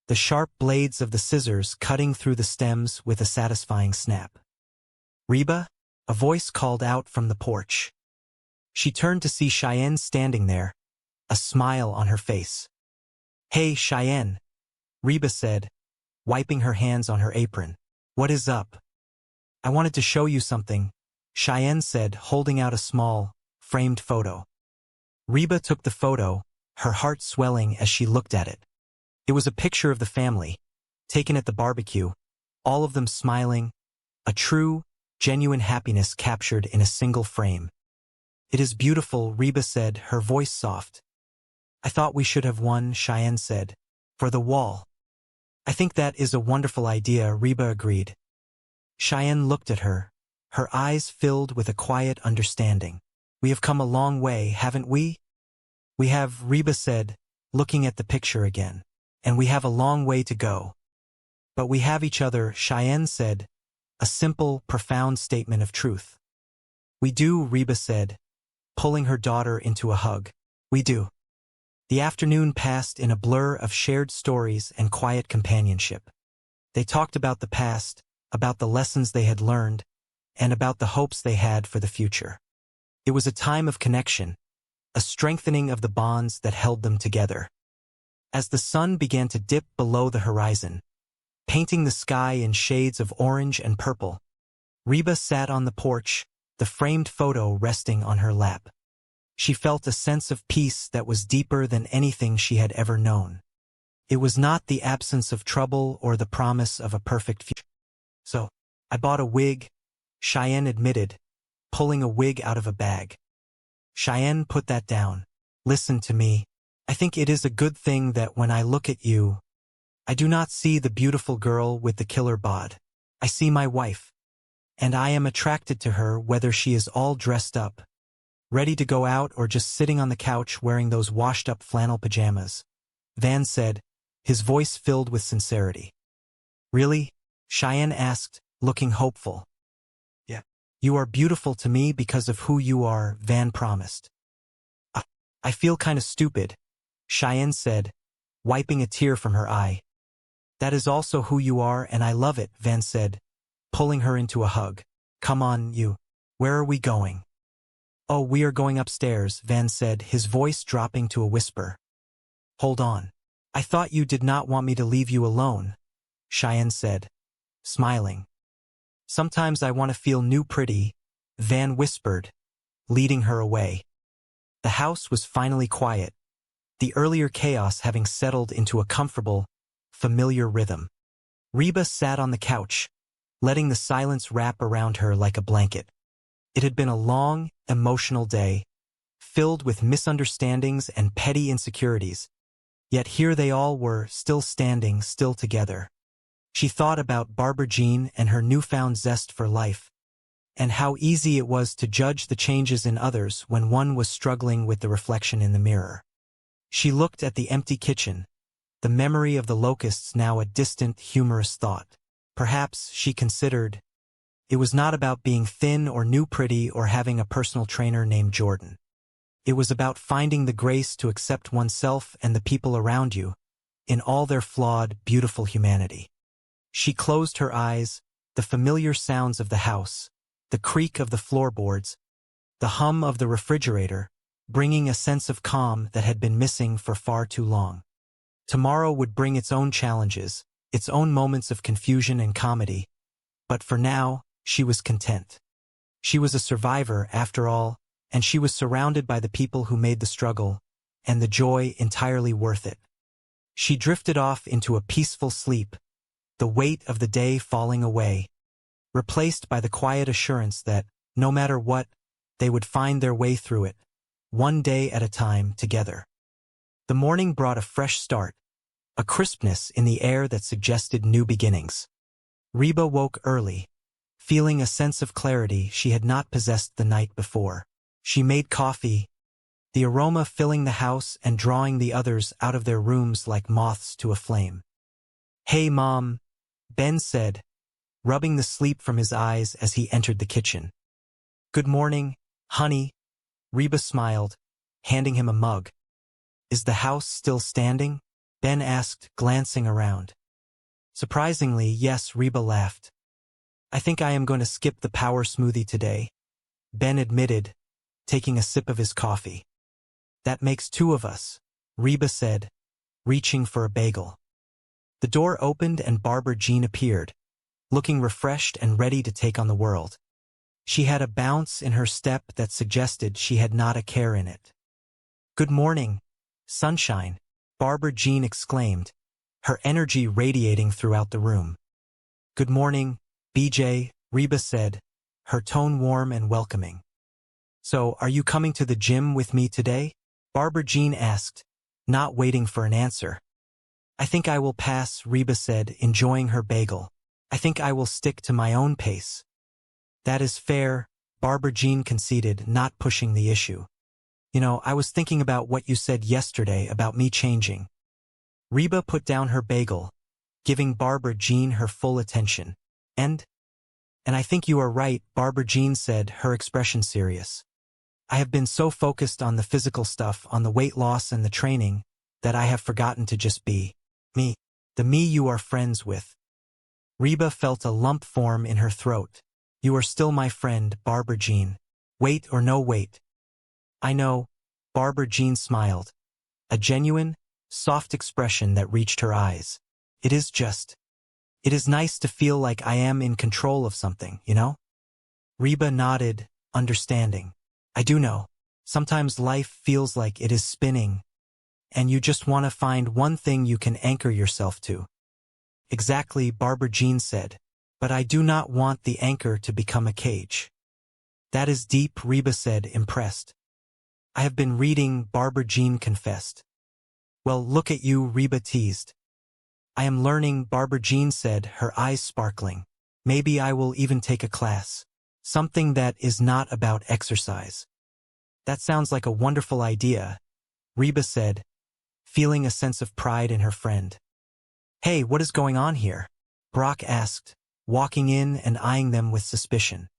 the sharp blades of the scissors cutting through the stems with a satisfying snap. "Reba?" a voice called out from the porch. She turned to see Cheyenne standing there, a smile on her face. "Hey, Cheyenne," Reba said, wiping her hands on her apron. "What is up?" "I wanted to show you something," Cheyenne said, holding out a small, framed photo. Reba took the photo, her heart swelling as she looked at it. It was a picture of the family, taken at the barbecue, all of them smiling, a true, genuine happiness captured in a single frame. "It is beautiful," Reba said, her voice soft. "I thought we should have one," Cheyenne said, "for the wall." "I think that is a wonderful idea," Reba agreed. Cheyenne looked at her, her eyes filled with a quiet understanding. "We have come a long way, haven't we?" "We have," Reba said, looking at the picture again. "And we have a long way to go. But we have each other," Cheyenne said, a simple, profound statement of truth. "We do," Reba said, pulling her daughter into a hug. "We do." The afternoon passed in a blur of shared stories and quiet companionship. They talked about the past, about the lessons they had learned, and about the hopes they had for the future. It was a time of connection, a strengthening of the bonds that held them together. As the sun began to dip below the horizon, painting the sky in shades of orange and purple, Reba sat on the porch, the framed photo resting on her lap. She felt a sense of peace that was deeper than anything she had ever known. It was not the absence of trouble or the promise of a perfect future. "So, I bought a wig," Cheyenne admitted, pulling a wig out of a bag. Cheyenne put that down. "Listen to me. I think it is a good thing that when I look at you, I do not see the beautiful girl with the killer bod. I see my wife. And I am attracted to her whether she is all dressed up, ready to go out or just sitting on the couch wearing those washed-up flannel pajamas? Van said, his voice filled with sincerity. Really? Cheyenne asked, looking hopeful. Yeah. You are beautiful to me because of who you are, Van promised. I feel kind of stupid, Cheyenne said, wiping a tear from her eye. That is also who you are and I love it, Van said, pulling her into a hug. Come on, you. Where are we going? Oh, we are going upstairs, Van said, his voice dropping to a whisper. Hold on. I thought you did not want me to leave you alone, Cheyenne said, smiling. Sometimes I want to feel new pretty, Van whispered, leading her away. The house was finally quiet, the earlier chaos having settled into a comfortable, familiar rhythm. Reba sat on the couch, letting the silence wrap around her like a blanket. It had been a long, emotional day, filled with misunderstandings and petty insecurities, yet here they all were, still standing, still together. She thought about Barbara Jean and her newfound zest for life, and how easy it was to judge the changes in others when one was struggling with the reflection in the mirror. She looked at the empty kitchen, the memory of the locusts now a distant, humorous thought. Perhaps, she considered, it was not about being thin or new pretty or having a personal trainer named Jordan. It was about finding the grace to accept oneself and the people around you, in all their flawed, beautiful humanity. She closed her eyes, the familiar sounds of the house, the creak of the floorboards, the hum of the refrigerator, bringing a sense of calm that had been missing for far too long. Tomorrow would bring its own challenges, its own moments of confusion and comedy, but for now, she was content. She was a survivor, after all, and she was surrounded by the people who made the struggle, and the joy entirely worth it. She drifted off into a peaceful sleep, the weight of the day falling away, replaced by the quiet assurance that, no matter what, they would find their way through it, one day at a time, together. The morning brought a fresh start, a crispness in the air that suggested new beginnings. Reba woke early, feeling a sense of clarity she had not possessed the night before. She made coffee, the aroma filling the house and drawing the others out of their rooms like moths to a flame. Hey, Mom, Ben said, rubbing the sleep from his eyes as he entered the kitchen. Good morning, honey, Reba smiled, handing him a mug. Is the house still standing? Ben asked, glancing around. Surprisingly, yes, Reba laughed. I think I am going to skip the power smoothie today, Ben admitted, taking a sip of his coffee. That makes two of us, Reba said, reaching for a bagel. The door opened and Barbara Jean appeared, looking refreshed and ready to take on the world. She had a bounce in her step that suggested she had not a care in it. Good morning, sunshine, Barbara Jean exclaimed, her energy radiating throughout the room. Good morning, BJ, Reba said, her tone warm and welcoming. So, are you coming to the gym with me today? Barbara Jean asked, not waiting for an answer. I think I will pass, Reba said, enjoying her bagel. I think I will stick to my own pace. That is fair, Barbara Jean conceded, not pushing the issue. You know, I was thinking about what you said yesterday about me changing. Reba put down her bagel, giving Barbara Jean her full attention. And I think you are right, Barbara Jean said, her expression serious. I have been so focused on the physical stuff, on the weight loss and the training, that I have forgotten to just be me, the me you are friends with. Reba felt a lump form in her throat. You are still my friend, Barbara Jean. Weight or no weight. I know, Barbara Jean smiled, a genuine, soft expression that reached her eyes. It is nice to feel like I am in control of something, you know? Reba nodded, understanding. I do know. Sometimes life feels like it is spinning, and you just want to find one thing you can anchor yourself to. Exactly, Barbara Jean said, but I do not want the anchor to become a cage. That is deep, Reba said, impressed. I have been reading, Barbara Jean confessed. Well, look at you, Reba teased. I am learning, Barbara Jean said, her eyes sparkling. Maybe I will even take a class. Something that is not about exercise. That sounds like a wonderful idea, Reba said, feeling a sense of pride in her friend. Hey, what is going on here? Brock asked, walking in and eyeing them with suspicion.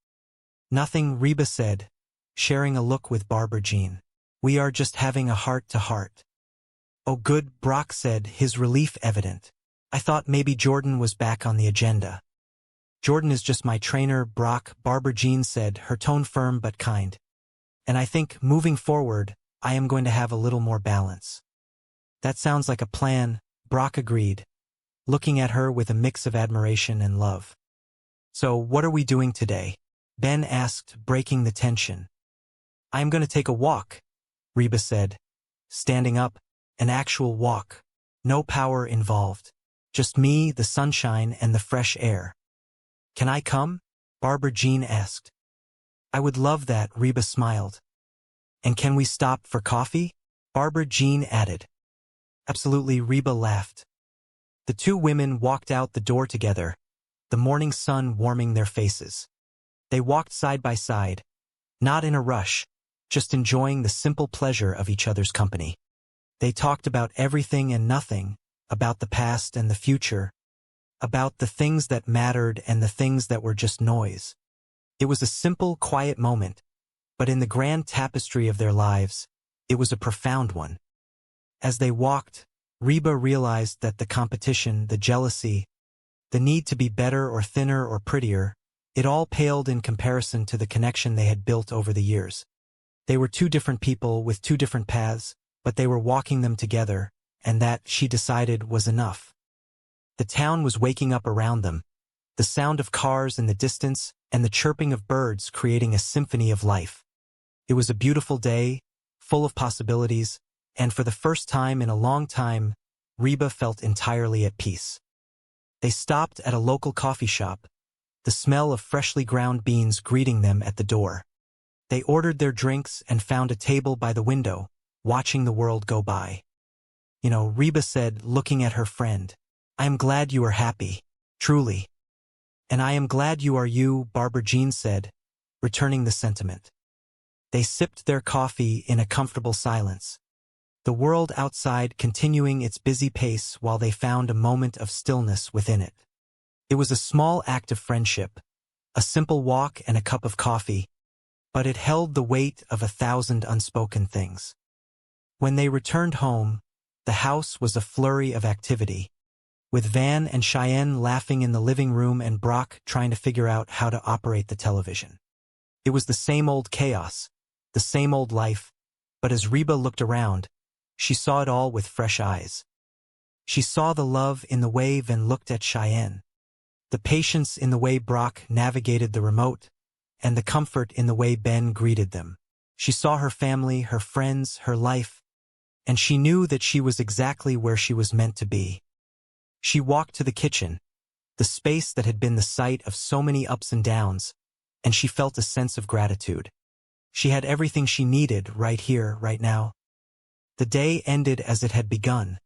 Nothing, Reba said, sharing a look with Barbara Jean. We are just having a heart-to-heart. Oh good, Brock said, his relief evident. I thought maybe Jordan was back on the agenda. Jordan is just my trainer, Brock, Barbara Jean said, her tone firm but kind. And I think, moving forward, I am going to have a little more balance. That sounds like a plan, Brock agreed, looking at her with a mix of admiration and love. So, what are we doing today? Ben asked, breaking the tension. I am going to take a walk, Reba said, standing up, an actual walk. No power involved. Just me, the sunshine, and the fresh air. Can I come? Barbara Jean asked. I would love that, Reba smiled. And can we stop for coffee? Barbara Jean added. Absolutely, Reba laughed. The two women walked out the door together, the morning sun warming their faces. They walked side by side, not in a rush, just enjoying the simple pleasure of each other's company. They talked about everything and nothing, about the past and the future, about the things that mattered and the things that were just noise. It was a simple, quiet moment, but in the grand tapestry of their lives, it was a profound one. As they walked, Reba realized that the competition, the jealousy, the need to be better or thinner or prettier, it all paled in comparison to the connection they had built over the years. They were two different people with two different paths, but they were walking them together, and that, she decided, was enough. The town was waking up around them, the sound of cars in the distance and the chirping of birds creating a symphony of life. It was a beautiful day, full of possibilities, and for the first time in a long time, Reba felt entirely at peace. They stopped at a local coffee shop, the smell of freshly ground beans greeting them at the door. They ordered their drinks and found a table by the window, watching the world go by. You know, Reba said, looking at her friend, I am glad you are happy, truly. And I am glad you are you, Barbara Jean said, returning the sentiment. They sipped their coffee in a comfortable silence, the world outside continuing its busy pace while they found a moment of stillness within it. It was a small act of friendship, a simple walk and a cup of coffee, but it held the weight of 1,000 unspoken things. When they returned home, the house was a flurry of activity, with Van and Cheyenne laughing in the living room and Brock trying to figure out how to operate the television. It was the same old chaos, the same old life, but as Reba looked around, she saw it all with fresh eyes. She saw the love in the way Van looked at Cheyenne, the patience in the way Brock navigated the remote, and the comfort in the way Ben greeted them. She saw her family, her friends, her life, and she knew that she was exactly where she was meant to be. She walked to the kitchen, the space that had been the site of so many ups and downs, and she felt a sense of gratitude. She had everything she needed right here, right now. The day ended as it had begun,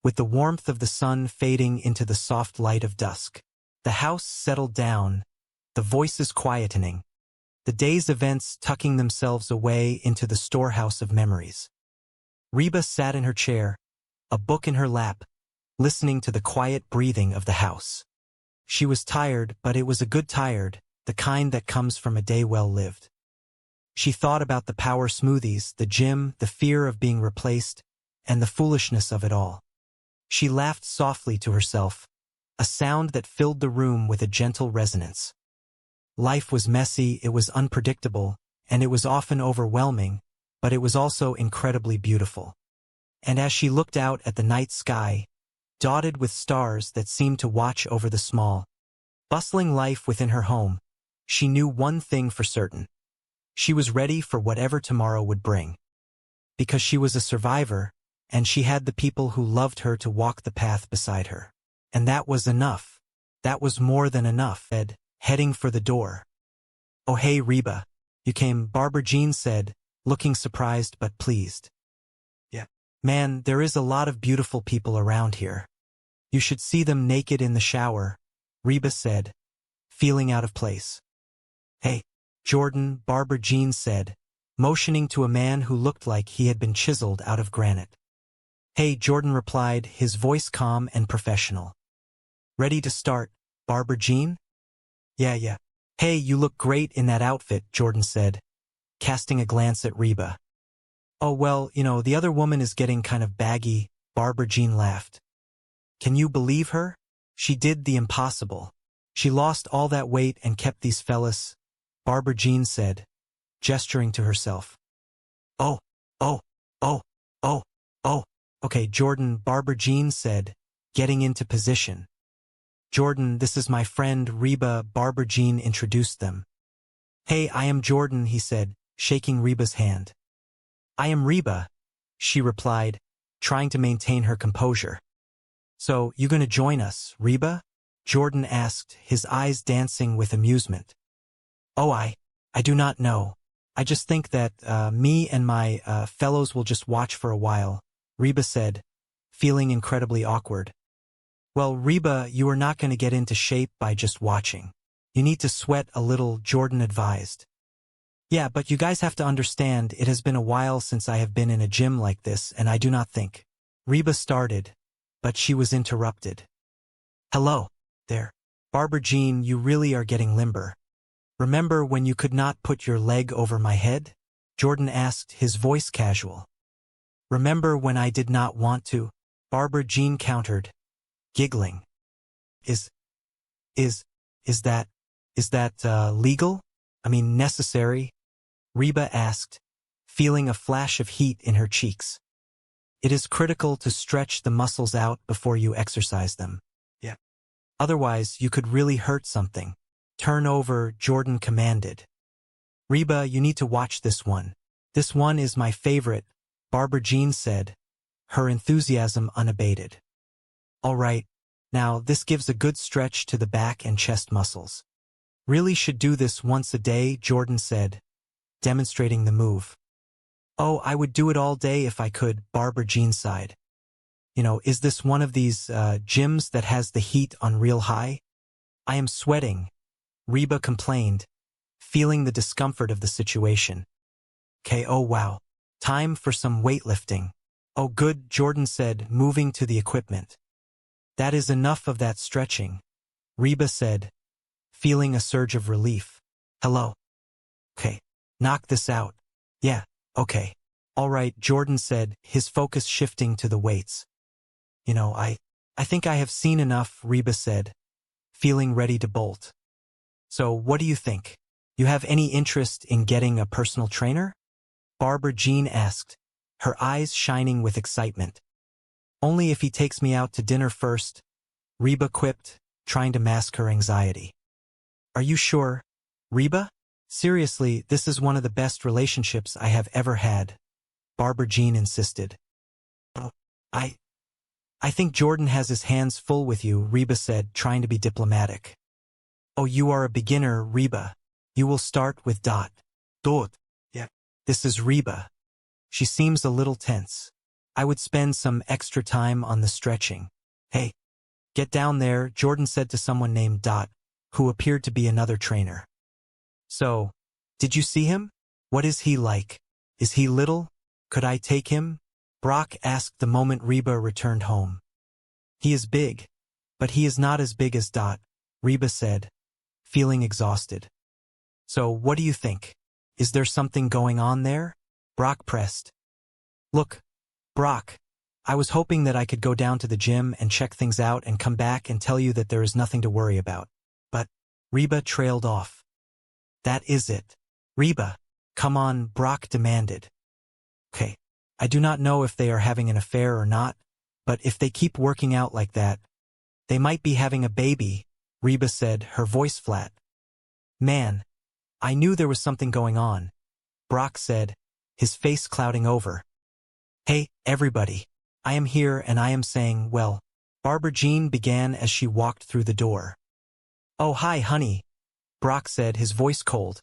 with the warmth of the sun fading into the soft light of dusk. The house settled down, the voices quietening, the day's events tucking themselves away into the storehouse of memories. Reba sat in her chair, a book in her lap, listening to the quiet breathing of the house. She was tired, but it was a good tired, the kind that comes from a day well lived. She thought about the power smoothies, the gym, the fear of being replaced, and the foolishness of it all. She laughed softly to herself, a sound that filled the room with a gentle resonance. Life was messy, it was unpredictable, and it was often overwhelming, but it was also incredibly beautiful. And as she looked out at the night sky, dotted with stars that seemed to watch over the small, bustling life within her home, she knew one thing for certain. She was ready for whatever tomorrow would bring. Because she was a survivor, and she had the people who loved her to walk the path beside her. And that was enough. That was more than enough, Ed, heading for the door. Oh hey Reba, you came, Barbara Jean said, looking surprised but pleased. Yeah. Man, there is a lot of beautiful people around here. You should see them naked in the shower, Reba said, feeling out of place. Hey, Jordan, Barbara Jean said, motioning to a man who looked like he had been chiseled out of granite. Hey, Jordan replied, his voice calm and professional. Ready to start, Barbara Jean? Yeah. Hey, you look great in that outfit, Jordan said, casting a glance at Reba. Oh, well, the other woman is getting kind of baggy, Barbara Jean laughed. Can you believe her? She did the impossible. She lost all that weight and kept these fellas, Barbara Jean said, gesturing to herself. Oh. Okay, Jordan, Barbara Jean said, getting into position. Jordan, this is my friend Reba, Barbara Jean introduced them. Hey, I am Jordan, he said, shaking Reba's hand. I am Reba, she replied, trying to maintain her composure. So, you gonna join us, Reba? Jordan asked, his eyes dancing with amusement. Oh, I do not know. I just think that, me and my, fellows will just watch for a while, Reba said, feeling incredibly awkward. Well, Reba, you are not going to get into shape by just watching. You need to sweat a little, Jordan advised. Yeah, but you guys have to understand, it has been a while since I have been in a gym like this, and I do not think. Reba started, but she was interrupted. Hello, there. Barbara Jean, you really are getting limber. Remember when you could not put your leg over my head? Jordan asked, his voice casual. Remember when I did not want to? Barbara Jean countered, giggling. Is that legal? I mean, necessary? Reba asked, feeling a flash of heat in her cheeks. It is critical to stretch the muscles out before you exercise them. Yeah. Otherwise, you could really hurt something. Turn over, Jordan commanded. Reba, you need to watch this one. This one is my favorite, Barbara Jean said, her enthusiasm unabated. All right, now this gives a good stretch to the back and chest muscles. Really should do this once a day, Jordan said, demonstrating the move. Oh, I would do it all day if I could, Barbara Jean sighed. Is this one of these gyms that has the heat on real high? I am sweating, Reba complained, feeling the discomfort of the situation. Okay, oh wow. Time for some weightlifting. Oh good, Jordan said, moving to the equipment. That is enough of that stretching, Reba said, feeling a surge of relief. Hello. Okay, knock this out. Yeah, okay. All right, Jordan said, his focus shifting to the weights. I think I have seen enough, Reba said, feeling ready to bolt. So what do you think? You have any interest in getting a personal trainer? Barbara Jean asked, her eyes shining with excitement. Only if he takes me out to dinner first, Reba quipped, trying to mask her anxiety. Are you sure, Reba? Seriously, this is one of the best relationships I have ever had, Barbara Jean insisted. Oh, I think Jordan has his hands full with you, Reba said, trying to be diplomatic. Oh, you are a beginner, Reba. You will start with Dot. Yeah. This is Reba. She seems a little tense. I would spend some extra time on the stretching. Hey, get down there, Jordan said to someone named Dot, who appeared to be another trainer. So, did you see him? What is he like? Is he little? Could I take him? Brock asked the moment Reba returned home. He is big, but he is not as big as Dot, Reba said, feeling exhausted. So, what do you think? Is there something going on there? Brock pressed. Look, Brock, I was hoping that I could go down to the gym and check things out and come back and tell you that there is nothing to worry about. But Reba trailed off. That is it. Reba, come on, Brock demanded. Okay, I do not know if they are having an affair or not, but if they keep working out like that, they might be having a baby, Reba said, her voice flat. Man, I knew there was something going on, Brock said, his face clouding over. Hey, everybody, I am here and I am saying, well, Barbara Jean began as she walked through the door. Oh, hi, honey, Brock said, his voice cold.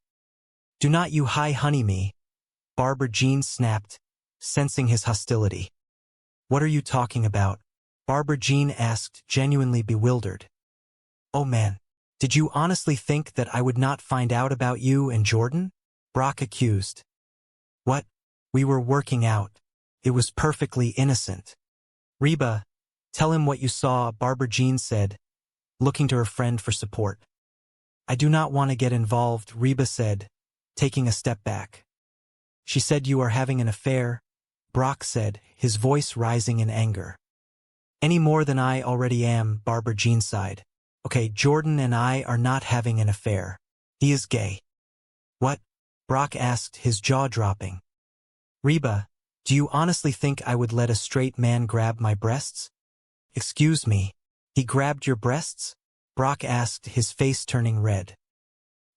Do not you hi honey me, Barbara Jean snapped, sensing his hostility. What are you talking about? Barbara Jean asked, genuinely bewildered. Oh man, did you honestly think that I would not find out about you and Jordan? Brock accused. What? We were working out. It was perfectly innocent. Reba, tell him what you saw, Barbara Jean said, looking to her friend for support. I do not want to get involved, Reba said, taking a step back. She said you are having an affair, Brock said, his voice rising in anger. Any more than I already am, Barbara Jean sighed. Okay, Jordan and I are not having an affair. He is gay. What? Brock asked, his jaw dropping. Reba, do you honestly think I would let a straight man grab my breasts? Excuse me, he grabbed your breasts? Brock asked, his face turning red.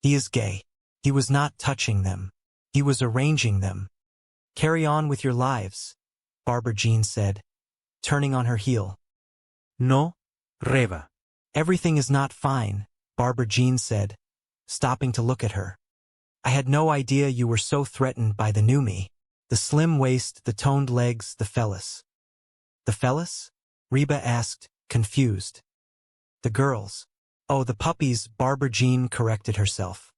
He is gay. He was not touching them. He was arranging them. Carry on with your lives, Barbara Jean said, turning on her heel. No, Reba. Everything is not fine, Barbara Jean said, stopping to look at her. I had no idea you were so threatened by the new me. The slim waist, the toned legs, the phallus. The phallus? Reba asked, confused. The girls. Oh, the puppies, Barbara Jean corrected herself.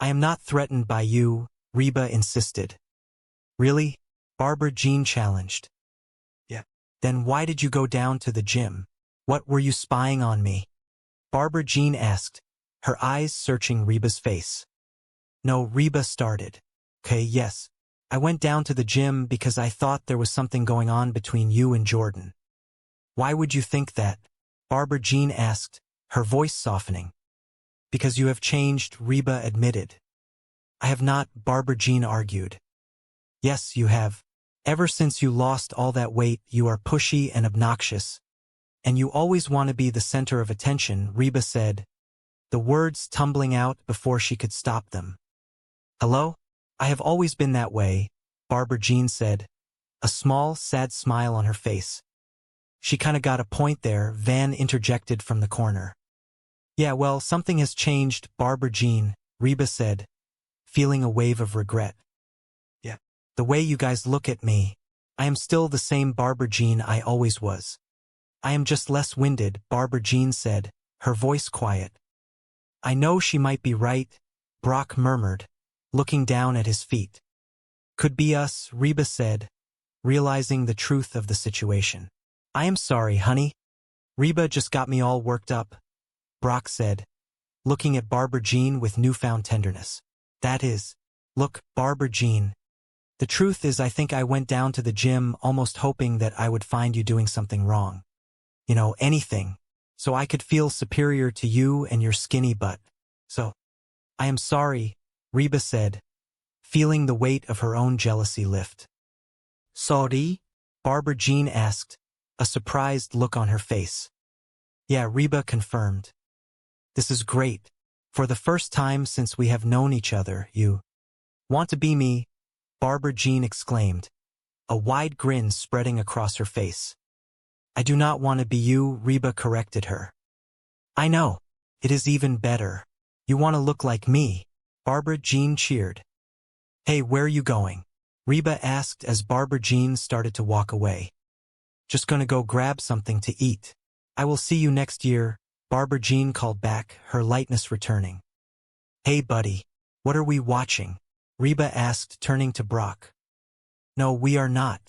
I am not threatened by you, Reba insisted. Really? Barbara Jean challenged. Yeah. Then why did you go down to the gym? What were you spying on me? Barbara Jean asked, her eyes searching Reba's face. No, Reba started. Okay, yes. I went down to the gym because I thought there was something going on between you and Jordan. Why would you think that? Barbara Jean asked, her voice softening. Because you have changed, Reba admitted. I have not, Barbara Jean argued. Yes, you have. Ever since you lost all that weight, you are pushy and obnoxious. And you always want to be the center of attention, Reba said, the words tumbling out before she could stop them. Hello? I have always been that way, Barbara Jean said, a small, sad smile on her face. She kinda got a point there, Van interjected from the corner. Yeah, well, something has changed, Barbara Jean, Reba said, feeling a wave of regret. Yeah. The way you guys look at me, I am still the same Barbara Jean I always was. I am just less winded, Barbara Jean said, her voice quiet. I know she might be right, Brock murmured, looking down at his feet. Could be us, Reba said, realizing the truth of the situation. I am sorry, honey. Reba just got me all worked up, Brock said, looking at Barbara Jean with newfound tenderness. That is, look, Barbara Jean. The truth is I think I went down to the gym almost hoping that I would find you doing something wrong. You know, anything. So I could feel superior to you and your skinny butt. So, I am sorry, Reba said, feeling the weight of her own jealousy lift. Sorry? Barbara Jean asked, a surprised look on her face. Yeah, Reba confirmed. This is great. For the first time since we have known each other, you want to be me, Barbara Jean exclaimed, a wide grin spreading across her face. I do not want to be you, Reba corrected her. I know. It is even better. You want to look like me, Barbara Jean cheered. Hey, where are you going? Reba asked as Barbara Jean started to walk away. Just gonna go grab something to eat. I will see you next year, Barbara Jean called back, her lightness returning. Hey, buddy, what are we watching? Reba asked, turning to Brock. No, we are not.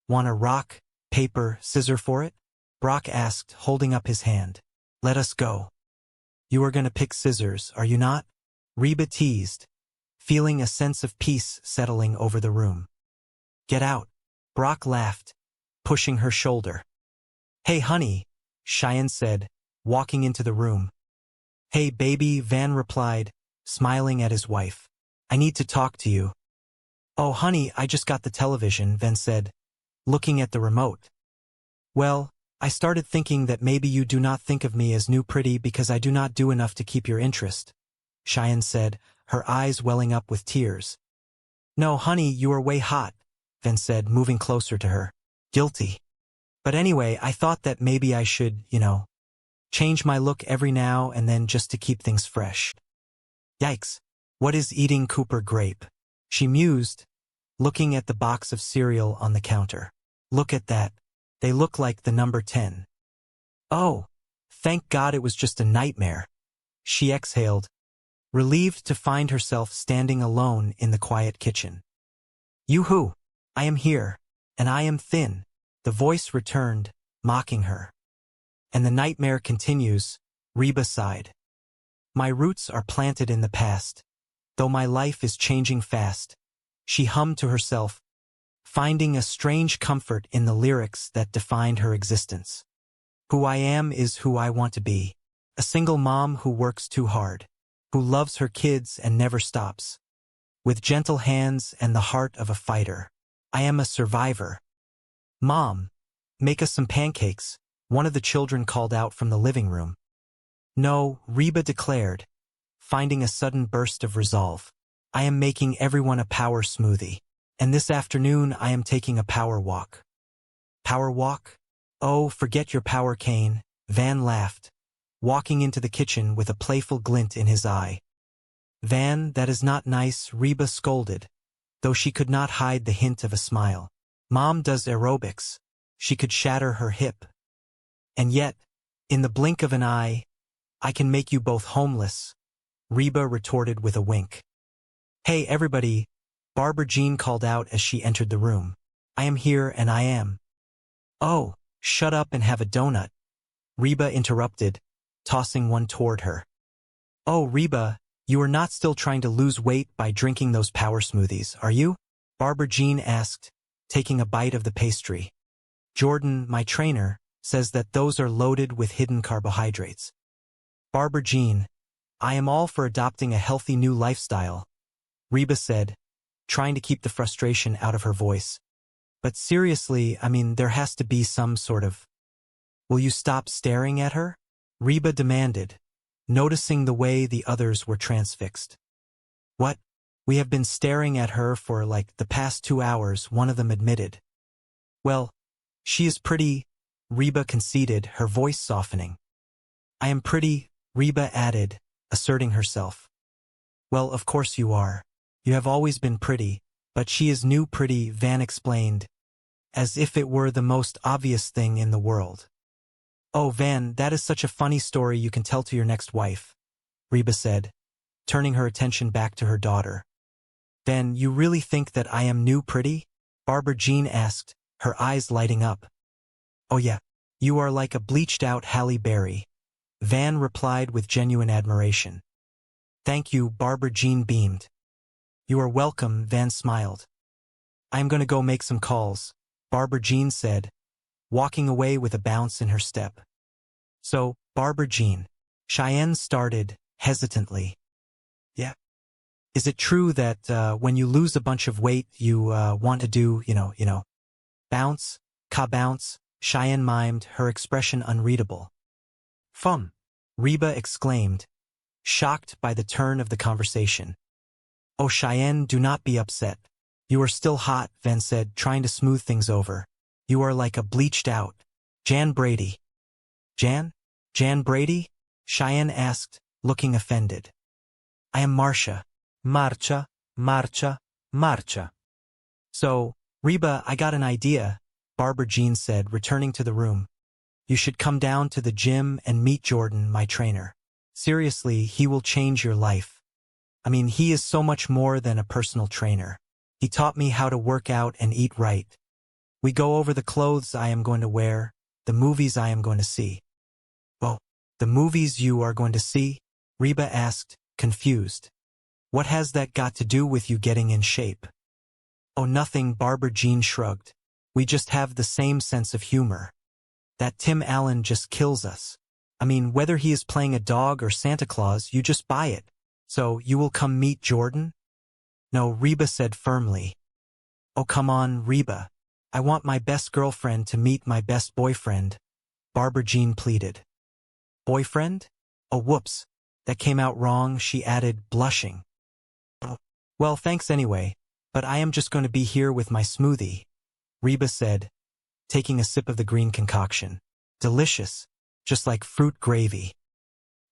Want a rock, paper, scissor for it? Brock asked, holding up his hand. Let us go. You are gonna pick scissors, are you not? Reba teased, feeling a sense of peace settling over the room. Get out. Brock laughed, pushing her shoulder. Hey, honey, Cheyenne said, walking into the room. Hey, baby, Van replied, smiling at his wife. I need to talk to you. Oh, honey, I just got the television, Van said, looking at the remote. Well, I started thinking that maybe you do not think of me as new pretty because I do not do enough to keep your interest, Cheyenne said, her eyes welling up with tears. No, honey, you are way hot, Van said, moving closer to her. Guilty. But anyway, I thought that maybe I should, change my look every now and then just to keep things fresh. Yikes. What is eating Cooper grape? She mused, looking at the box of cereal on the counter. Look at that. They look like the number 10. Oh, thank God it was just a nightmare. She exhaled, relieved to find herself standing alone in the quiet kitchen. You-hoo, I am here, and I am thin. The voice returned, mocking her. And the nightmare continues, Reba sighed. My roots are planted in the past, though my life is changing fast. She hummed to herself, finding a strange comfort in the lyrics that defined her existence. Who I am is who I want to be. A single mom who works too hard, who loves her kids and never stops. With gentle hands and the heart of a fighter, I am a survivor. Mom, make us some pancakes, one of the children called out from the living room. No, Reba declared, finding a sudden burst of resolve. I am making everyone a power smoothie, and this afternoon I am taking a power walk. Power walk? Oh, forget your power cane, Van laughed, walking into the kitchen with a playful glint in his eye. Van, that is not nice, Reba scolded, though she could not hide the hint of a smile. Mom does aerobics. She could shatter her hip. And yet, in the blink of an eye, I can make you both homeless, Reba retorted with a wink. Hey, everybody, Barbara Jean called out as she entered the room. I am here and I am. Oh, shut up and have a donut, Reba interrupted, tossing one toward her. Oh, Reba, you are not still trying to lose weight by drinking those power smoothies, are you? Barbara Jean asked, taking a bite of the pastry. Jordan, my trainer, says that those are loaded with hidden carbohydrates. Barbara Jean, I am all for adopting a healthy new lifestyle, Reba said, trying to keep the frustration out of her voice. But seriously, I mean, there has to be some sort of... Will you stop staring at her? Reba demanded, noticing the way the others were transfixed. What? We have been staring at her for like the past 2 hours, one of them admitted. Well, she is pretty, Reba conceded, her voice softening. I am pretty, Reba added, asserting herself. Well, of course you are. You have always been pretty, but she is new pretty, Van explained, as if it were the most obvious thing in the world. Oh, Van, that is such a funny story you can tell to your next wife, Reba said, turning her attention back to her daughter. Van, you really think that I am new pretty? Barbara Jean asked, her eyes lighting up. Oh yeah, you are like a bleached-out Halle Berry, Van replied with genuine admiration. Thank you, Barbara Jean beamed. You are welcome, Van smiled. I am going to go make some calls, Barbara Jean said, walking away with a bounce in her step. So, Barbara Jean, Cheyenne started, hesitantly. Yeah. Is it true that when you lose a bunch of weight, you want to do, you know, bounce, ka-bounce? Cheyenne mimed, her expression unreadable. Fum, Reba exclaimed, shocked by the turn of the conversation. Oh, Cheyenne, do not be upset. You are still hot, Van said, trying to smooth things over. You are like a bleached-out Jan Brady. Jan? Jan Brady? Cheyenne asked, looking offended. I am Marcia. Marcia, Marcia, Marcia. So, Reba, I got an idea, Barbara Jean said, returning to the room. You should come down to the gym and meet Jordan, my trainer. Seriously, he will change your life. I mean, he is so much more than a personal trainer. He taught me how to work out and eat right. We go over the clothes I am going to wear, the movies I am going to see. Oh, the movies you are going to see? Reba asked, confused. What has that got to do with you getting in shape? Oh, nothing, Barbara Jean shrugged. We just have the same sense of humor. That Tim Allen just kills us. I mean, whether he is playing a dog or Santa Claus, you just buy it. So, you will come meet Jordan? No, Reba said firmly. Oh, come on, Reba. I want my best girlfriend to meet my best boyfriend, Barbara Jean pleaded. Boyfriend? Oh, whoops. That came out wrong, she added, blushing. Oh, well, thanks anyway, but I am just going to be here with my smoothie, Reba said, taking a sip of the green concoction. Delicious, just like fruit gravy.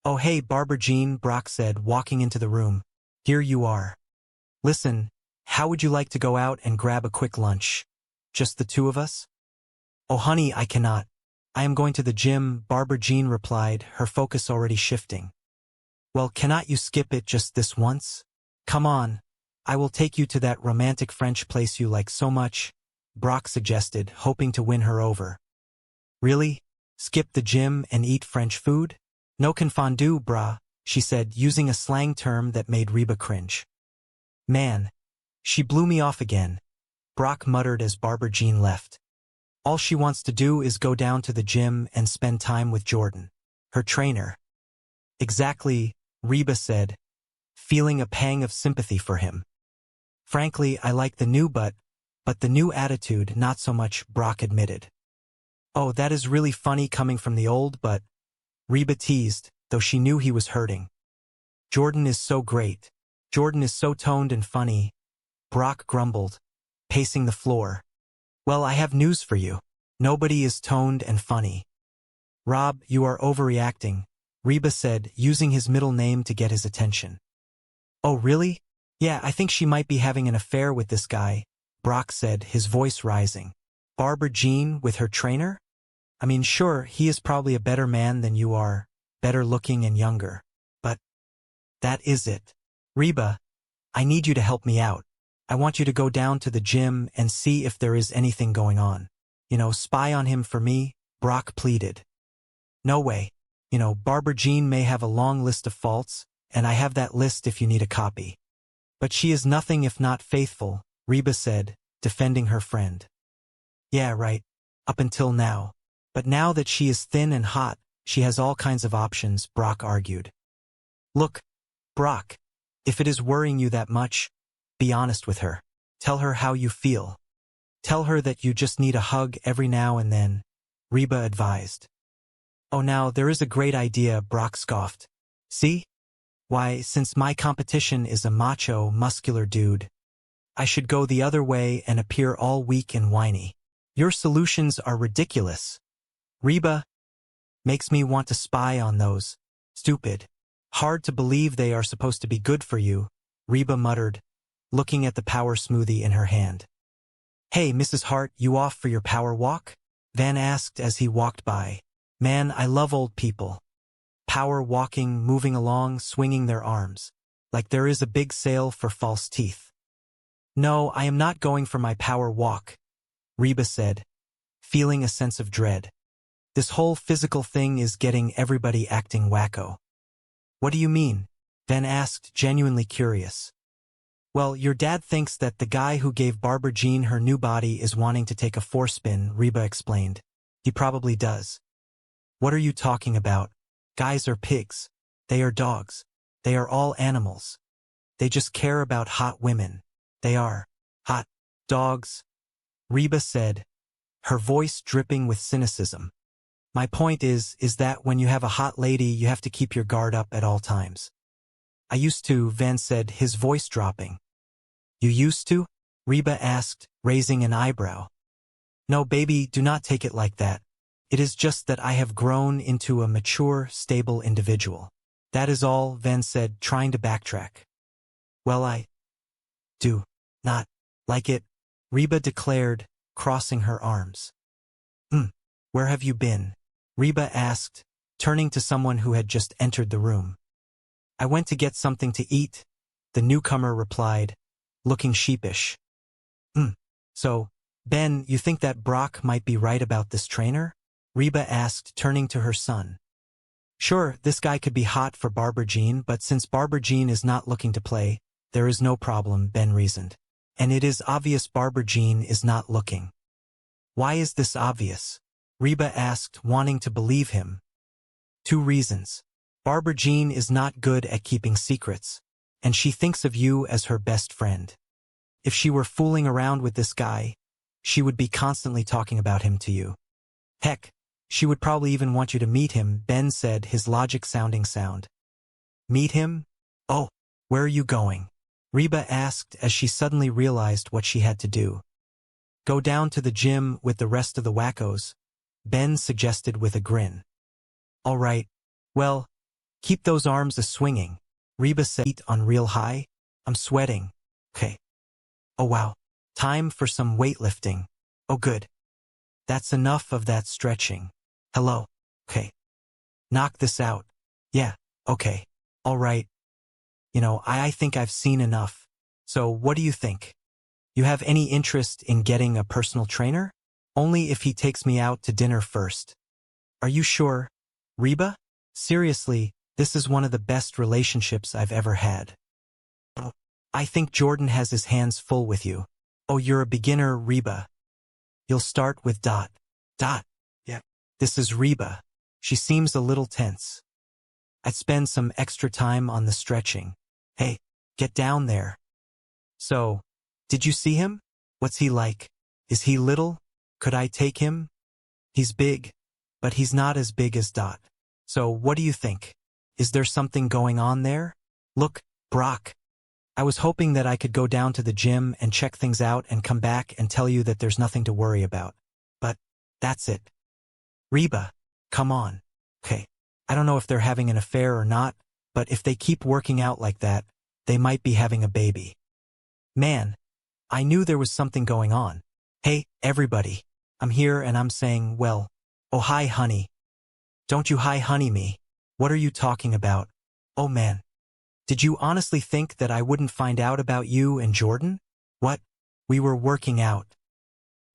Oh, hey, Barbara Jean, Brock said, walking into the room. Here you are. Listen, how would you like to go out and grab a quick lunch? Just the two of us? Oh, honey, I cannot. I am going to the gym, Barbara Jean replied, her focus already shifting. Well, cannot you skip it just this once? Come on. I will take you to that romantic French place you like so much, Brock suggested, hoping to win her over. Really? Skip the gym and eat French food? No confondu, brah, she said, using a slang term that made Reba cringe. Man, she blew me off again, Brock muttered as Barbara Jean left. All she wants to do is go down to the gym and spend time with Jordan, her trainer. Exactly, Reba said, feeling a pang of sympathy for him. Frankly, I like the new but the new attitude not so much, Brock admitted. Oh, that is really funny coming from the old but, Reba teased, though she knew he was hurting. Jordan is so great. Jordan is so toned and funny, Brock grumbled, pacing the floor. Well, I have news for you. Nobody is toned and funny. Rob, you are overreacting, Reba said, using his middle name to get his attention. Oh, really? Yeah, I think she might be having an affair with this guy, Brock said, his voice rising. Barbara Jean with her trainer? I mean, sure, he is probably a better man than you are, better looking and younger. But that is it. Reba, I need you to help me out. I want you to go down to the gym and see if there is anything going on. You know, spy on him for me, Brock pleaded. No way. You know, Barbara Jean may have a long list of faults, and I have that list if you need a copy. But she is nothing if not faithful, Reba said, defending her friend. Yeah, right. Up until now. But now that she is thin and hot, she has all kinds of options, Brock argued. Look, Brock, if it is worrying you that much, be honest with her. Tell her how you feel. Tell her that you just need a hug every now and then, Reba advised. Oh, now there is a great idea, Brock scoffed. See? Why, since my competition is a macho, muscular dude, I should go the other way and appear all weak and whiny. Your solutions are ridiculous. Reba makes me want to spy on those. Stupid. Hard to believe they are supposed to be good for you, Reba muttered, looking at the power smoothie in her hand. Hey, Mrs. Hart, you off for your power walk? Van asked as he walked by. Man, I love old people. Power walking, moving along, swinging their arms, like there is a big sale for false teeth. No, I am not going for my power walk, Reba said, feeling a sense of dread. This whole physical thing is getting everybody acting wacko. What do you mean? Van asked, genuinely curious. Well, your dad thinks that the guy who gave Barbara Jean her new body is wanting to take a forespin, Reba explained. He probably does. What are you talking about? Guys are pigs. They are dogs. They are all animals. They just care about hot women. They are hot dogs, Reba said, her voice dripping with cynicism. My point is that when you have a hot lady, you have to keep your guard up at all times. I used to, Van said, his voice dropping. You used to? Reba asked, raising an eyebrow. No, baby, do not take it like that. It is just that I have grown into a mature, stable individual. That is all, Van said, trying to backtrack. Well, I do not like it, Reba declared, crossing her arms. Where have you been? Reba asked, turning to someone who had just entered the room. I went to get something to eat, the newcomer replied, looking sheepish. So, Ben, you think that Brock might be right about this trainer? Reba asked, turning to her son. Sure, this guy could be hot for Barbara Jean, but since Barbara Jean is not looking to play, there is no problem, Ben reasoned. And it is obvious Barbara Jean is not looking. Why is this obvious? Reba asked, wanting to believe him. 2 reasons. Barbara Jean is not good at keeping secrets, and she thinks of you as her best friend. If she were fooling around with this guy, she would be constantly talking about him to you. Heck, she would probably even want you to meet him, Ben said, his logic sounding sound. Meet him? Oh, where are you going? Reba asked as she suddenly realized what she had to do. Go down to the gym with the rest of the wackos, Ben suggested with a grin. All right. Well, keep those arms a-swinging, Reba said on real high. I'm sweating. Okay. Oh wow. Time for some weightlifting. Oh good. That's enough of that stretching. Hello. Okay. Knock this out. Yeah, okay. All right. You know, I think I've seen enough. So what do you think? You have any interest in getting a personal trainer? Only if he takes me out to dinner first. Are you sure? Reba? Seriously, this is one of the best relationships I've ever had. Oh, I think Jordan has his hands full with you. Oh, you're a beginner, Reba. You'll start with Dot. Dot. Yeah. This is Reba. She seems a little tense. I'd spend some extra time on the stretching. Hey, get down there. So, did you see him? What's he like? Is he little? Could I take him? He's big, but he's not as big as Dot. So what do you think? Is there something going on there? Look, Brock. I was hoping that I could go down to the gym and check things out and come back and tell you that there's nothing to worry about. But that's it. Reba, come on. Okay, I don't know if they're having an affair or not, but if they keep working out like that, they might be having a baby. Man, I knew there was something going on. Hey, everybody. I'm here and I'm saying, well, oh hi honey. Don't you hi honey me. What are you talking about? Oh man. Did you honestly think that I wouldn't find out about you and Jordan? What? We were working out.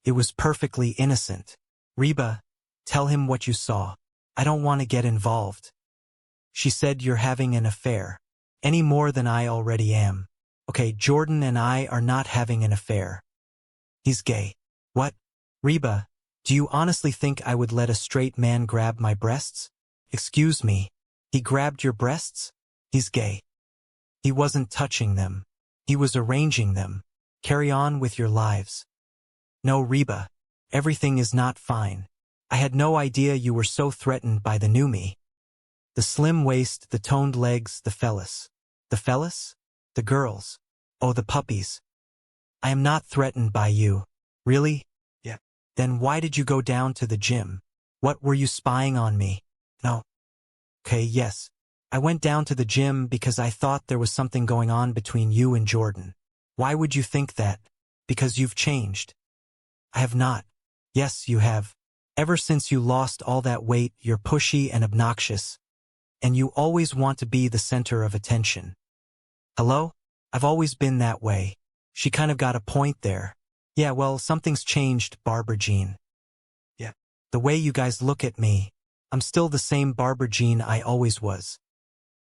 It was perfectly innocent. Reba, tell him what you saw. I don't want to get involved. She said you're having an affair. Any more than I already am. Okay, Jordan and I are not having an affair. He's gay. What? Reba, do you honestly think I would let a straight man grab my breasts? Excuse me. He grabbed your breasts? He's gay. He wasn't touching them. He was arranging them. Carry on with your lives. No, Reba. Everything is not fine. I had no idea you were so threatened by the new me. The slim waist, the toned legs, the fellas. The fellas? The girls. Oh, the puppies. I am not threatened by you. Really? Yeah. Then why did you go down to the gym? What, were you spying on me? No. Okay, yes. I went down to the gym because I thought there was something going on between you and Jordan. Why would you think that? Because you've changed. I have not. Yes, you have. Ever since you lost all that weight, you're pushy and obnoxious. And you always want to be the center of attention. Hello? I've always been that way. She kind of got a point there. Yeah, well, something's changed, Barbara Jean. Yeah. The way you guys look at me, I'm still the same Barbara Jean I always was.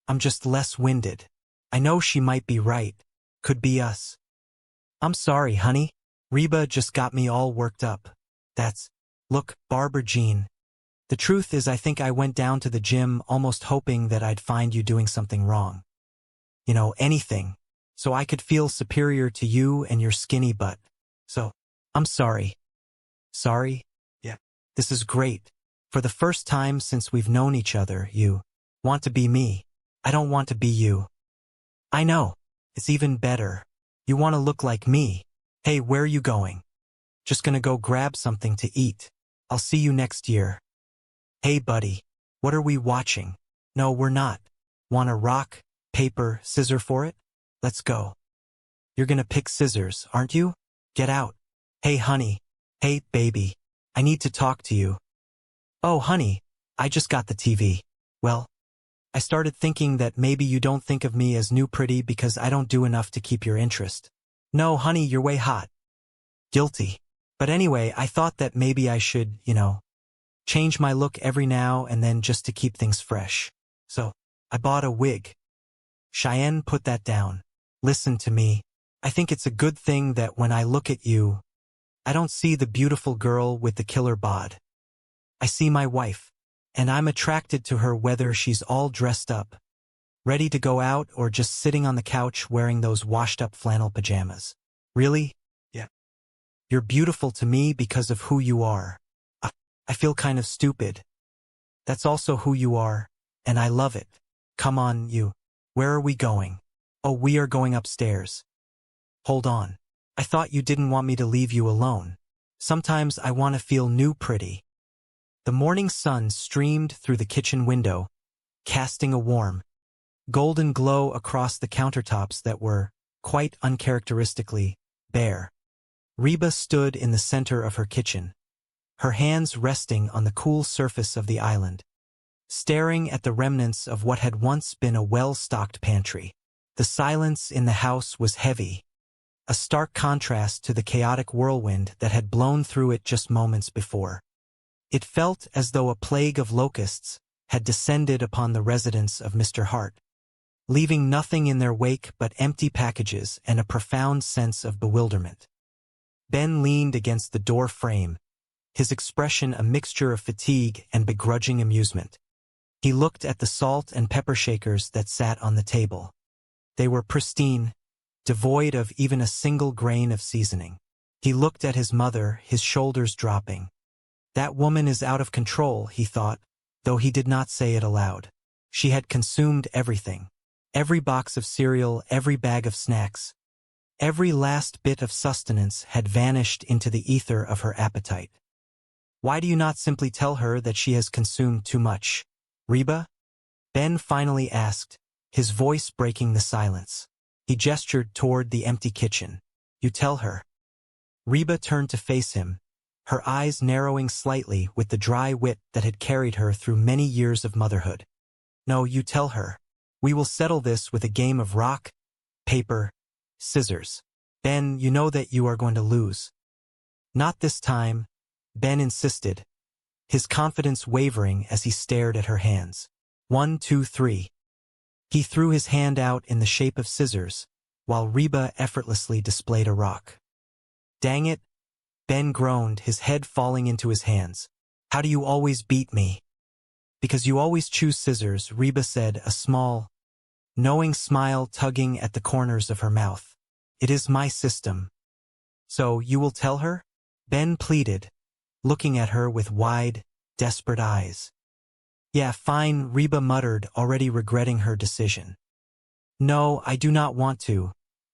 I'm just less winded. I know she might be right. Could be us. I'm sorry, honey. Reba just got me all worked up. Look, Barbara Jean. The truth is I think I went down to the gym almost hoping that I'd find you doing something wrong. You know, anything. So I could feel superior to you and your skinny butt. So, I'm sorry. Sorry? Yeah. This is great. For the first time since we've known each other, you want to be me. I don't want to be you. I know. It's even better. You want to look like me. Hey, where are you going? Just gonna go grab something to eat. I'll see you next year. Hey, buddy. What are we watching? No, we're not. Want a rock, paper, scissor for it? Let's go. You're gonna pick scissors, aren't you? Get out. Hey, honey. Hey, baby. I need to talk to you. Oh, honey. I just got the TV. Well, I started thinking that maybe you don't think of me as new pretty because I don't do enough to keep your interest. No, honey, you're way hot. Guilty. But anyway, I thought that maybe I should, change my look every now and then just to keep things fresh. So, I bought a wig. Cheyenne, put that down. Listen to me. I think it's a good thing that when I look at you, I don't see the beautiful girl with the killer bod. I see my wife, and I'm attracted to her whether she's all dressed up, ready to go out, or just sitting on the couch wearing those washed-up flannel pajamas. Really? Yeah. You're beautiful to me because of who you are. I feel kind of stupid. That's also who you are, and I love it. Come on, you. Where are we going? Oh, we are going upstairs. Hold on. I thought you didn't want me to leave you alone. Sometimes I want to feel new pretty. The morning sun streamed through the kitchen window, casting a warm, golden glow across the countertops that were, quite uncharacteristically, bare. Reba stood in the center of her kitchen, her hands resting on the cool surface of the island, staring at the remnants of what had once been a well-stocked pantry. The silence in the house was heavy, a stark contrast to the chaotic whirlwind that had blown through it just moments before. It felt as though a plague of locusts had descended upon the residence of Mr. Hart, leaving nothing in their wake but empty packages and a profound sense of bewilderment. Ben leaned against the door frame, his expression a mixture of fatigue and begrudging amusement. He looked at the salt and pepper shakers that sat on the table. They were pristine, devoid of even a single grain of seasoning. He looked at his mother, his shoulders dropping. That woman is out of control, he thought, though he did not say it aloud. She had consumed everything. Every box of cereal, every bag of snacks. Every last bit of sustenance had vanished into the ether of her appetite. Why do you not simply tell her that she has consumed too much, Reba? Ben finally asked, his voice breaking the silence. He gestured toward the empty kitchen. You tell her. Reba turned to face him, her eyes narrowing slightly with the dry wit that had carried her through many years of motherhood. No, you tell her. We will settle this with a game of rock, paper, scissors. Ben, you know that you are going to lose. Not this time, Ben insisted, his confidence wavering as he stared at her hands. 1, 2, 3. He threw his hand out in the shape of scissors, while Reba effortlessly displayed a rock. Dang it, Ben groaned, his head falling into his hands. How do you always beat me? Because you always choose scissors, Reba said, a small, knowing smile tugging at the corners of her mouth. It is my system. So, you will tell her? Ben pleaded, looking at her with wide, desperate eyes. Yeah, fine, Reba muttered, already regretting her decision. No, I do not want to,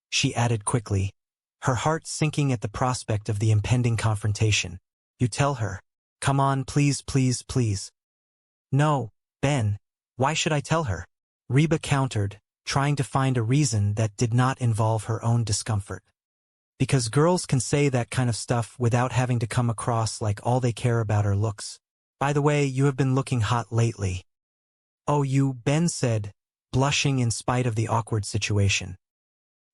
she added quickly, her heart sinking at the prospect of the impending confrontation. You tell her. Come on, please, please, please. No, Ben, why should I tell her? Reba countered, trying to find a reason that did not involve her own discomfort. Because girls can say that kind of stuff without having to come across like all they care about are looks. By the way, you have been looking hot lately. Oh, you, Ben said, blushing in spite of the awkward situation.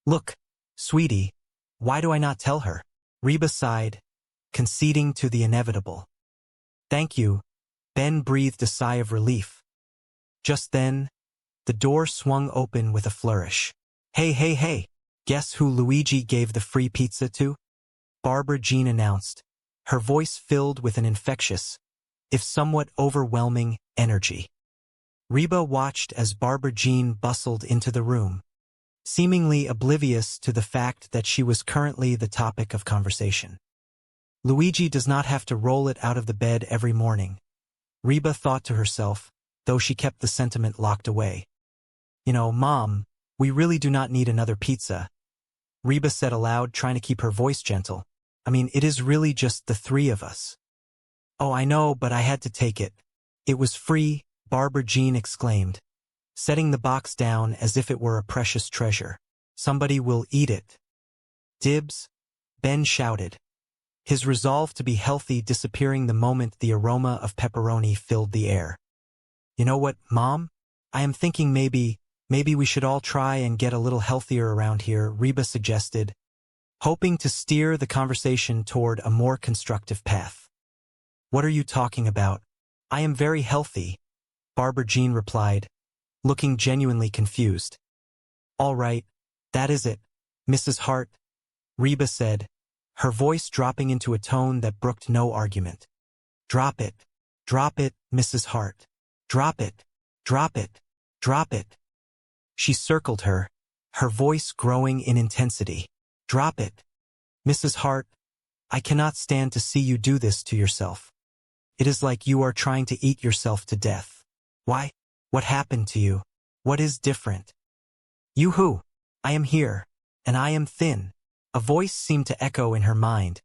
Look, sweetie, why do I not tell her? Reba sighed, conceding to the inevitable. Thank you, Ben breathed a sigh of relief. Just then, the door swung open with a flourish. Hey, hey, hey, guess who Luigi gave the free pizza to? Barbara Jean announced, her voice filled with an infectious, if somewhat overwhelming, energy. Reba watched as Barbara Jean bustled into the room, seemingly oblivious to the fact that she was currently the topic of conversation. Luigi does not have to roll it out of the bed every morning, Reba thought to herself, though she kept the sentiment locked away. You know, Mom, we really do not need another pizza, Reba said aloud, trying to keep her voice gentle. I mean, it is really just the three of us. Oh, I know, but I had to take it. It was free, Barbara Jean exclaimed, setting the box down as if it were a precious treasure. Somebody will eat it. Dibs, Ben shouted, his resolve to be healthy disappearing the moment the aroma of pepperoni filled the air. You know what, Mom? I am thinking maybe we should all try and get a little healthier around here, Reba suggested, hoping to steer the conversation toward a more constructive path. What are you talking about? I am very healthy, Barbara Jean replied, looking genuinely confused. All right, that is it, Mrs. Hart, Reba said, her voice dropping into a tone that brooked no argument. Drop it, Mrs. Hart. Drop it, drop it, drop it. She circled her, her voice growing in intensity. Drop it. Mrs. Hart, I cannot stand to see you do this to yourself. It is like you are trying to eat yourself to death. Why? What happened to you? What is different? You who? I am here, and I am thin. A voice seemed to echo in her mind,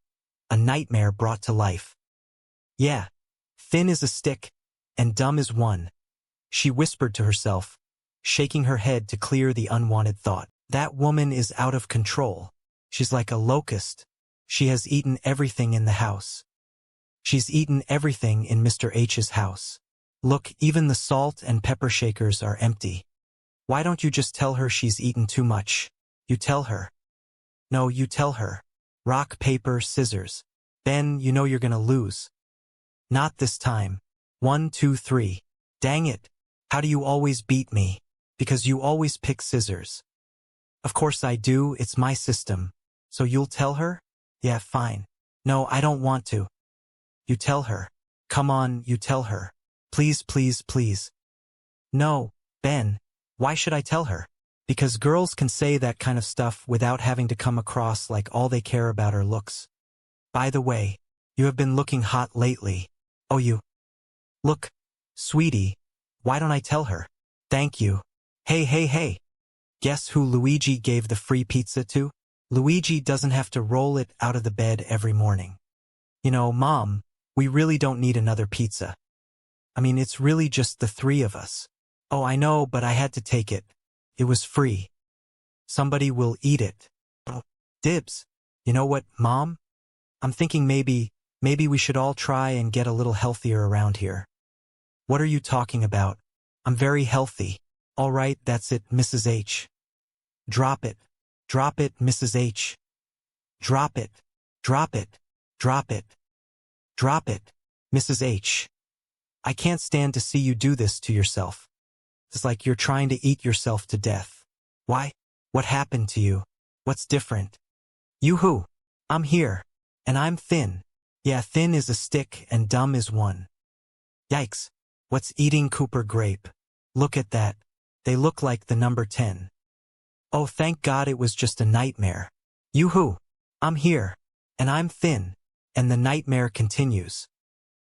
a nightmare brought to life. Yeah, thin is a stick, and dumb is one, she whispered to herself, shaking her head to clear the unwanted thought. That woman is out of control. She's like a locust. She has eaten everything in the house. She's eaten everything in Mr. H's house. Look, even the salt and pepper shakers are empty. Why don't you just tell her she's eaten too much? You tell her. No, you tell her. Rock, paper, scissors. Ben, you know you're gonna lose. Not this time. 1, 2, 3. Dang it. How do you always beat me? Because you always pick scissors. Of course I do, it's my system. So you'll tell her? Yeah, fine. No, I don't want to. You tell her. Come on, you tell her. Please, please, please. No, Ben. Why should I tell her? Because girls can say that kind of stuff without having to come across like all they care about are looks. By the way, you have been looking hot lately. Oh, you. Look, sweetie, why don't I tell her? Thank you. Hey, hey, hey. Guess who Luigi gave the free pizza to? Luigi doesn't have to roll it out of the bed every morning. You know, Mom, we really don't need another pizza. I mean, it's really just the three of us. Oh, I know, but I had to take it. It was free. Somebody will eat it. Oh, dibs. You know what, Mom? I'm thinking maybe we should all try and get a little healthier around here. What are you talking about? I'm very healthy. All right, that's it, Mrs. H. Drop it. Drop it, Mrs. H. Drop it. Drop it. Drop it. Drop it, Mrs. H. I can't stand to see you do this to yourself. It's like you're trying to eat yourself to death. Why? What happened to you? What's different? You who? I'm here. And I'm thin. Yeah, thin is a stick and dumb is one. Yikes. What's eating Cooper grape? Look at that. They look like the number 10. Oh, thank God it was just a nightmare. You who? I'm here. And I'm thin. And the nightmare continues.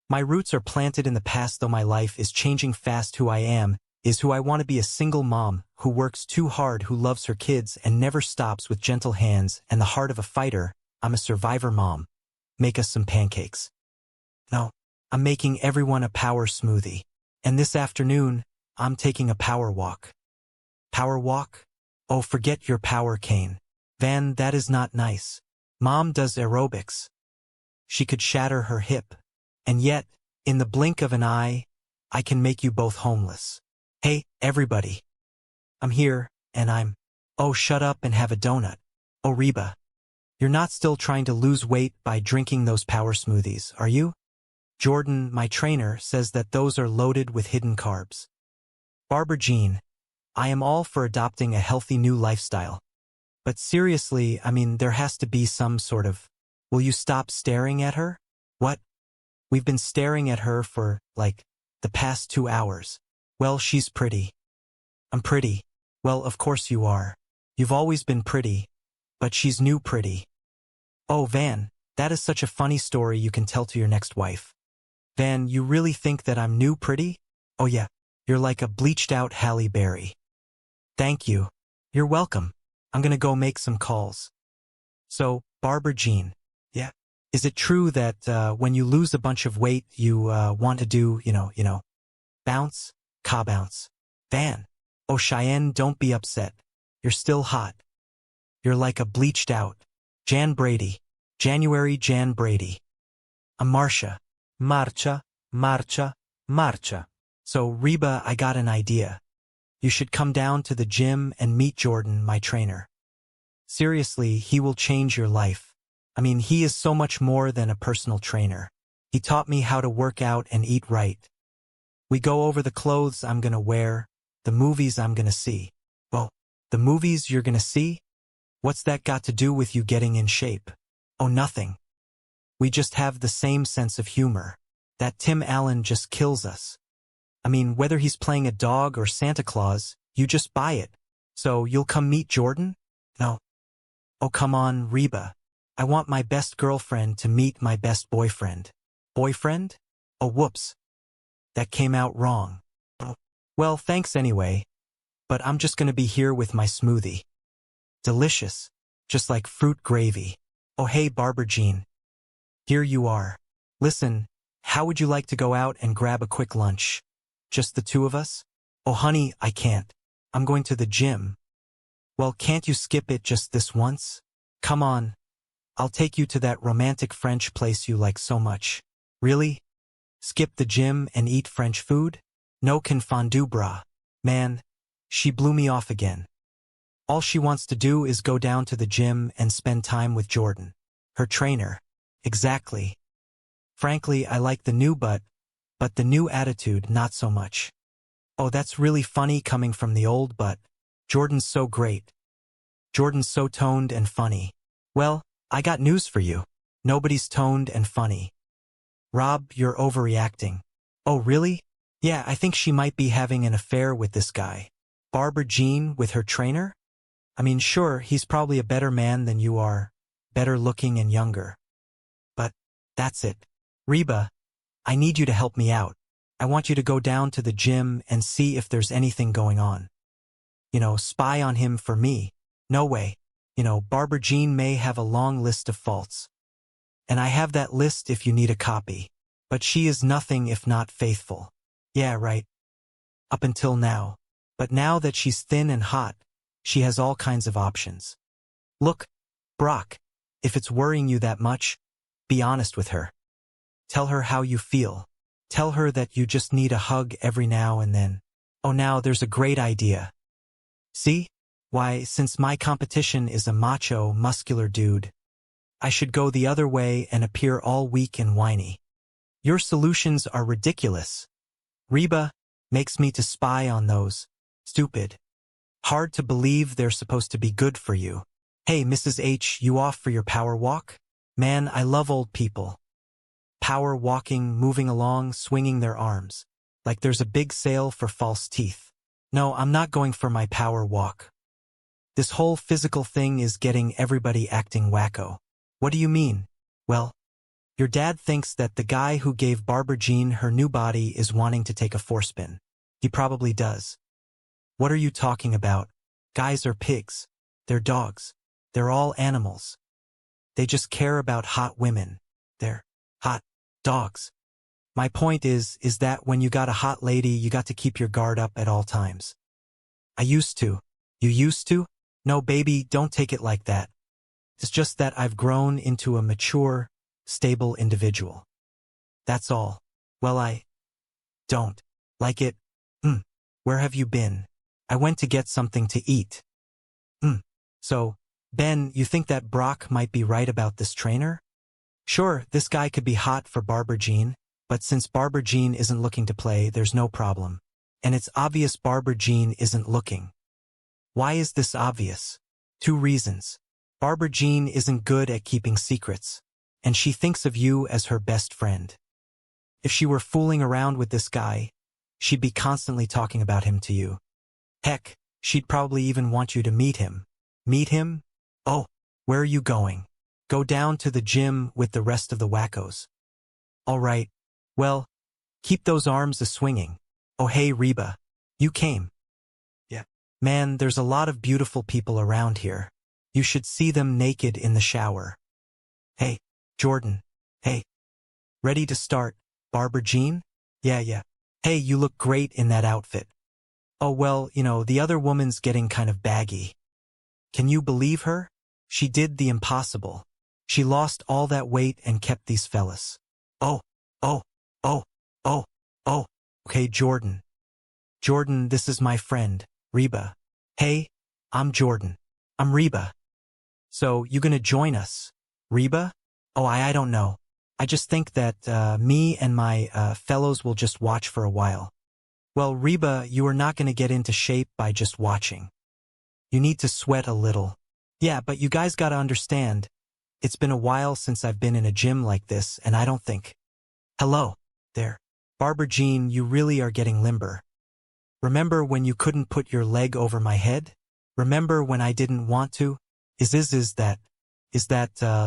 My roots are planted in the past, though my life is changing fast. Who I am is who I want to be, a single mom who works too hard, who loves her kids and never stops, with gentle hands and the heart of a fighter. I'm a survivor mom. Make us some pancakes. No, I'm making everyone a power smoothie. And this afternoon, I'm taking a power walk. Power walk? Oh, forget your power cane. Van, that is not nice. Mom does aerobics. She could shatter her hip. And yet, in the blink of an eye, I can make you both homeless. Hey, everybody. I'm here, and I'm... Oh, shut up and have a donut. Oh, Reba. You're not still trying to lose weight by drinking those power smoothies, are you? Jordan, my trainer, says that those are loaded with hidden carbs. Barbara Jean, I am all for adopting a healthy new lifestyle. But seriously, I mean, there has to be some sort of... Will you stop staring at her? What? We've been staring at her for, like, the past 2 hours. Well, she's pretty. I'm pretty. Well, of course you are. You've always been pretty. But she's new pretty. Oh, Van, that is such a funny story you can tell to your next wife. Van, you really think that I'm new pretty? Oh yeah, you're like a bleached-out Halle Berry. Thank you. You're welcome. I'm gonna go make some calls. So, Barbara Jean, yeah, is it true that when you lose a bunch of weight, you want to do, you know, bounce? Ka bounce. Van. Oh, Cheyenne, don't be upset. You're still hot. You're like a bleached-out Jan Brady. January Jan Brady. I'm Marcia. Marcia, Marcia, Marcia. So, Reba, I got an idea. You should come down to the gym and meet Jordan, my trainer. Seriously, he will change your life. I mean, he is so much more than a personal trainer. He taught me how to work out and eat right. We go over the clothes I'm gonna wear, the movies I'm gonna see. Well, the movies you're gonna see? What's that got to do with you getting in shape? Oh, nothing. We just have the same sense of humor. That Tim Allen just kills us. I mean, whether he's playing a dog or Santa Claus, you just buy it. So you'll come meet Jordan? No. Oh, come on, Reba. I want my best girlfriend to meet my best boyfriend. Boyfriend? Oh, whoops. That came out wrong. Oh. Well, thanks anyway. But I'm just gonna be here with my smoothie. Delicious. Just like fruit gravy. Oh, hey, Barbara Jean. Here you are. Listen, how would you like to go out and grab a quick lunch? Just the two of us? Oh, honey, I can't. I'm going to the gym. Well, can't you skip it just this once? Come on. I'll take you to that romantic French place you like so much. Really? Skip the gym and eat French food? No can fondue, brah. Man, she blew me off again. All she wants to do is go down to the gym and spend time with Jordan, her trainer. Exactly. Frankly, I like the new but the new attitude, not so much. Oh, that's really funny coming from the old but. Jordan's so great. Jordan's so toned and funny. Well, I got news for you. Nobody's toned and funny. Rob, you're overreacting. Oh, really? Yeah, I think she might be having an affair with this guy. Barbara Jean with her trainer? I mean, sure, he's probably a better man than you are, better looking and younger. But that's it. Reba, I need you to help me out. I want you to go down to the gym and see if there's anything going on. You know, spy on him for me. No way. You know, Barbara Jean may have a long list of faults. And I have that list if you need a copy. But she is nothing if not faithful. Yeah, right. Up until now. But now that she's thin and hot, she has all kinds of options. Look, Brock, if it's worrying you that much, be honest with her. Tell her how you feel. Tell her that you just need a hug every now and then. Oh, now there's a great idea. See? Why, since my competition is a macho, muscular dude, I should go the other way and appear all weak and whiny. Your solutions are ridiculous. Reba makes me to spy on those. Stupid. Hard to believe they're supposed to be good for you. Hey, Mrs. H, you off for your power walk? Man, I love old people. Power walking, moving along, swinging their arms. Like there's a big sale for false teeth. No, I'm not going for my power walk. This whole physical thing is getting everybody acting wacko. What do you mean? Well, your dad thinks that the guy who gave Barbara Jean her new body is wanting to take a forespin. He probably does. What are you talking about? Guys are pigs. They're dogs. They're all animals. They just care about hot women. They're hot dogs. My point is that when you got a hot lady, you got to keep your guard up at all times. I used to. You used to? No, baby, don't take it like that. It's just that I've grown into a mature, stable individual. That's all. Well, I don't like it. Where have you been? I went to get something to eat. So, Ben, you think that Brock might be right about this trainer? Sure, this guy could be hot for Barbara Jean, but since Barbara Jean isn't looking to play, there's no problem. And it's obvious Barbara Jean isn't looking. Why is this obvious? 2 reasons. Barbara Jean isn't good at keeping secrets, and she thinks of you as her best friend. If she were fooling around with this guy, she'd be constantly talking about him to you. Heck, she'd probably even want you to meet him. Meet him? Oh, where are you going? Go down to the gym with the rest of the wackos. All right. Well, keep those arms a-swinging. Oh, hey, Reba. You came. Yeah. Man, there's a lot of beautiful people around here. You should see them naked in the shower. Hey, Jordan. Hey. Ready to start, Barbara Jean? Yeah. Hey, you look great in that outfit. Oh, well, you know, the other woman's getting kind of baggy. Can you believe her? She did the impossible. She lost all that weight and kept these fellas. Oh. Okay, Jordan. Jordan, this is my friend, Reba. Hey, I'm Jordan. I'm Reba. So, you gonna join us? Reba? Oh, I don't know. I just think that me and my fellows will just watch for a while. Well, Reba, you are not gonna get into shape by just watching. You need to sweat a little. Yeah, but you guys gotta understand, it's been a while since I've been in a gym like this, and I don't think. Hello, there. Barbara Jean, you really are getting limber. Remember when you couldn't put your leg over my head? Remember when I didn't want to? Is that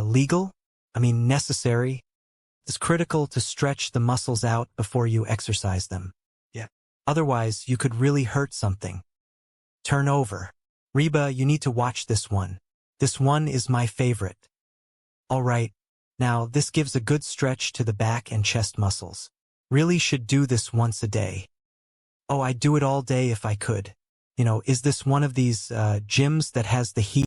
legal? I mean, necessary? It's critical to stretch the muscles out before you exercise them. Yeah. Otherwise, you could really hurt something. Turn over. Reba, you need to watch this one. This one is my favorite. All right. Now, this gives a good stretch to the back and chest muscles. Really should do this once a day. Oh, I'd do it all day if I could. You know, is this one of these gyms that has the heat?